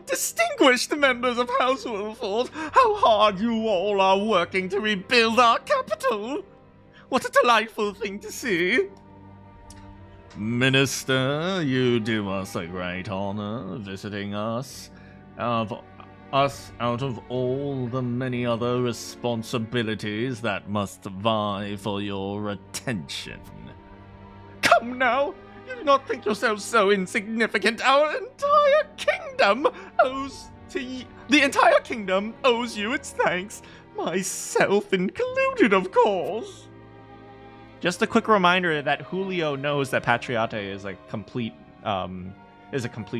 Distinguished members of House Wolford, how hard you all are working to rebuild our capital! What a delightful thing to see! Minister, you do us a great honor visiting us. Out of all the many other responsibilities that must vie for your attention. Come now! You do not think yourself so insignificant. Our entire kingdom owes
The entire kingdom owes you its thanks, myself included, of course. Just a quick reminder that Julio knows that Patriate is a complete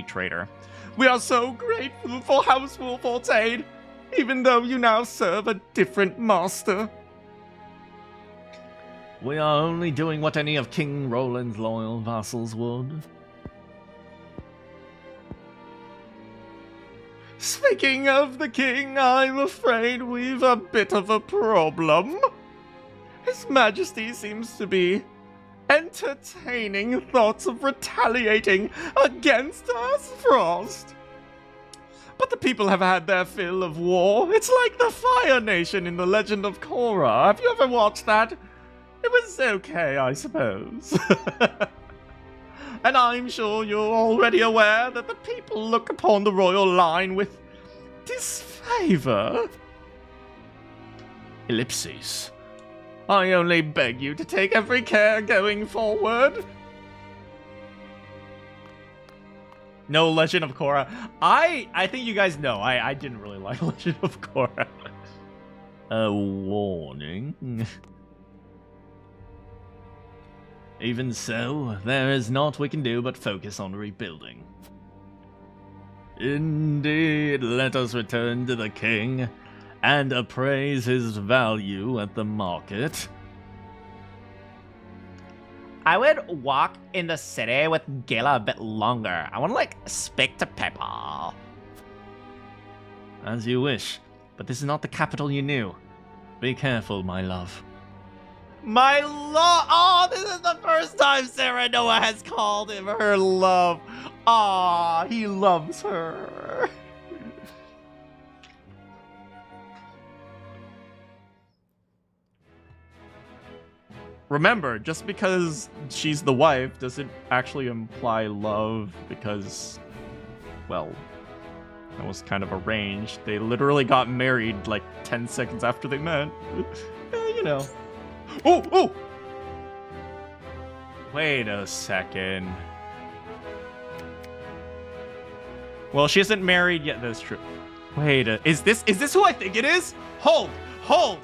traitor. We are so grateful for House Wolfort's aid, even though you now serve a different master.
We are only doing what any of King Roland's loyal vassals would.
Speaking of the king, I'm afraid we've a bit of a problem. His Majesty seems to be entertaining thoughts of retaliating against Aesfrost. But the people have had their fill of war. It's like the Fire Nation in The Legend of Korra. Have you ever watched that? It was okay, I suppose. And I'm sure you're already aware that the people look upon the royal line with disfavor.
Ellipses.
I only beg you to take every care going forward. No Legend of Korra. I think you guys know, I didn't really like Legend of Korra.
A warning. Even so, there is naught we can do but focus on rebuilding. Indeed, let us return to the king and appraise his value at the market.
I would walk in the city with Gala a bit longer. I want to, like, speak to people.
As you wish, but this is not the capital you knew. Be careful, my love.
My love! Oh, this is the first time Sarah Noah has called him her love. Aw, he loves her.
Remember, just because she's the wife doesn't actually imply love, because, well, that was kind of arranged. They literally got married like 10 seconds after they met. You know. Oh! Wait a second. Well, she isn't married yet. That's true. Wait, is this who I think it is? Hold on!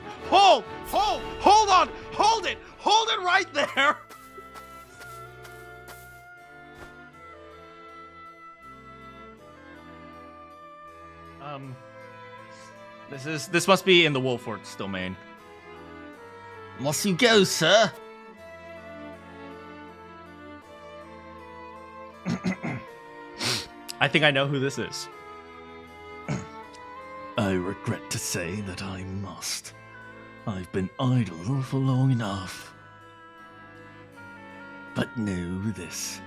Hold it right there! This must be in the Wolfort's domain.
Must you go, sir?
I think I know who this is.
I regret to say that I must. I've been idle for long enough. But know this,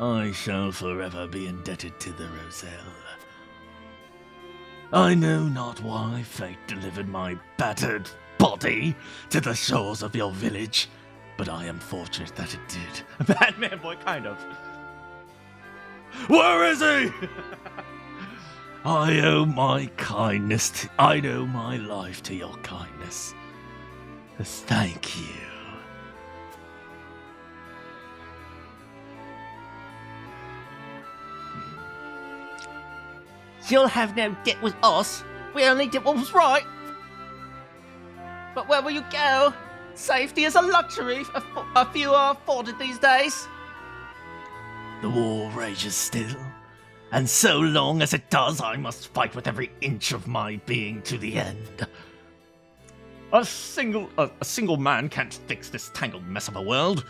I shall forever be indebted to the Roselle. I know not why fate delivered my battered body to the shores of your village, but I am fortunate that it did.
Batman boy, kind of.
Where is he? I owe my kindness, I owe my life to your kindness. Thank you.
You'll have no debt with us. We only did what was right. But where will you go? Safety is a luxury a few are afforded these days.
The war rages still, and so long as it does, I must fight with every inch of my being to the end.
A single man can't fix this tangled mess of a world.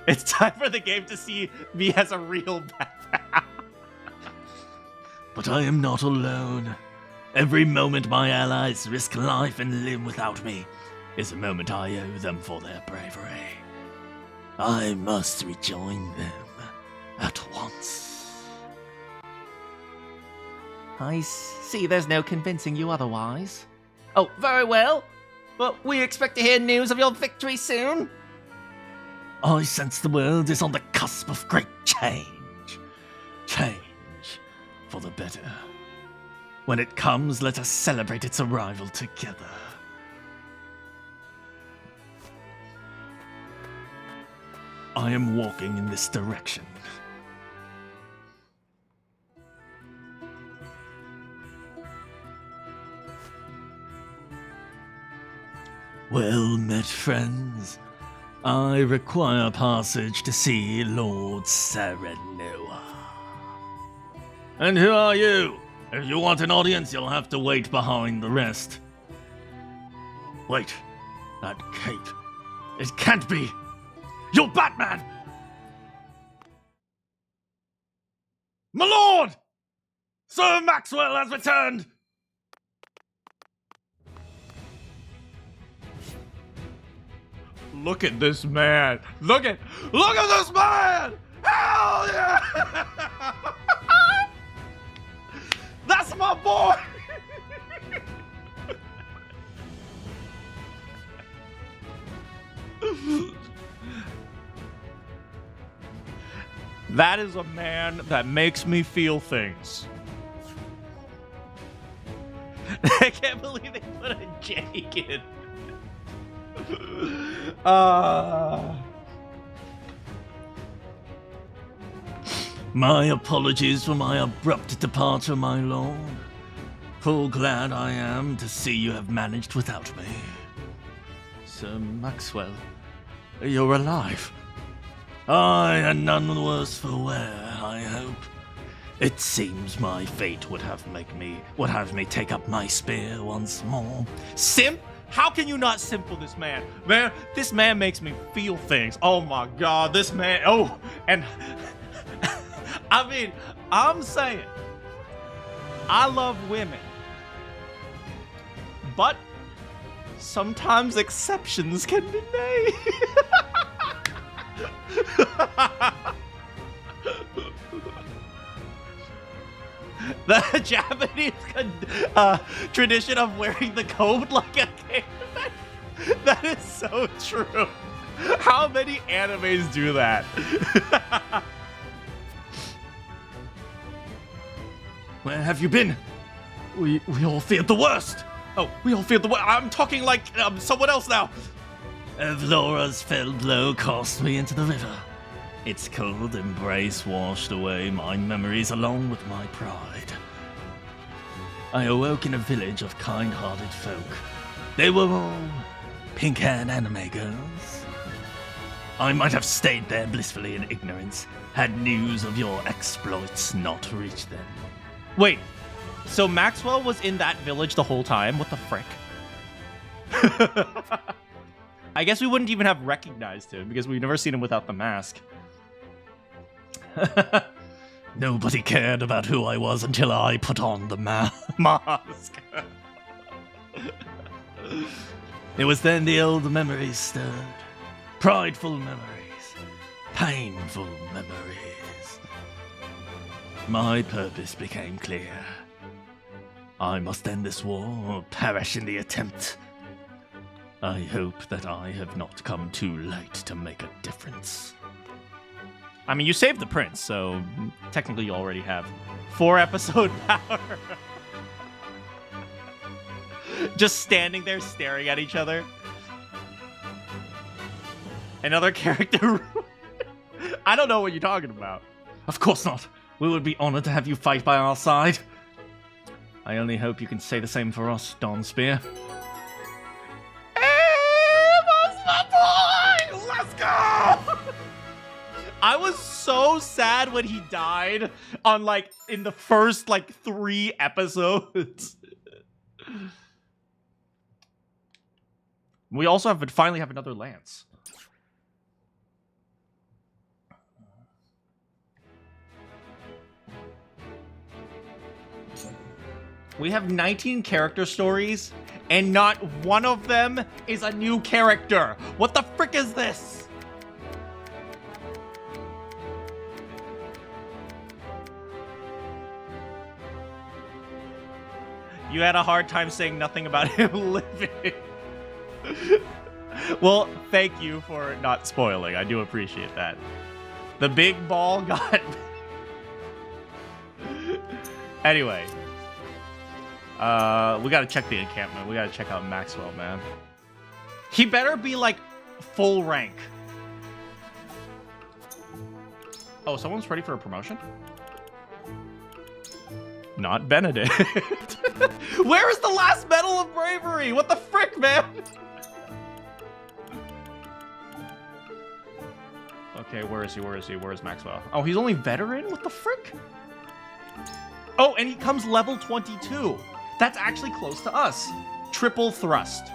It's time for the game to see me as a real Batman.
But I am not alone. Every moment my allies risk life and limb without me is a moment I owe them for their bravery. I must rejoin them at once.
I see there's no convincing you otherwise. Oh, very well. But we expect to hear news of your victory soon.
I sense the world is on the cusp of great change. Change for the better. When it comes, let us celebrate its arrival together. I am walking in this direction.
Well met, friends. I require passage to see Lord Serenoa. And who are you? If you want an audience, you'll have to wait behind the rest. Wait, that cape. It can't be. You're Batman! My lord! Sir Maxwell has returned!
Look at this man. Look at this man! Hell yeah! That's my boy! That is a man that makes me feel things. I can't believe they put a Jake in.
My apologies for my abrupt departure, my lord. Full glad I am to see you have managed without me. Sir Maxwell, you're alive. Aye, and none the worse for wear, I hope. It seems my fate would have me take up my spear once more.
Simp? How can you not simple this man? Man, this man makes me feel things. Oh my god, this man. Oh, and I mean, I'm saying, I love women. But sometimes exceptions can be made. The Japanese tradition of wearing the coat like a cape. That is so true. How many animes do that?
Where have you been? We all feared the worst.
Oh, we all feel the way. I'm talking like someone else now.
Evlora's fell blow cast me into the river. Its cold embrace washed away my memories along with my pride. I awoke in a village of kind-hearted folk. They were all pink-haired anime girls. I might have stayed there blissfully in ignorance had news of your exploits not reached them.
Wait, so Maxwell was in that village the whole time? What the frick? I guess we wouldn't even have recognized him because we've never seen him without the mask.
Nobody cared about who I was until I put on the mask. It was then the old memories stirred. Prideful memories. Painful memories. My purpose became clear. I must end this war or perish in the attempt. I hope that I have not come too late to make a difference.
I mean, you saved the prince, so technically you already have 4-episode power. Just standing there staring at each other. Another character. I don't know what you're talking about.
Of course not. We would be honored to have you fight by our side. I only hope you can say the same for us, Dawn Spear.
Let's go! I was so sad when he died on in the first 3 episodes. We also finally have another lance. We have 19 character stories, and not one of them is a new character. What the frick is this? You had a hard time saying nothing about him living. Well, thank you for not spoiling. I do appreciate that. The big ball got... Anyway. We gotta check the encampment. We gotta check out Maxwell, man. He better be full rank. Oh, someone's ready for a promotion? Not Benedict. Where is the last medal of bravery? What the frick, man? Okay, where is he? Where is he? Where is Maxwell? Oh, he's only veteran? What the frick? Oh, and he comes level 22. That's actually close to us. Triple thrust.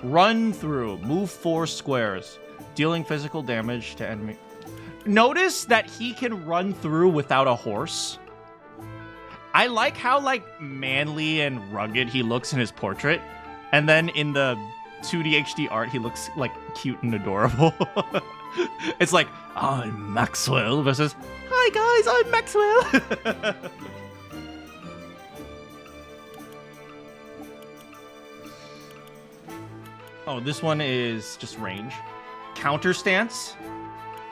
Run through. Move 4 squares. Dealing physical damage to enemy. Notice that he can run through without a horse. I like how, like, manly and rugged he looks in his portrait. And then in the 2D HD art, he looks, like, cute and adorable. It's like, I'm Maxwell versus, hi guys, I'm Maxwell. Oh, this one is just range. Counter stance.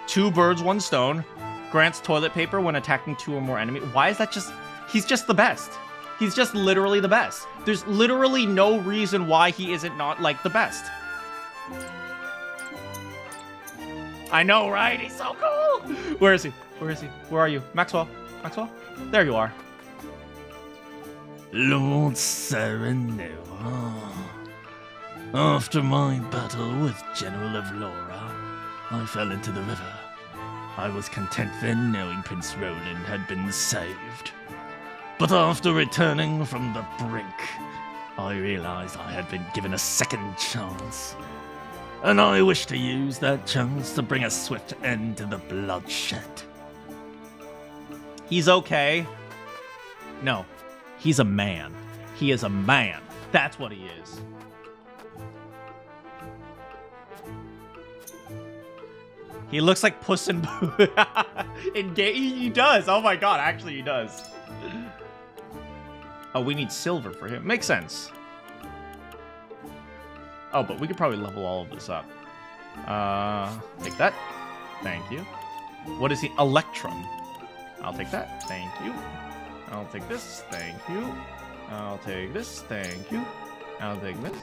2 birds, 1 stone. Grants toilet paper when attacking 2 or more enemies. Why is that just... He's just the best. He's just literally the best. There's literally no reason why he isn't not, like, the best. I know, right? He's so cool! Where is he? Where is he? Where are you? Maxwell? Maxwell? There you are.
Lord Sereno. After my battle with General of Laura, I fell into the river. I was content then knowing Prince Roland had been saved. But after returning from the brink, I realized I had been given a second chance. And I wish to use that chance to bring a swift end to the bloodshed.
He's okay. No, he's a man. He is a man. That's what he is. He looks like Puss in Boots. He does. Oh my god, actually he does. Oh, we need silver for him. Makes sense. Oh, but we could probably level all of this up. Take that. Thank you. What is he? Electrum. I'll take that. Thank you. I'll take this. Thank you. I'll take this. Thank you. I'll take this.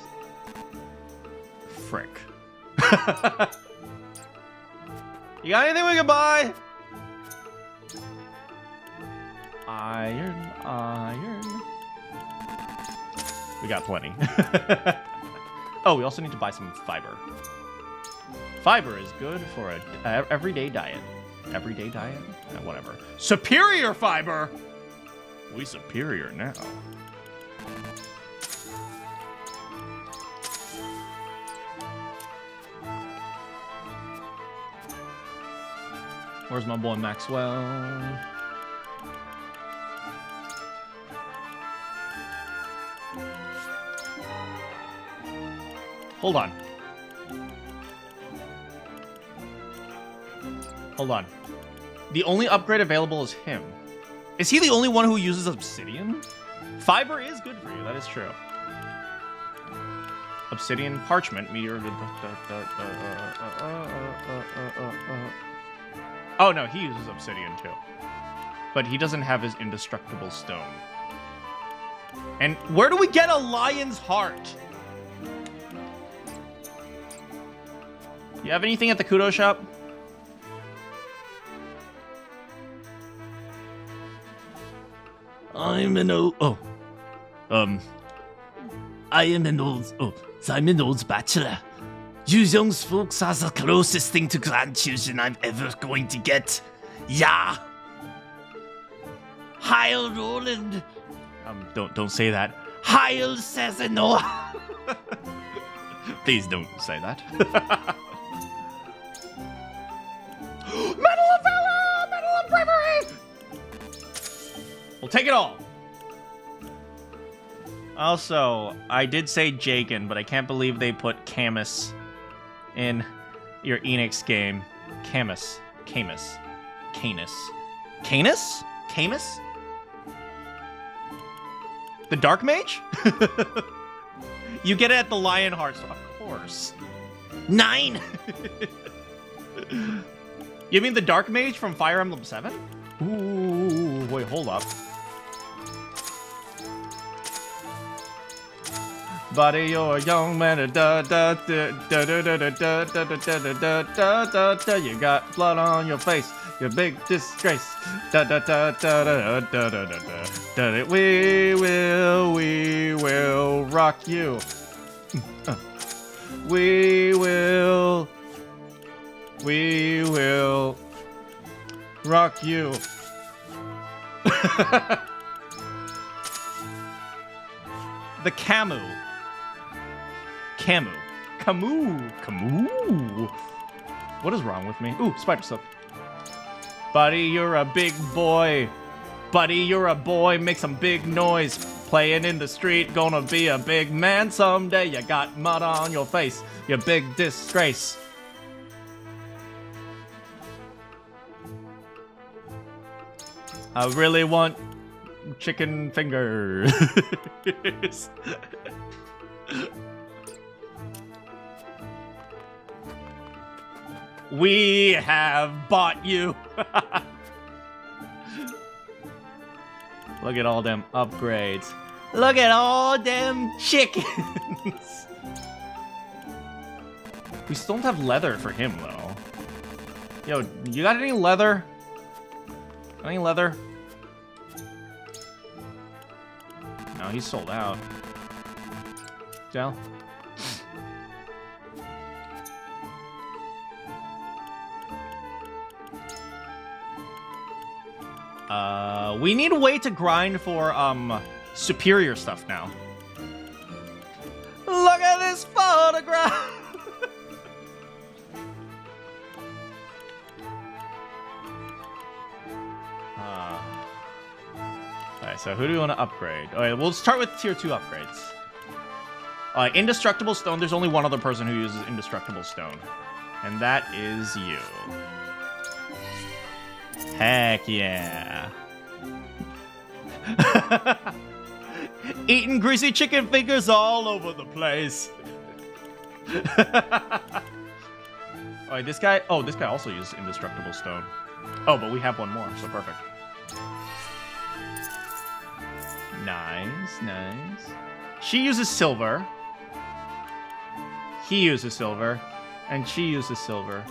Frick. You got anything we can buy? Iron, iron. We got plenty. Oh, we also need to buy some fiber. Fiber is good for a everyday diet. Everyday diet? Whatever. Superior fiber! We superior now. Where's my boy Maxwell? Hold on. Hold on. The only upgrade available is him. Is he the only one who uses obsidian? Fiber is good for you, that is true. Obsidian, parchment, meteor. Oh no, he uses obsidian too. But he doesn't have his indestructible stone. And where do we get a lion's heart? You have anything at the Kudo shop?
I'm an old bachelor. You young folks are the closest thing to grandchildren I'm ever going to get. Yeah. Heil Roland.
Don't say that.
Heil Sazeno.
Please don't say that. Medal of Valor! Medal of Bravery! We'll take it all. Also, I did say Jagan, but I can't believe they put Camus in your Enix game. Camus. Camus. Canis. Canis? Camus? The Dark Mage? You get it at the Lionheart, so of course.
9.
You mean the Dark Mage from Fire Emblem 7? Ooh, wait, hold up. Buddy, you're a young man. You got blood on your face. Your big disgrace. We will rock you. We will We will rock you. The Camu. Camu. What is wrong with me? Ooh, spider silk. Buddy, you're a big boy. Buddy, you're a boy. Make some big noise. Playing in the street. Gonna be a big man someday. You got mud on your face. You big disgrace. I really want chicken fingers. We have bought you. Look at all them upgrades. Look at all them chickens. We still don't have leather for him, though. Yo, you got any leather? Any leather? No, he's sold out. Del? We need a way to grind for, superior stuff now. Look at this photograph! Alright, so who do we want to upgrade? Alright, we'll start with tier 2 upgrades. Indestructible stone, there's only one other person who uses indestructible stone. And that is you. Heck yeah. Eating greasy chicken fingers all over the place. Alright, this guy also uses indestructible stone. Oh, but we have one more, so perfect. Nice, nice. She uses silver. He uses silver. And she uses silver.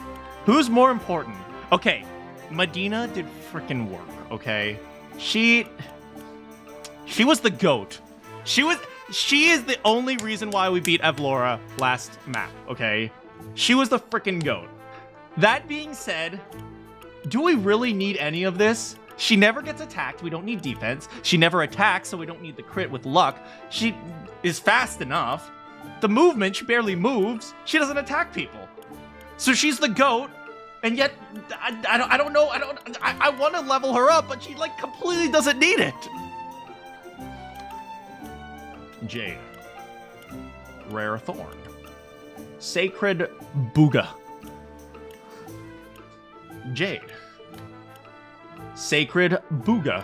Who's more important? Okay, Medina did frickin' work, okay? She was the GOAT. She is the only reason why we beat Evlora last map, okay? She was the frickin' GOAT. That being said, do we really need any of this? She never gets attacked, we don't need defense. She never attacks, so we don't need the crit with luck. She is fast enough. The movement, she barely moves. She doesn't attack people. So she's the GOAT, and yet, I don't know, I want to level her up, but she, like, completely doesn't need it. Jade. Rare Thorn. Sacred Booga. Jade. Sacred Booga.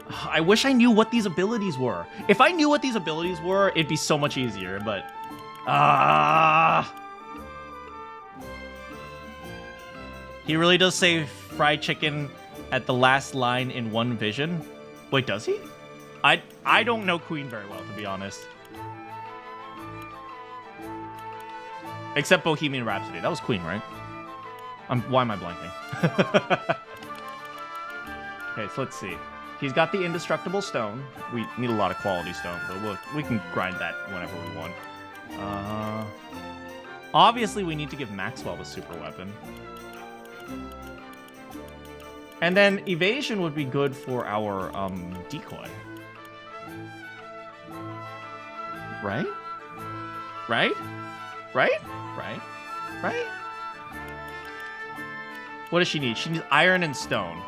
I wish I knew what these abilities were. If I knew what these abilities were, it'd be so much easier, but... He really does say fried chicken at the last line in one vision. Wait, does he? I don't know Queen very well, to be honest. Except Bohemian Rhapsody. That was Queen, right? Why am I blanking? Okay, so let's see. He's got the indestructible stone. We need a lot of quality stone, but we can grind that whenever we want. Obviously, we need to give Maxwell the super weapon. And then evasion would be good for our decoy. Right? Right? Right? Right? Right? What does she need? She needs iron and stone.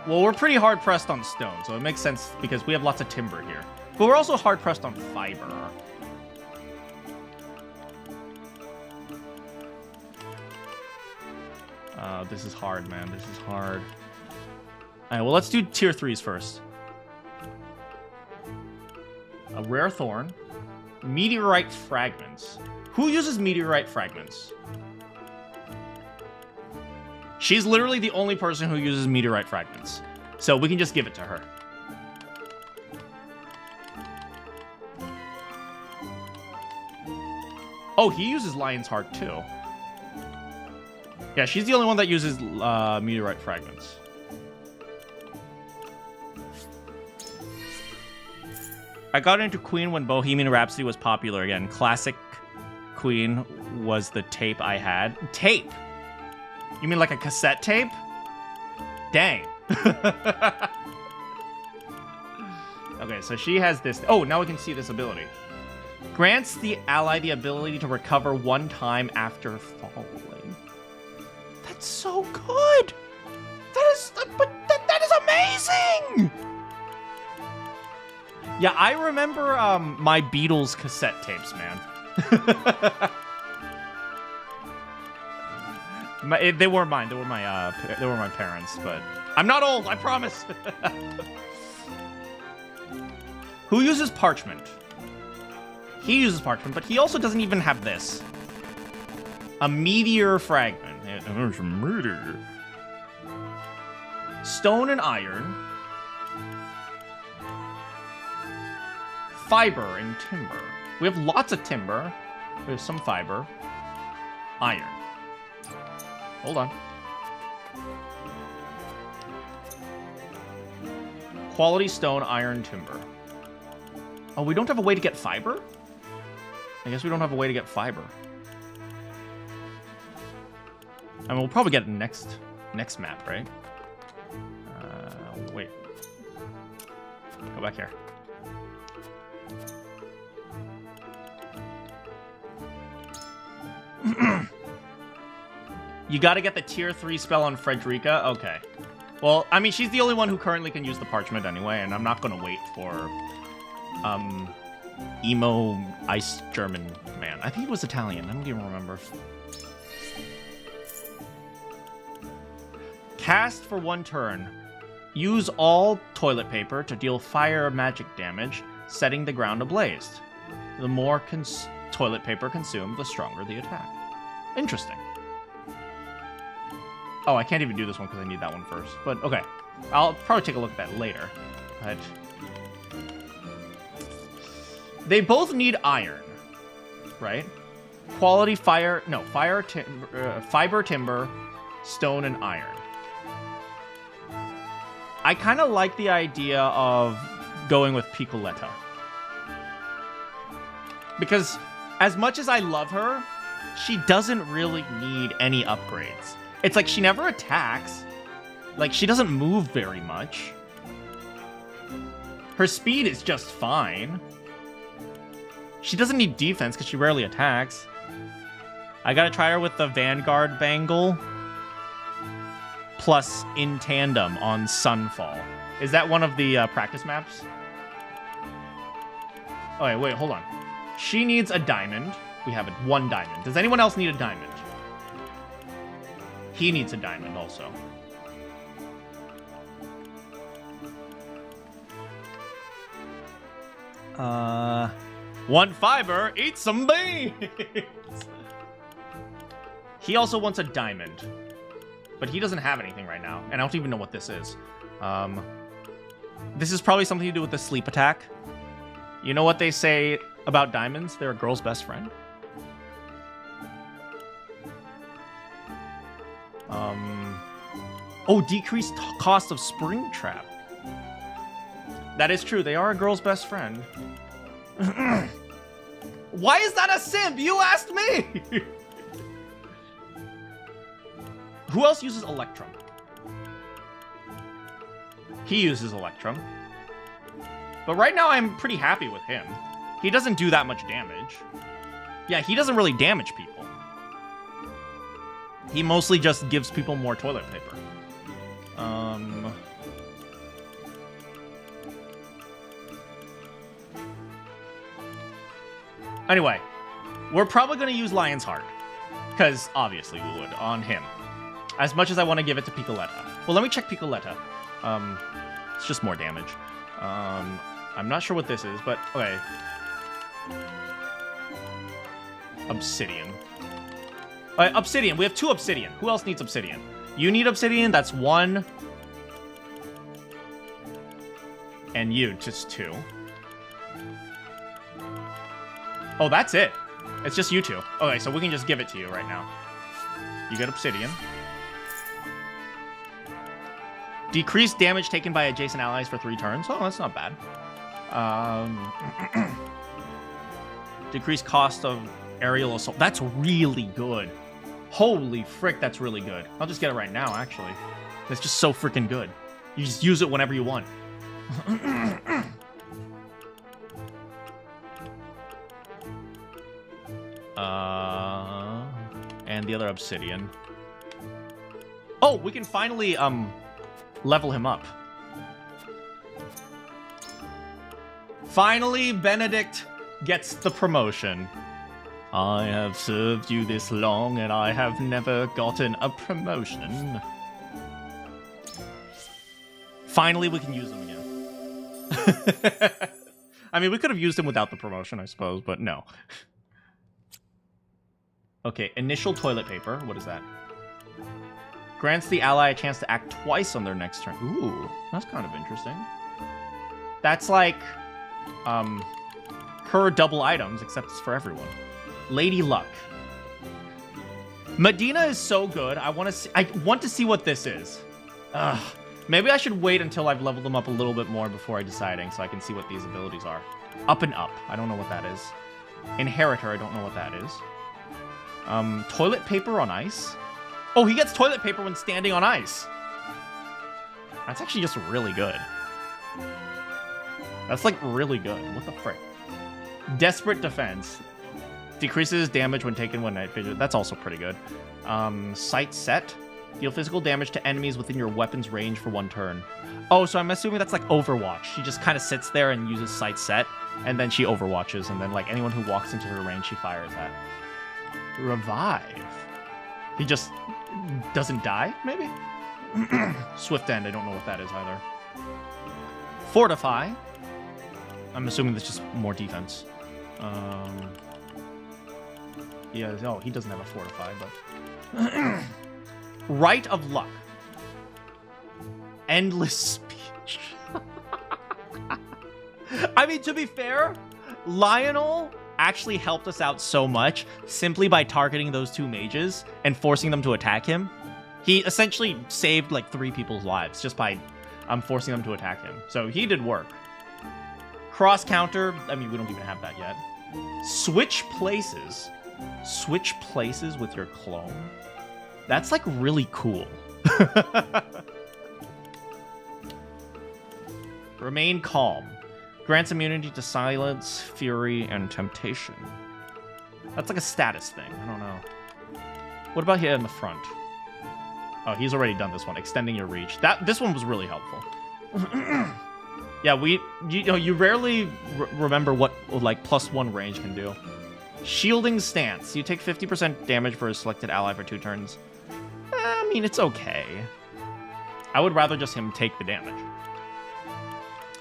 Well, we're pretty hard-pressed on stone, so it makes sense because we have lots of timber here. But we're also hard-pressed on fiber. This is hard, man. This is hard. Alright, well, let's do tier 3s first. A rare thorn. Meteorite fragments. Who uses meteorite fragments? She's literally the only person who uses meteorite fragments. So we can just give it to her. Oh, he uses Lion's Heart too. Yeah, she's the only one that uses meteorite fragments. I got into Queen when Bohemian Rhapsody was popular again. Classic Queen was the tape I had. Tape? You mean like a cassette tape? Dang. Okay, so she has this. Oh, now we can see this ability. Grants the ally the ability to recover 1 time after falling. That's so good. That is amazing. Yeah, I remember my Beatles cassette tapes, man. They were mine. They were my parents. But I'm not old. I promise. Who uses parchment? He uses parchment, but he also doesn't even have this. A meteor fragment. There's a meteor. Stone and iron. Fiber and timber. We have lots of timber. We have some fiber. Iron. Hold on. Quality stone, iron, timber. Oh, we don't have a way to get fiber? I guess we don't have a way to get fiber. I mean, we'll probably get it next map, right? Wait. Go back here. You gotta get the tier 3 spell on Frederica? Okay. Well, I mean, she's the only one who currently can use the parchment anyway, and I'm not gonna wait for, emo ice German man. I think he was Italian. I don't even remember. Cast for 1 turn. Use all toilet paper to deal fire magic damage, setting the ground ablaze. The more toilet paper consumed, the stronger the attack. Interesting. Oh, I can't even do this one because I need that one first. But, okay. I'll probably take a look at that later. But they both need iron, right? Quality fire... No, fiber, timber, stone, and iron. I kind of like the idea of going with Piccoletta. Because as much as I love her, she doesn't really need any upgrades. It's like she never attacks. Like, she doesn't move very much. Her speed is just fine. She doesn't need defense because she rarely attacks. I gotta try her with the Vanguard Bangle. Plus in tandem on Sunfall. Is that one of the practice maps? Oh, wait, hold on. She needs a diamond. We have 1 diamond. Does anyone else need a diamond? He needs a diamond also. One fiber, eat some beans! He also wants a diamond. But he doesn't have anything right now. And I don't even know what this is. This is probably something to do with the sleep attack. You know what they say about diamonds? They're a girl's best friend. Oh, decreased cost of spring trap. That is true. They are a girl's best friend. Why is that a simp? You asked me! Who else uses Electrum? He uses Electrum. But right now I'm pretty happy with him. He doesn't do that much damage. Yeah, he doesn't really damage people. He mostly just gives people more toilet paper. Anyway, we're probably going to use Lion's Heart. Because obviously we would, on him. As much as I want to give it to Piccoletta. Well, let me check Piccoletta. It's just more damage. I'm not sure what this is, but okay. Obsidian. Obsidian. We have 2 obsidian. Who else needs obsidian? You need obsidian. That's 1. And you, just 2. Oh, that's it. It's just you 2. Okay, so we can just give it to you right now. You get obsidian. Decreased damage taken by adjacent allies for 3 turns. Oh, that's not bad. Decreased cost of aerial assault. That's really good. Holy frick, that's really good. I'll just get it right now, actually. It's just so freaking good. You just use it whenever you want. And the other obsidian. Oh, we can finally level him up. Finally, Benedict gets the promotion. I have served you this long, and I have never gotten a promotion. Finally, we can use him again. I mean, we could have used him without the promotion, I suppose, but no. Okay, initial toilet paper. What is that? Grants the ally a chance to act twice on their next turn. Ooh, that's kind of interesting. That's like, her double items, except it's for everyone. Lady Luck. Medina is so good. I want to see what this is. Maybe I should wait until I've leveled them up a little bit more before deciding, so I can see what these abilities are. Up and Up. I don't know what that is. Inheritor. I don't know what that is. Toilet paper on ice. Oh, he gets toilet paper when standing on ice. That's actually just really good. That's like really good. What the frick? Desperate Defense. Decreases damage when taken when night vision. That's also pretty good. Sight Set. Deal physical damage to enemies within your weapon's range for 1 turn. Oh, so I'm assuming that's like Overwatch. She just kind of sits there and uses Sight Set, and then she overwatches, and then like anyone who walks into her range, she fires at. Revive. He just doesn't die, maybe? Swift End. I don't know what that is either. Fortify. I'm assuming that's just more defense. Yeah, no, he doesn't have a Fortify, but... Rite of Luck. Endless Speech. I mean, to be fair, Lionel actually helped us out so much simply by targeting those 2 mages and forcing them to attack him. He essentially saved like 3 people's lives just by forcing them to attack him. So he did work. Cross counter. I mean, we don't even have that yet. Switch places. Switch places with your clone. That's like really cool. Remain calm. Grants immunity to silence, fury, and temptation. That's like a status thing. I don't know. What about here in the front? Oh, he's already done this one. Extending your reach. This one was really helpful. Yeah, you rarely remember what like +1 range can do. Shielding Stance. You take 50% damage for a selected ally for 2 turns. I mean, it's okay. I would rather just him take the damage.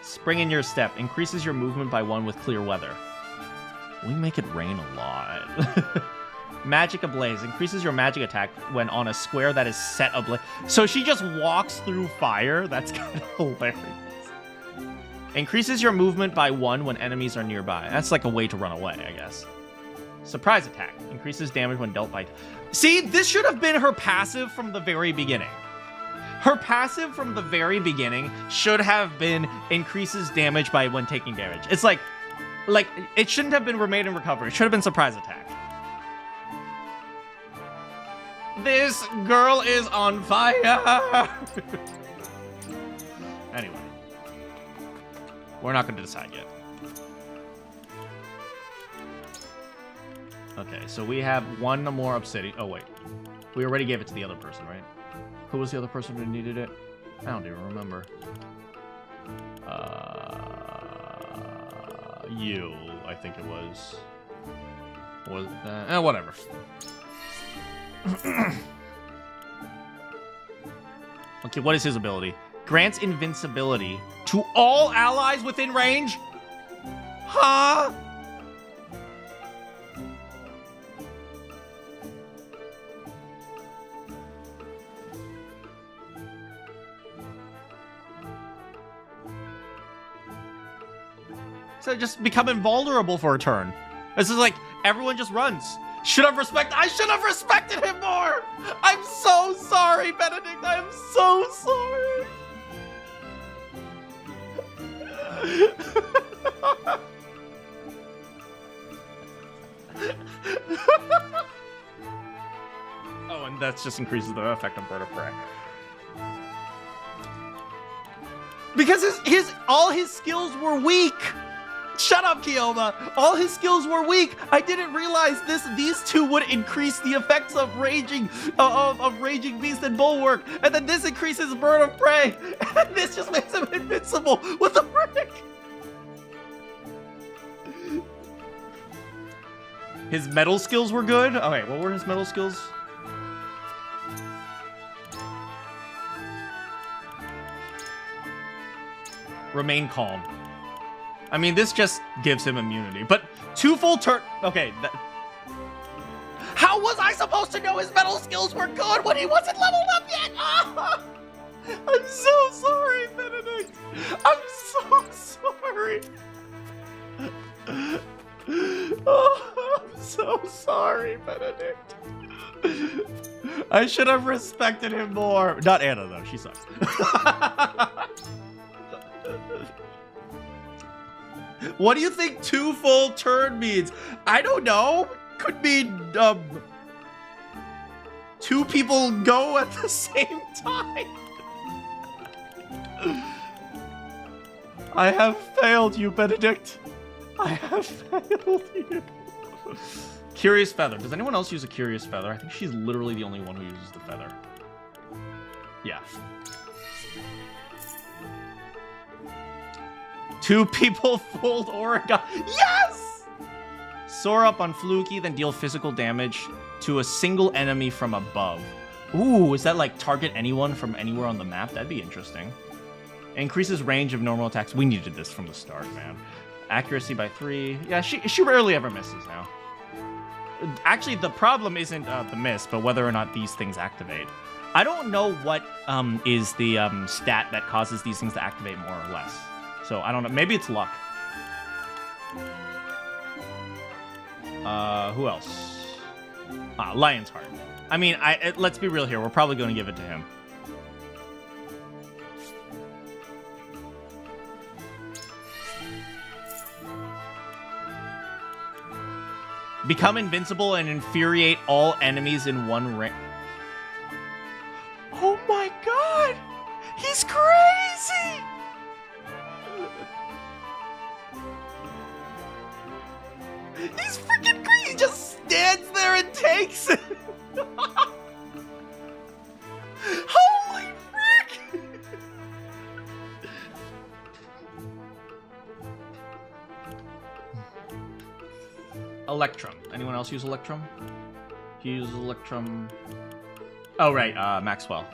Spring in your step. Increases your movement by 1 with clear weather. We make it rain a lot. Magic Ablaze. Increases your magic attack when on a square that is set ablaze. So she just walks through fire? That's kind of hilarious. Increases your movement by 1 when enemies are nearby. That's like a way to run away, I guess. Surprise Attack. Increases damage when dealt by... See, this should have been her passive from the very beginning. Her passive from the very beginning should have been increases damage by when taking damage. It's like it shouldn't have been Remain and Recover. It should have been Surprise Attack. This girl is on fire! Anyway. We're not going to decide yet. Okay, so we have 1 more obsidian. Oh, wait. We already gave it to the other person, right? Who was the other person who needed it? I don't even remember. You, I think it was. Was whatever. Okay, what is his ability? Grants invincibility to all allies within range? Huh? So just become invulnerable for a turn. This is like, everyone just runs. I should have respected him more! I'm so sorry, Benedict! I am so sorry! that just increases the effect of bird of prey. Because all his skills were weak. Shut up, Kioma. All his skills were weak. I didn't realize these two would increase the effects of raging beast and bulwark, and then this increases bird of prey, and this just makes him invincible. What the frick? His metal skills were good. Okay, what were his metal skills? Remain calm. I mean, this just gives him immunity, but 2 full turn. Okay. How was I supposed to know his metal skills were good when he wasn't leveled up yet? Oh, I'm so sorry, Benedict. I'm so sorry. Oh, I'm so sorry, Benedict. I should have respected him more. Not Anna, though. She sucks. What do you think 2 full turn means? I don't know. Could mean 2 people go at the same time. I have failed you, Benedict. I have failed you. Curious Feather. Does anyone else use a Curious Feather? I think she's literally the only one who uses the feather. Yeah. 2 people fooled Oregon. Yes! Soar up on Fluky, then deal physical damage to a single enemy from above. Ooh, is that like target anyone from anywhere on the map? That'd be interesting. Increases range of normal attacks. We needed this from the start, man. Accuracy by 3. Yeah, she rarely ever misses now. Actually, the problem isn't the miss, but whether or not these things activate. I don't know what is the stat that causes these things to activate more or less. So I don't know. Maybe it's luck. Who else? Lion's Heart. I mean, let's be real here. We're probably going to give it to him. Become invincible and infuriate all enemies in one ring. Oh my god! He's crazy! He's freaking crazy! He just stands there and takes it! Holy frick! Electrum. Anyone else use Electrum? He uses Electrum. Oh, right. Maxwell.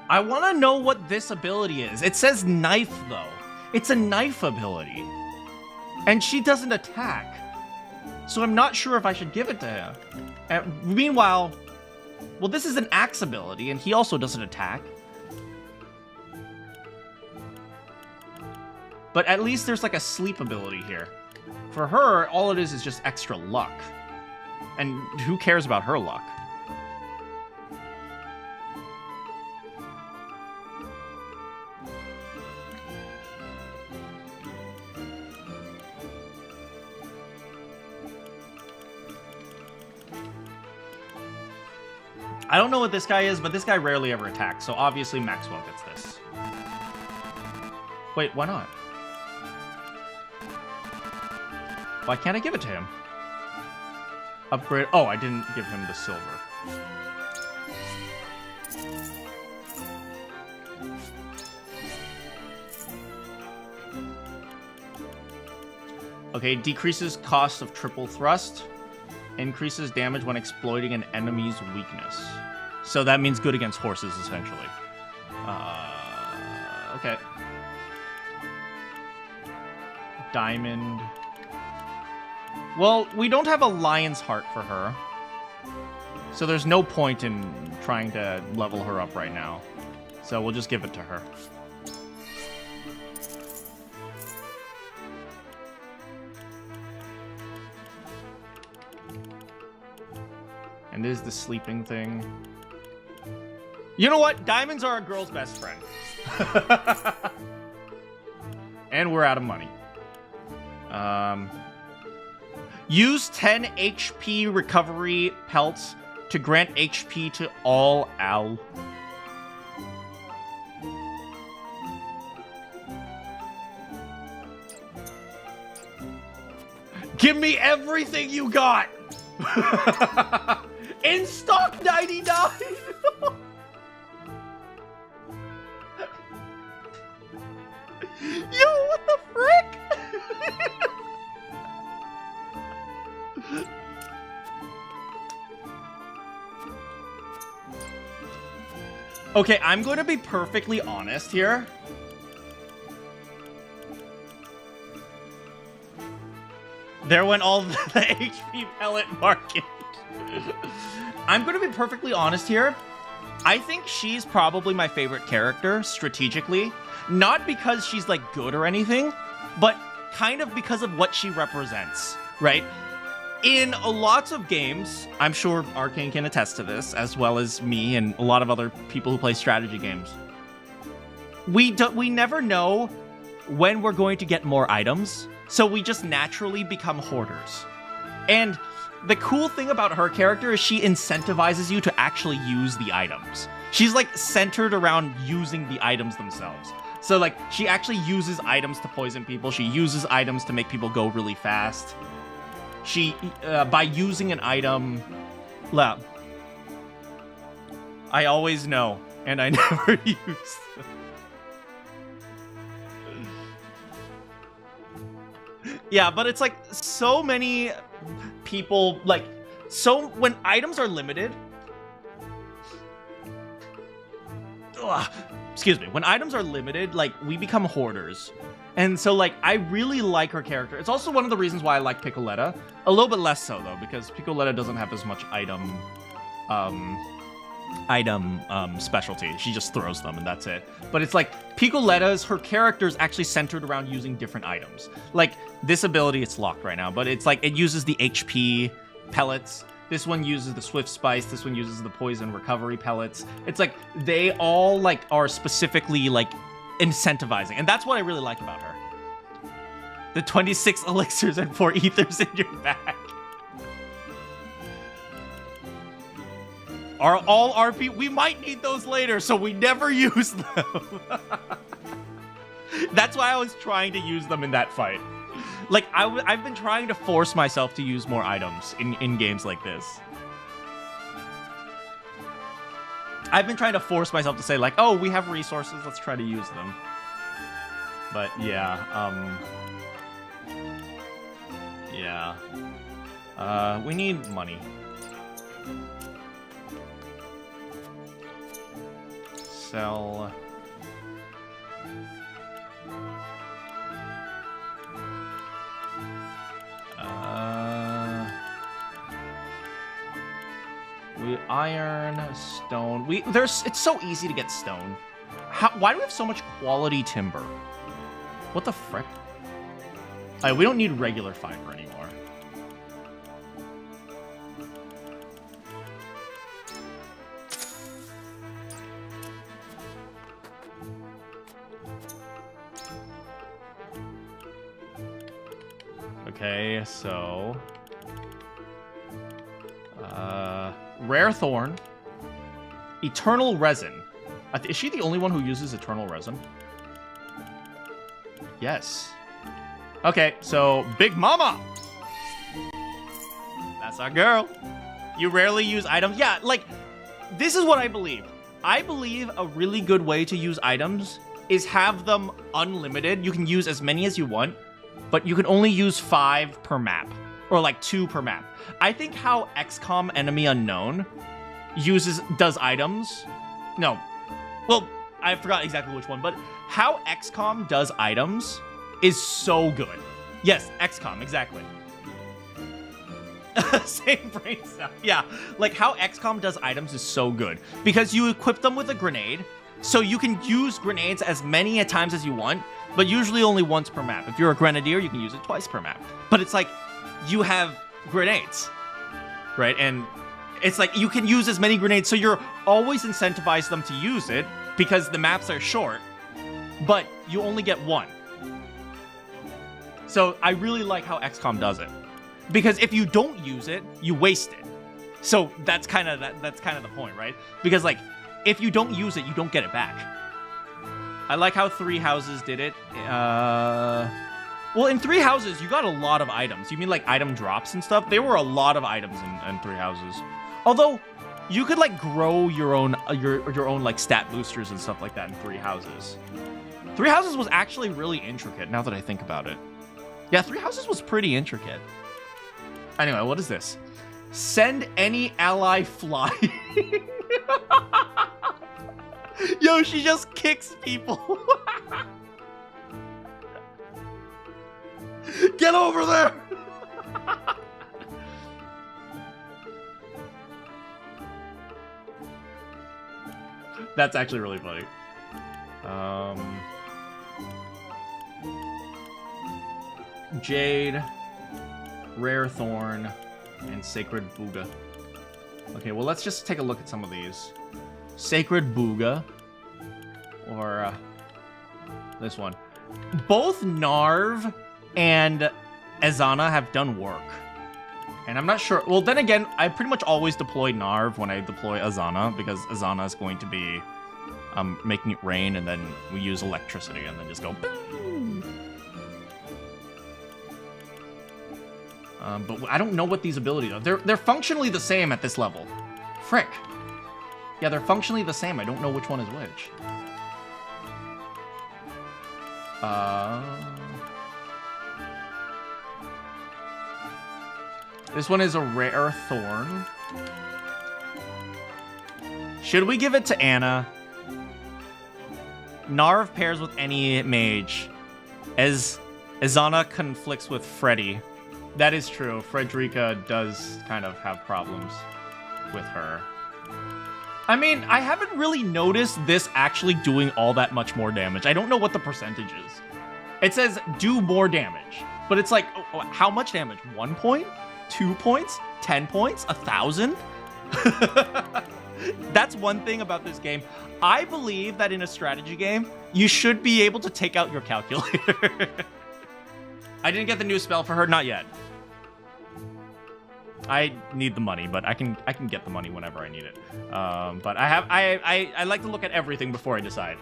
I want to know what this ability is. It says knife, though. It's a knife ability. And she doesn't attack. So I'm not sure if I should give it to her. Meanwhile, well, this is an axe ability, and he also doesn't attack. But at least there's like a sleep ability here. For her, all it is just extra luck. And who cares about her luck? I don't know what this guy is, but this guy rarely ever attacks, so obviously Maxwell gets this. Wait, why not? Why can't I give it to him? Upgrade. Oh, I didn't give him the silver. Okay, decreases cost of triple thrust. Increases damage when exploiting an enemy's weakness. So that means good against horses, essentially. Okay. Diamond. Well, we don't have a lion's heart for her. So there's no point in trying to level her up right now. So we'll just give it to her. And this is the sleeping thing. You know what? Diamonds are a girl's best friend. And we're out of money. Use 10 HP recovery pelts to grant HP to all Al. Give me everything you got! In stock 99! Yo, what the frick? Okay, I'm going to be perfectly honest here. There went all the HP pellet market. I'm going to be perfectly honest here. I think she's probably my favorite character strategically. Not because she's like good or anything, but kind of because of what she represents, right? In lots of games, I'm sure Arcane can attest to this, as well as me and a lot of other people who play strategy games. We never know when we're going to get more items, so we just naturally become hoarders. And the cool thing about her character is she incentivizes you to actually use the items. She's like centered around using the items themselves. So like she actually uses items to poison people. She uses items to make people go really fast. She, by using an item, I always know, and I never use them. Yeah, but it's like so many people, like, so when items are limited, when items are limited, like, we become hoarders. And so, like, I really like her character. It's also one of the reasons why I like Piccoletta. A little bit less so, though, because Piccoletta doesn't have as much item specialty. She just throws them, and that's it. But it's like, Piccoletta's, her character is actually centered around using different items. Like, this ability, it's locked right now, but it's like, it uses the HP pellets. This one uses the Swift Spice. This one uses the Poison Recovery pellets. It's like, they all, like, are specifically, like, incentivizing, and that's what I really like about her. The 26 elixirs and 4 ethers in your bag are all RP. We might need those later, so we never use them. That's why I was trying to use them in that fight. Like, I've been trying to force myself to use more items in games like this. I've been trying to force myself to say, like, oh, we have resources, let's try to use them. But, yeah, we need money. Sell. We iron, stone. It's so easy to get stone. Why do we have so much quality timber? What the frick? We don't need regular fiber anymore. Okay, so rare thorn, eternal resin. Is she the only one who uses eternal resin? Yes. Okay, so Big Mama. That's our girl. You rarely use items. Yeah, like, this is what I believe. I believe a really good way to use items is have them unlimited. You can use as many as you want, but you can only use 5 per map, or like 2 per map. I think how XCOM Enemy Unknown does items. No, well, I forgot exactly which one, but how XCOM does items is so good. Yes, XCOM, exactly. Same brain cell. Yeah, like how XCOM does items is so good because you equip them with a grenade, so you can use grenades as many times as you want, but usually only once per map. If you're a grenadier, you can use it twice per map. But it's like, you have grenades, right? And it's like, you can use as many grenades, so you're always incentivized them to use it, because the maps are short, but you only get one. So I really like how XCOM does it. Because if you don't use it, you waste it. So that's kind of the point, right? Because like if you don't use it, you don't get it back. I like how 3 Houses did it. Well, in 3 Houses, you got a lot of items. You mean like item drops and stuff? There were a lot of items in 3 Houses. Although you could like grow your own like stat boosters and stuff like that in 3 Houses. 3 Houses was actually really intricate now that I think about it. Yeah, 3 Houses was pretty intricate. Anyway, what is this? Send any ally flying. Yo, she just kicks people. Get over there. That's actually really funny. Jade, Rare Thorn, and Sacred Booga. Okay, well, let's just take a look at some of these. Sacred Booga, or this one. Both Narv and Azana have done work. And I'm not sure. Well, then again, I pretty much always deploy Narv when I deploy Azana, because Azana is going to be making it rain, and then we use electricity, and then just go boom. But I don't know what these abilities are. They're functionally the same at this level. Frick. Yeah, they're functionally the same. I don't know which one is which. This one is a Rare Thorn. Should we give it to Anna? Narv pairs with any mage. As Azana conflicts with Freddy. That is true. Frederica does kind of have problems with her. I mean, I haven't really noticed this actually doing all that much more damage. I don't know what the percentage is. It says do more damage, but it's like, how much damage? 1 point? 2 points? 10 points? 1,000? That's one thing about this game. I believe that in a strategy game, you should be able to take out your calculator. I didn't get the new spell for her, not yet. I need the money, but I can get the money whenever I need it. But I like to look at everything before I decide.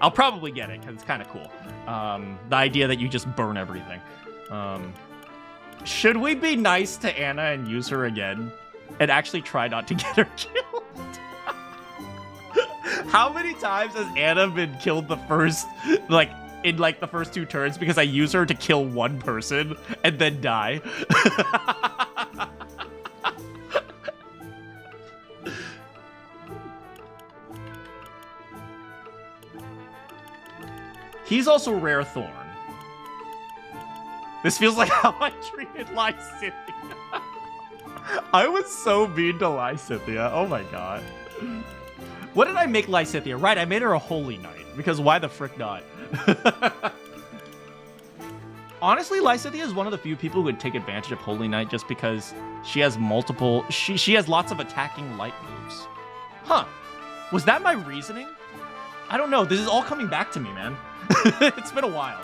I'll probably get it because it's kind of cool. The idea that you just burn everything. Should we be nice to Anna and use her again, and actually try not to get her killed? How many times has Anna been killed the first the first 2 turns because I use her to kill one person and then die? He's also Rare Thorn. This feels like how I treated Lysithea. I was so mean to Lysithea. Oh my god. What did I make Lysithea? Right, I made her a Holy Knight. Because why the frick not? Honestly, Lysithea is one of the few people who would take advantage of Holy Knight just because she has multiple... She has lots of attacking light moves. Huh. Was that my reasoning? I don't know. This is all coming back to me, man. It's been a while.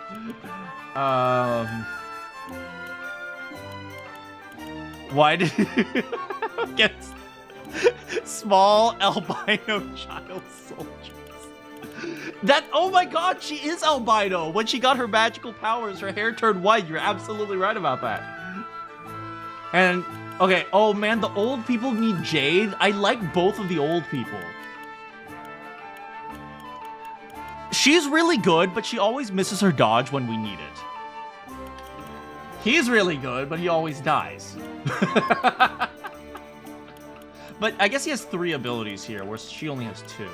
Why did you get small albino child soldiers? That, oh my god, she is albino. When she got her magical powers, her hair turned white. You're absolutely right about that. And, okay, oh man, the old people need Jade. I like both of the old people. She's really good, but she always misses her dodge when we need it. He's really good, but he always dies. But I guess he has 3 abilities here, whereas she only has 2.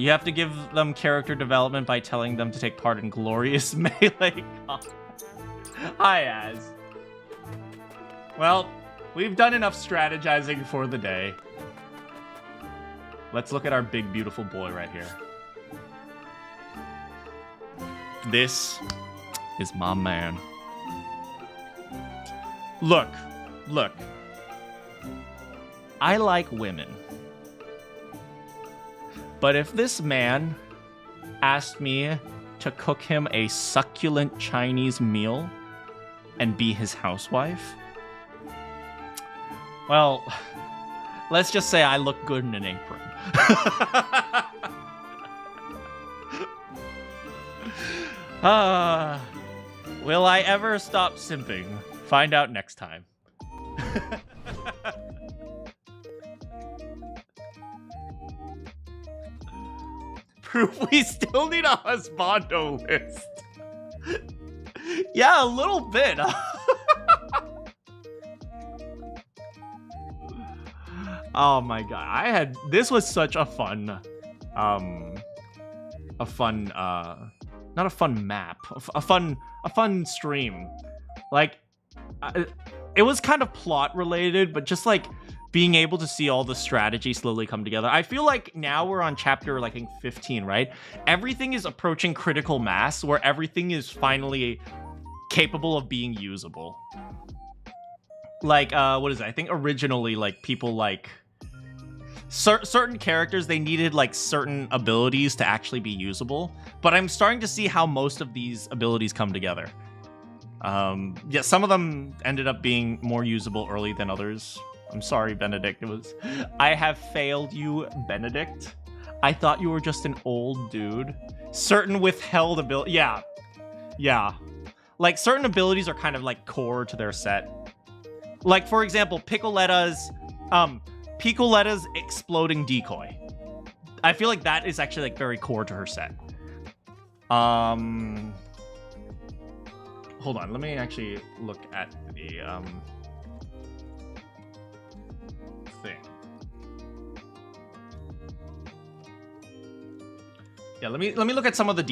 You have to give them character development by telling them to take part in glorious melee combat. Hi, Az. Well, we've done enough strategizing for the day. Let's look at our big, beautiful boy right here. This is my man. Look. I like women. But if this man asked me to cook him a succulent Chinese meal and be his housewife, well, let's just say I look good in an apron. Will I ever stop simping? Find out next time. Proof we still need a husbando list. Yeah, a little bit. Oh my god, this was such a fun, not a fun map, a fun stream. Like, it was kind of plot related, but just like being able to see all the strategy slowly come together. I feel like now we're on chapter, like, I think 15, right? Everything is approaching critical mass, where everything is finally capable of being usable. Like, what is it? I think originally, like, people, like, certain characters, they needed, like, certain abilities to actually be usable. But I'm starting to see how most of these abilities come together. Yeah, some of them ended up being more usable early than others. I'm sorry, Benedict. I have failed you, Benedict. I thought you were just an old dude. Certain withheld ability. Yeah. Like, certain abilities are kind of, like, core to their set. Like, for example, Picoletta's exploding decoy. I feel like that is actually, like, very core to her set. Hold on, let me actually look at the thing. Yeah, let me look at some of the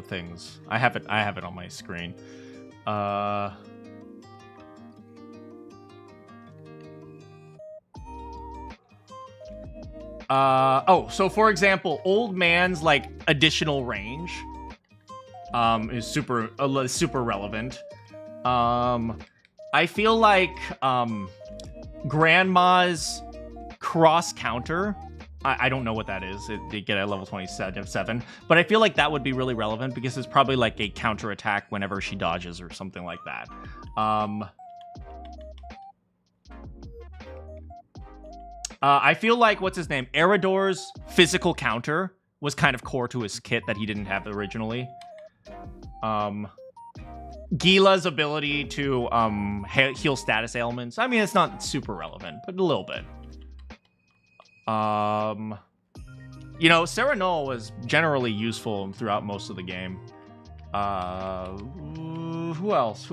things. I have it on my screen. So for example, Old Man's, like, additional range is super relevant. I feel like Grandma's cross counter, I don't know what that is. They get at level 27, but I feel like that would be really relevant because it's probably like a counter attack whenever she dodges or something like that. I feel like, what's his name? Eridor's physical counter was kind of core to his kit that he didn't have originally. Gila's ability to heal status ailments. I mean, it's not super relevant, but a little bit. You know, Serenol was generally useful throughout most of the game. Who else?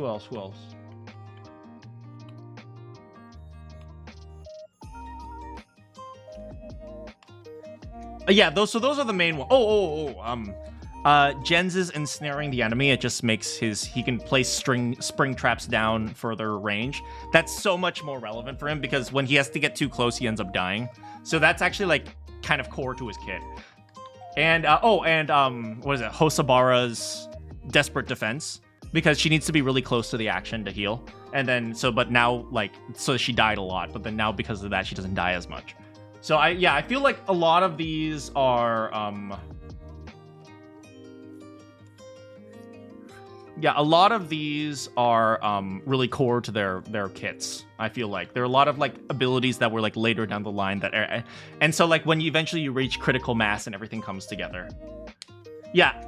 Yeah, those are the main ones. Jens' ensnaring the enemy. It just makes he can place spring traps down further range. That's so much more relevant for him because when he has to get too close, he ends up dying. So that's actually, like, kind of core to his kit. And what is it? Hosabara's desperate defense, because she needs to be really close to the action to heal. And then but now, like, so she died a lot, but then now because of that she doesn't die as much. So I feel like a lot of these are really core to their kits. I feel like there are a lot of, like, abilities that were, like, later down the line and so, like, when you eventually reach critical mass and everything comes together. Yeah,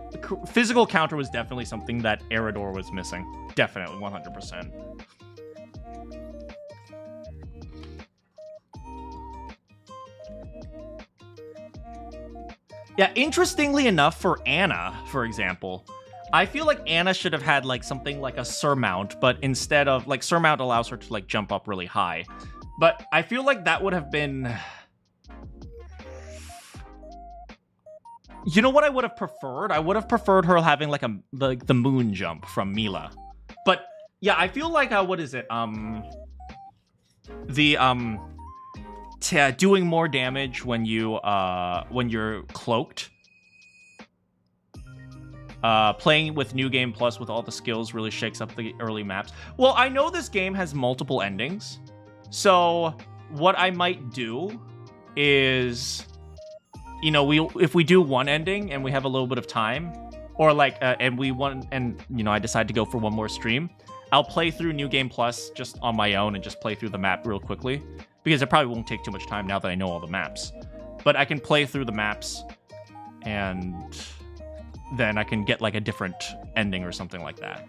physical counter was definitely something that Eridor was missing. Definitely, 100%. Yeah, interestingly enough, for Anna, for example, I feel like Anna should have had, like, something like a surmount, but instead of, like, surmount allows her to, like, jump up really high. But I feel like that would have been... You know what I would have preferred? I would have preferred her having, like, the moon jump from Mila. But yeah, I feel like what is it? Doing more damage when you're cloaked. Playing with New Game Plus with all the skills really shakes up the early maps. Well, I know this game has multiple endings, so what I might do is you know, if we do one ending and we have a little bit of time, or like, and you know, I decide to go for one more stream, I'll play through New Game Plus just on my own and just play through the map real quickly, because it probably won't take too much time now that I know all the maps. But I can play through the maps, and then I can get like a different ending or something like that.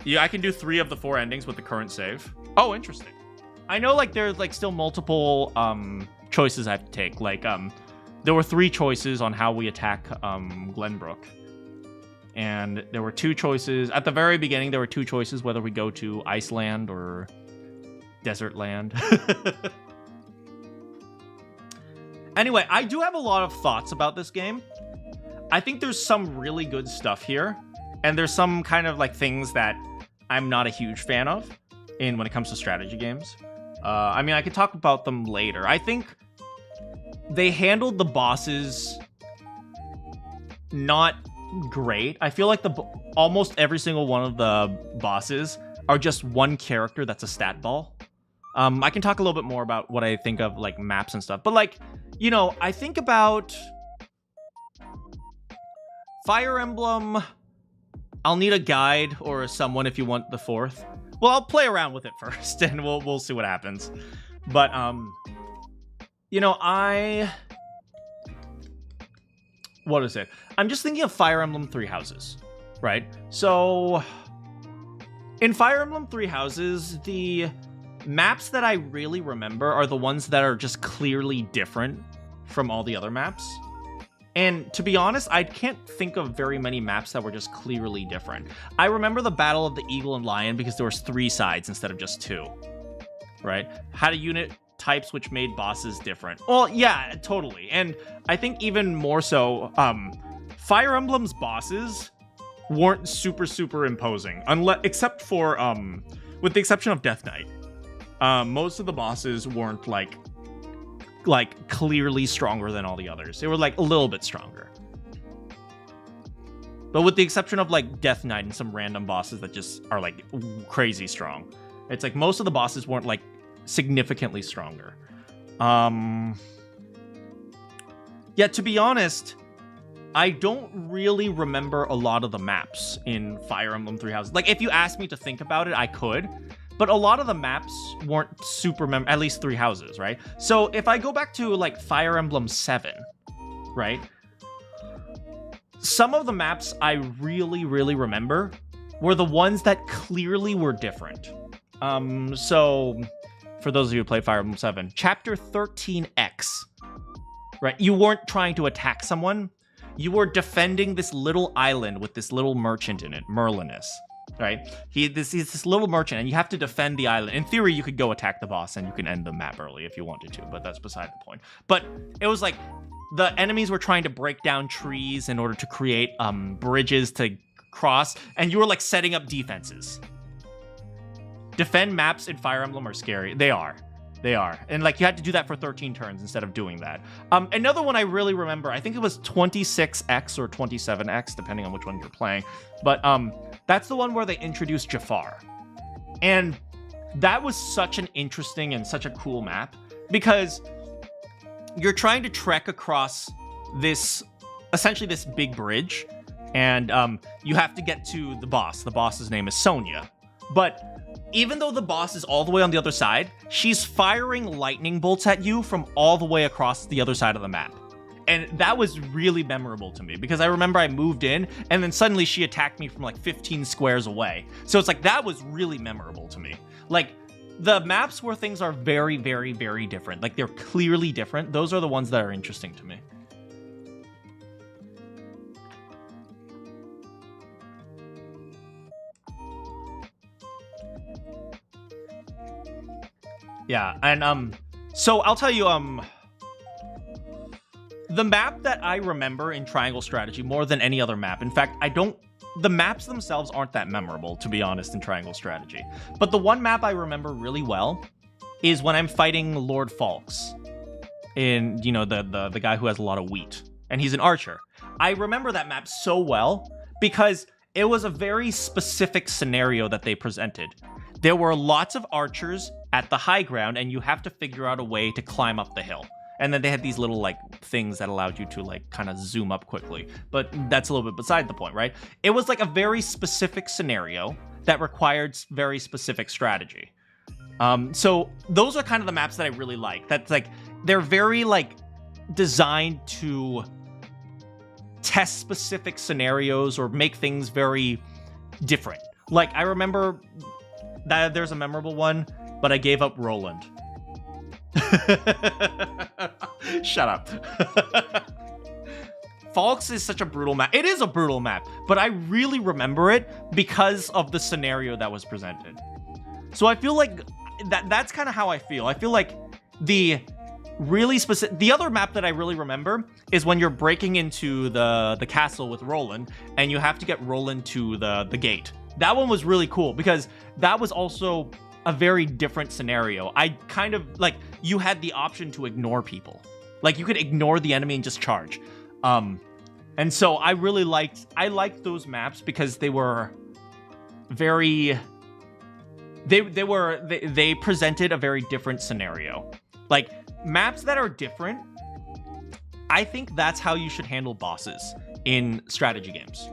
Yeah, I can do 3 of the 4 endings with the current save. Oh, interesting. I know like there's like still multiple choices I have to take. Like there were 3 choices on how we attack Glenbook. And there were 2 choices. At the very beginning, there were 2 choices whether we go to Iceland or Desert Land. Anyway, I do have a lot of thoughts about this game. I think there's some really good stuff here. And there's some kind of like things that I'm not a huge fan of when it comes to strategy games. I mean, I could talk about them later. I think they handled the bosses not great. I feel like almost every single one of the bosses are just one character that's a stat ball. I can talk a little bit more about what I think of like maps and stuff, but like, you know, I think about Fire Emblem. I'll need a guide or someone if you want the 4th. Well, I'll play around with it first and we'll see what happens. But you know, what is it? I'm just thinking of Fire Emblem 3 Houses, right? So in Fire Emblem 3 Houses, the maps that I really remember are the ones that are just clearly different from all the other maps. And to be honest, I can't think of very many maps that were just clearly different. I remember the Battle of the Eagle and Lion because there was 3 sides instead of just 2, right? Had a unit types which made bosses different. Well, yeah, totally. And I think even more so, Fire Emblem's bosses weren't super imposing, except for with the exception of Death Knight. Most of the bosses weren't like clearly stronger than all the others. They were like a little bit stronger. But with the exception of like Death Knight and some random bosses that just are like crazy strong. It's like most of the bosses weren't like significantly stronger. Yeah, to be honest, I don't really remember a lot of the maps in Fire Emblem 3 Houses. Like if you asked me to think about it, I could. But a lot of the maps weren't super at least 3 Houses, right? So if I go back to like Fire Emblem 7, right? Some of the maps I really remember were the ones that clearly were different. So for those of you who play Fire Emblem 7, Chapter 13X, right? You weren't trying to attack someone. You were defending this little island with this little merchant in it, Merlinus. Right? He's this little merchant, and you have to defend the island. In theory, you could go attack the boss, and you can end the map early if you wanted to, but that's beside the point. But it was like the enemies were trying to break down trees in order to create bridges to cross, and you were like setting up defenses. Defend maps in Fire Emblem are scary. They are. And like you had to do that for 13 turns instead of doing that. Another one I really remember, I think it was 26X or 27X, depending on which one you're playing. But that's the one where they introduced Jafar. And that was such an interesting and such a cool map because you're trying to trek across essentially this big bridge. And you have to get to the boss. The boss's name is Sonia. But even though the boss is all the way on the other side, she's firing lightning bolts at you from all the way across the other side of the map. And that was really memorable to me because I remember I moved in and then suddenly she attacked me from like 15 squares away. So it's like, that was really memorable to me. Like the maps where things are very different, like they're clearly different. Those are the ones that are interesting to me. Yeah, and so I'll tell you, the map that I remember in Triangle Strategy more than any other map, in fact, the maps themselves aren't that memorable, to be honest, in Triangle Strategy. But the one map I remember really well is when I'm fighting Lord Falks, in, you know, the guy who has a lot of wheat, and he's an archer. I remember that map so well because it was a very specific scenario that they presented. There were lots of archers at the high ground, and you have to figure out a way to climb up the hill. And then they had these little like things that allowed you to like kind of zoom up quickly. But that's a little bit beside the point, right? It was like a very specific scenario that required very specific strategy. So those are kind of the maps that I really like. That's like, they're very like designed to test specific scenarios or make things very different. Like I remember that there's a memorable one, but I gave up Roland. Shut up. Falks is such a brutal map. It is a brutal map, but I really remember it because of the scenario that was presented. So I feel like that's kind of how I feel. I feel like the really specific... The other map that I really remember is when you're breaking into the castle with Roland, and you have to get Roland to the gate. That one was really cool because that was also a very different scenario. I kind of like, you had the option to ignore people. Like you could ignore the enemy and just charge. And so I really liked those maps because they were very, they presented a very different scenario. Like maps that are different, I think that's how you should handle bosses in strategy games.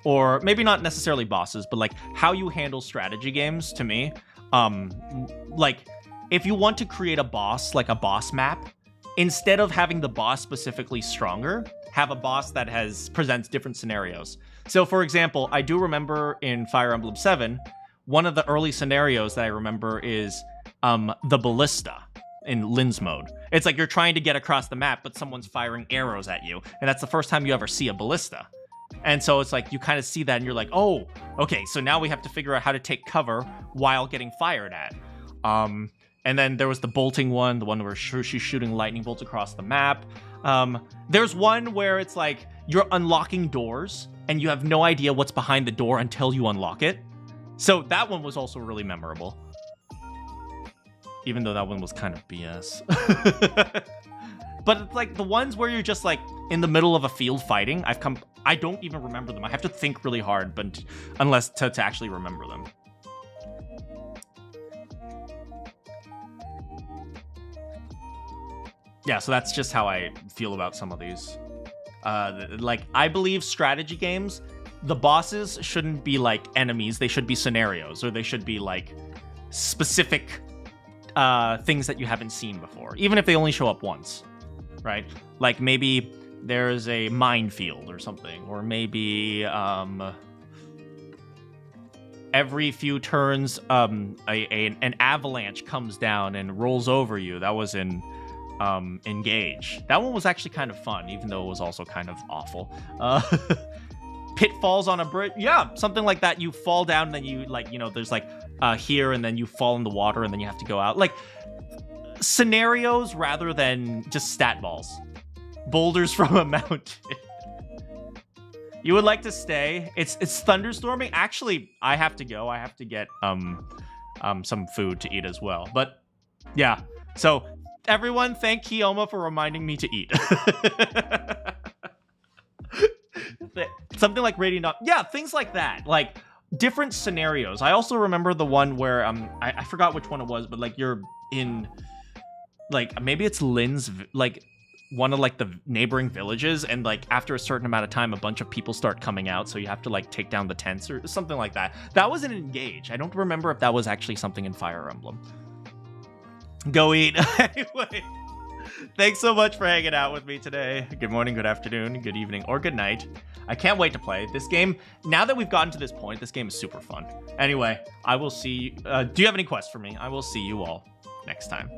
Or maybe not necessarily bosses, but like how you handle strategy games to me. Like if you want to create a boss, like a boss map, instead of having the boss specifically stronger, have a boss that presents different scenarios. So for example, I do remember in Fire Emblem 7, one of the early scenarios that I remember is the ballista in Lynn's mode. It's like you're trying to get across the map, but someone's firing arrows at you. And that's the first time you ever see a ballista. And so it's like you kind of see that and you're like, oh, okay, so now we have to figure out how to take cover while getting fired at. And then there was the bolting one, the one where she's shooting lightning bolts across the map. There's one where it's like you're unlocking doors and you have no idea what's behind the door until you unlock it. So that one was also really memorable. Even though that one was kind of BS. But it's like the ones where you're just like in the middle of a field fighting, I don't even remember them. I have to think really hard, but unless to actually remember them. Yeah, so that's just how I feel about some of these. Like, I believe strategy games, the bosses shouldn't be like enemies. They should be scenarios, or they should be like specific things that you haven't seen before, even if they only show up once, right? Like maybe there's a minefield or something, or maybe every few turns an avalanche comes down and rolls over you. That was in Engage. That one was actually kind of fun, even though it was also kind of awful. Pitfalls on a bridge, yeah, something like that. You fall down, and then you like, you know, there's like here, and then you fall in the water, and then you have to go out. Like scenarios rather than just stat balls. Boulders from a mountain. You would like to stay? It's thunderstorming. Actually, I have to go. I have to get some food to eat as well. But yeah, so everyone, thank Kiyoma for reminding me to eat. Something like Radiant Dawn. Yeah, things like that. Like different scenarios. I also remember the one where I forgot which one it was, but like you're in like maybe it's Lynn's like one of like the neighboring villages, and like after a certain amount of time a bunch of people start coming out, so you have to like take down the tents or something like that. That was in Engage. I don't remember if that was actually something in Fire Emblem. Go eat. Anyway, thanks so much for hanging out with me today. Good morning, good afternoon, good evening, or good night. I can't wait to play this game. Now that we've gotten to this point, this game is super fun. Anyway, I will see you. Do you have any quests for me? I will see you all next time.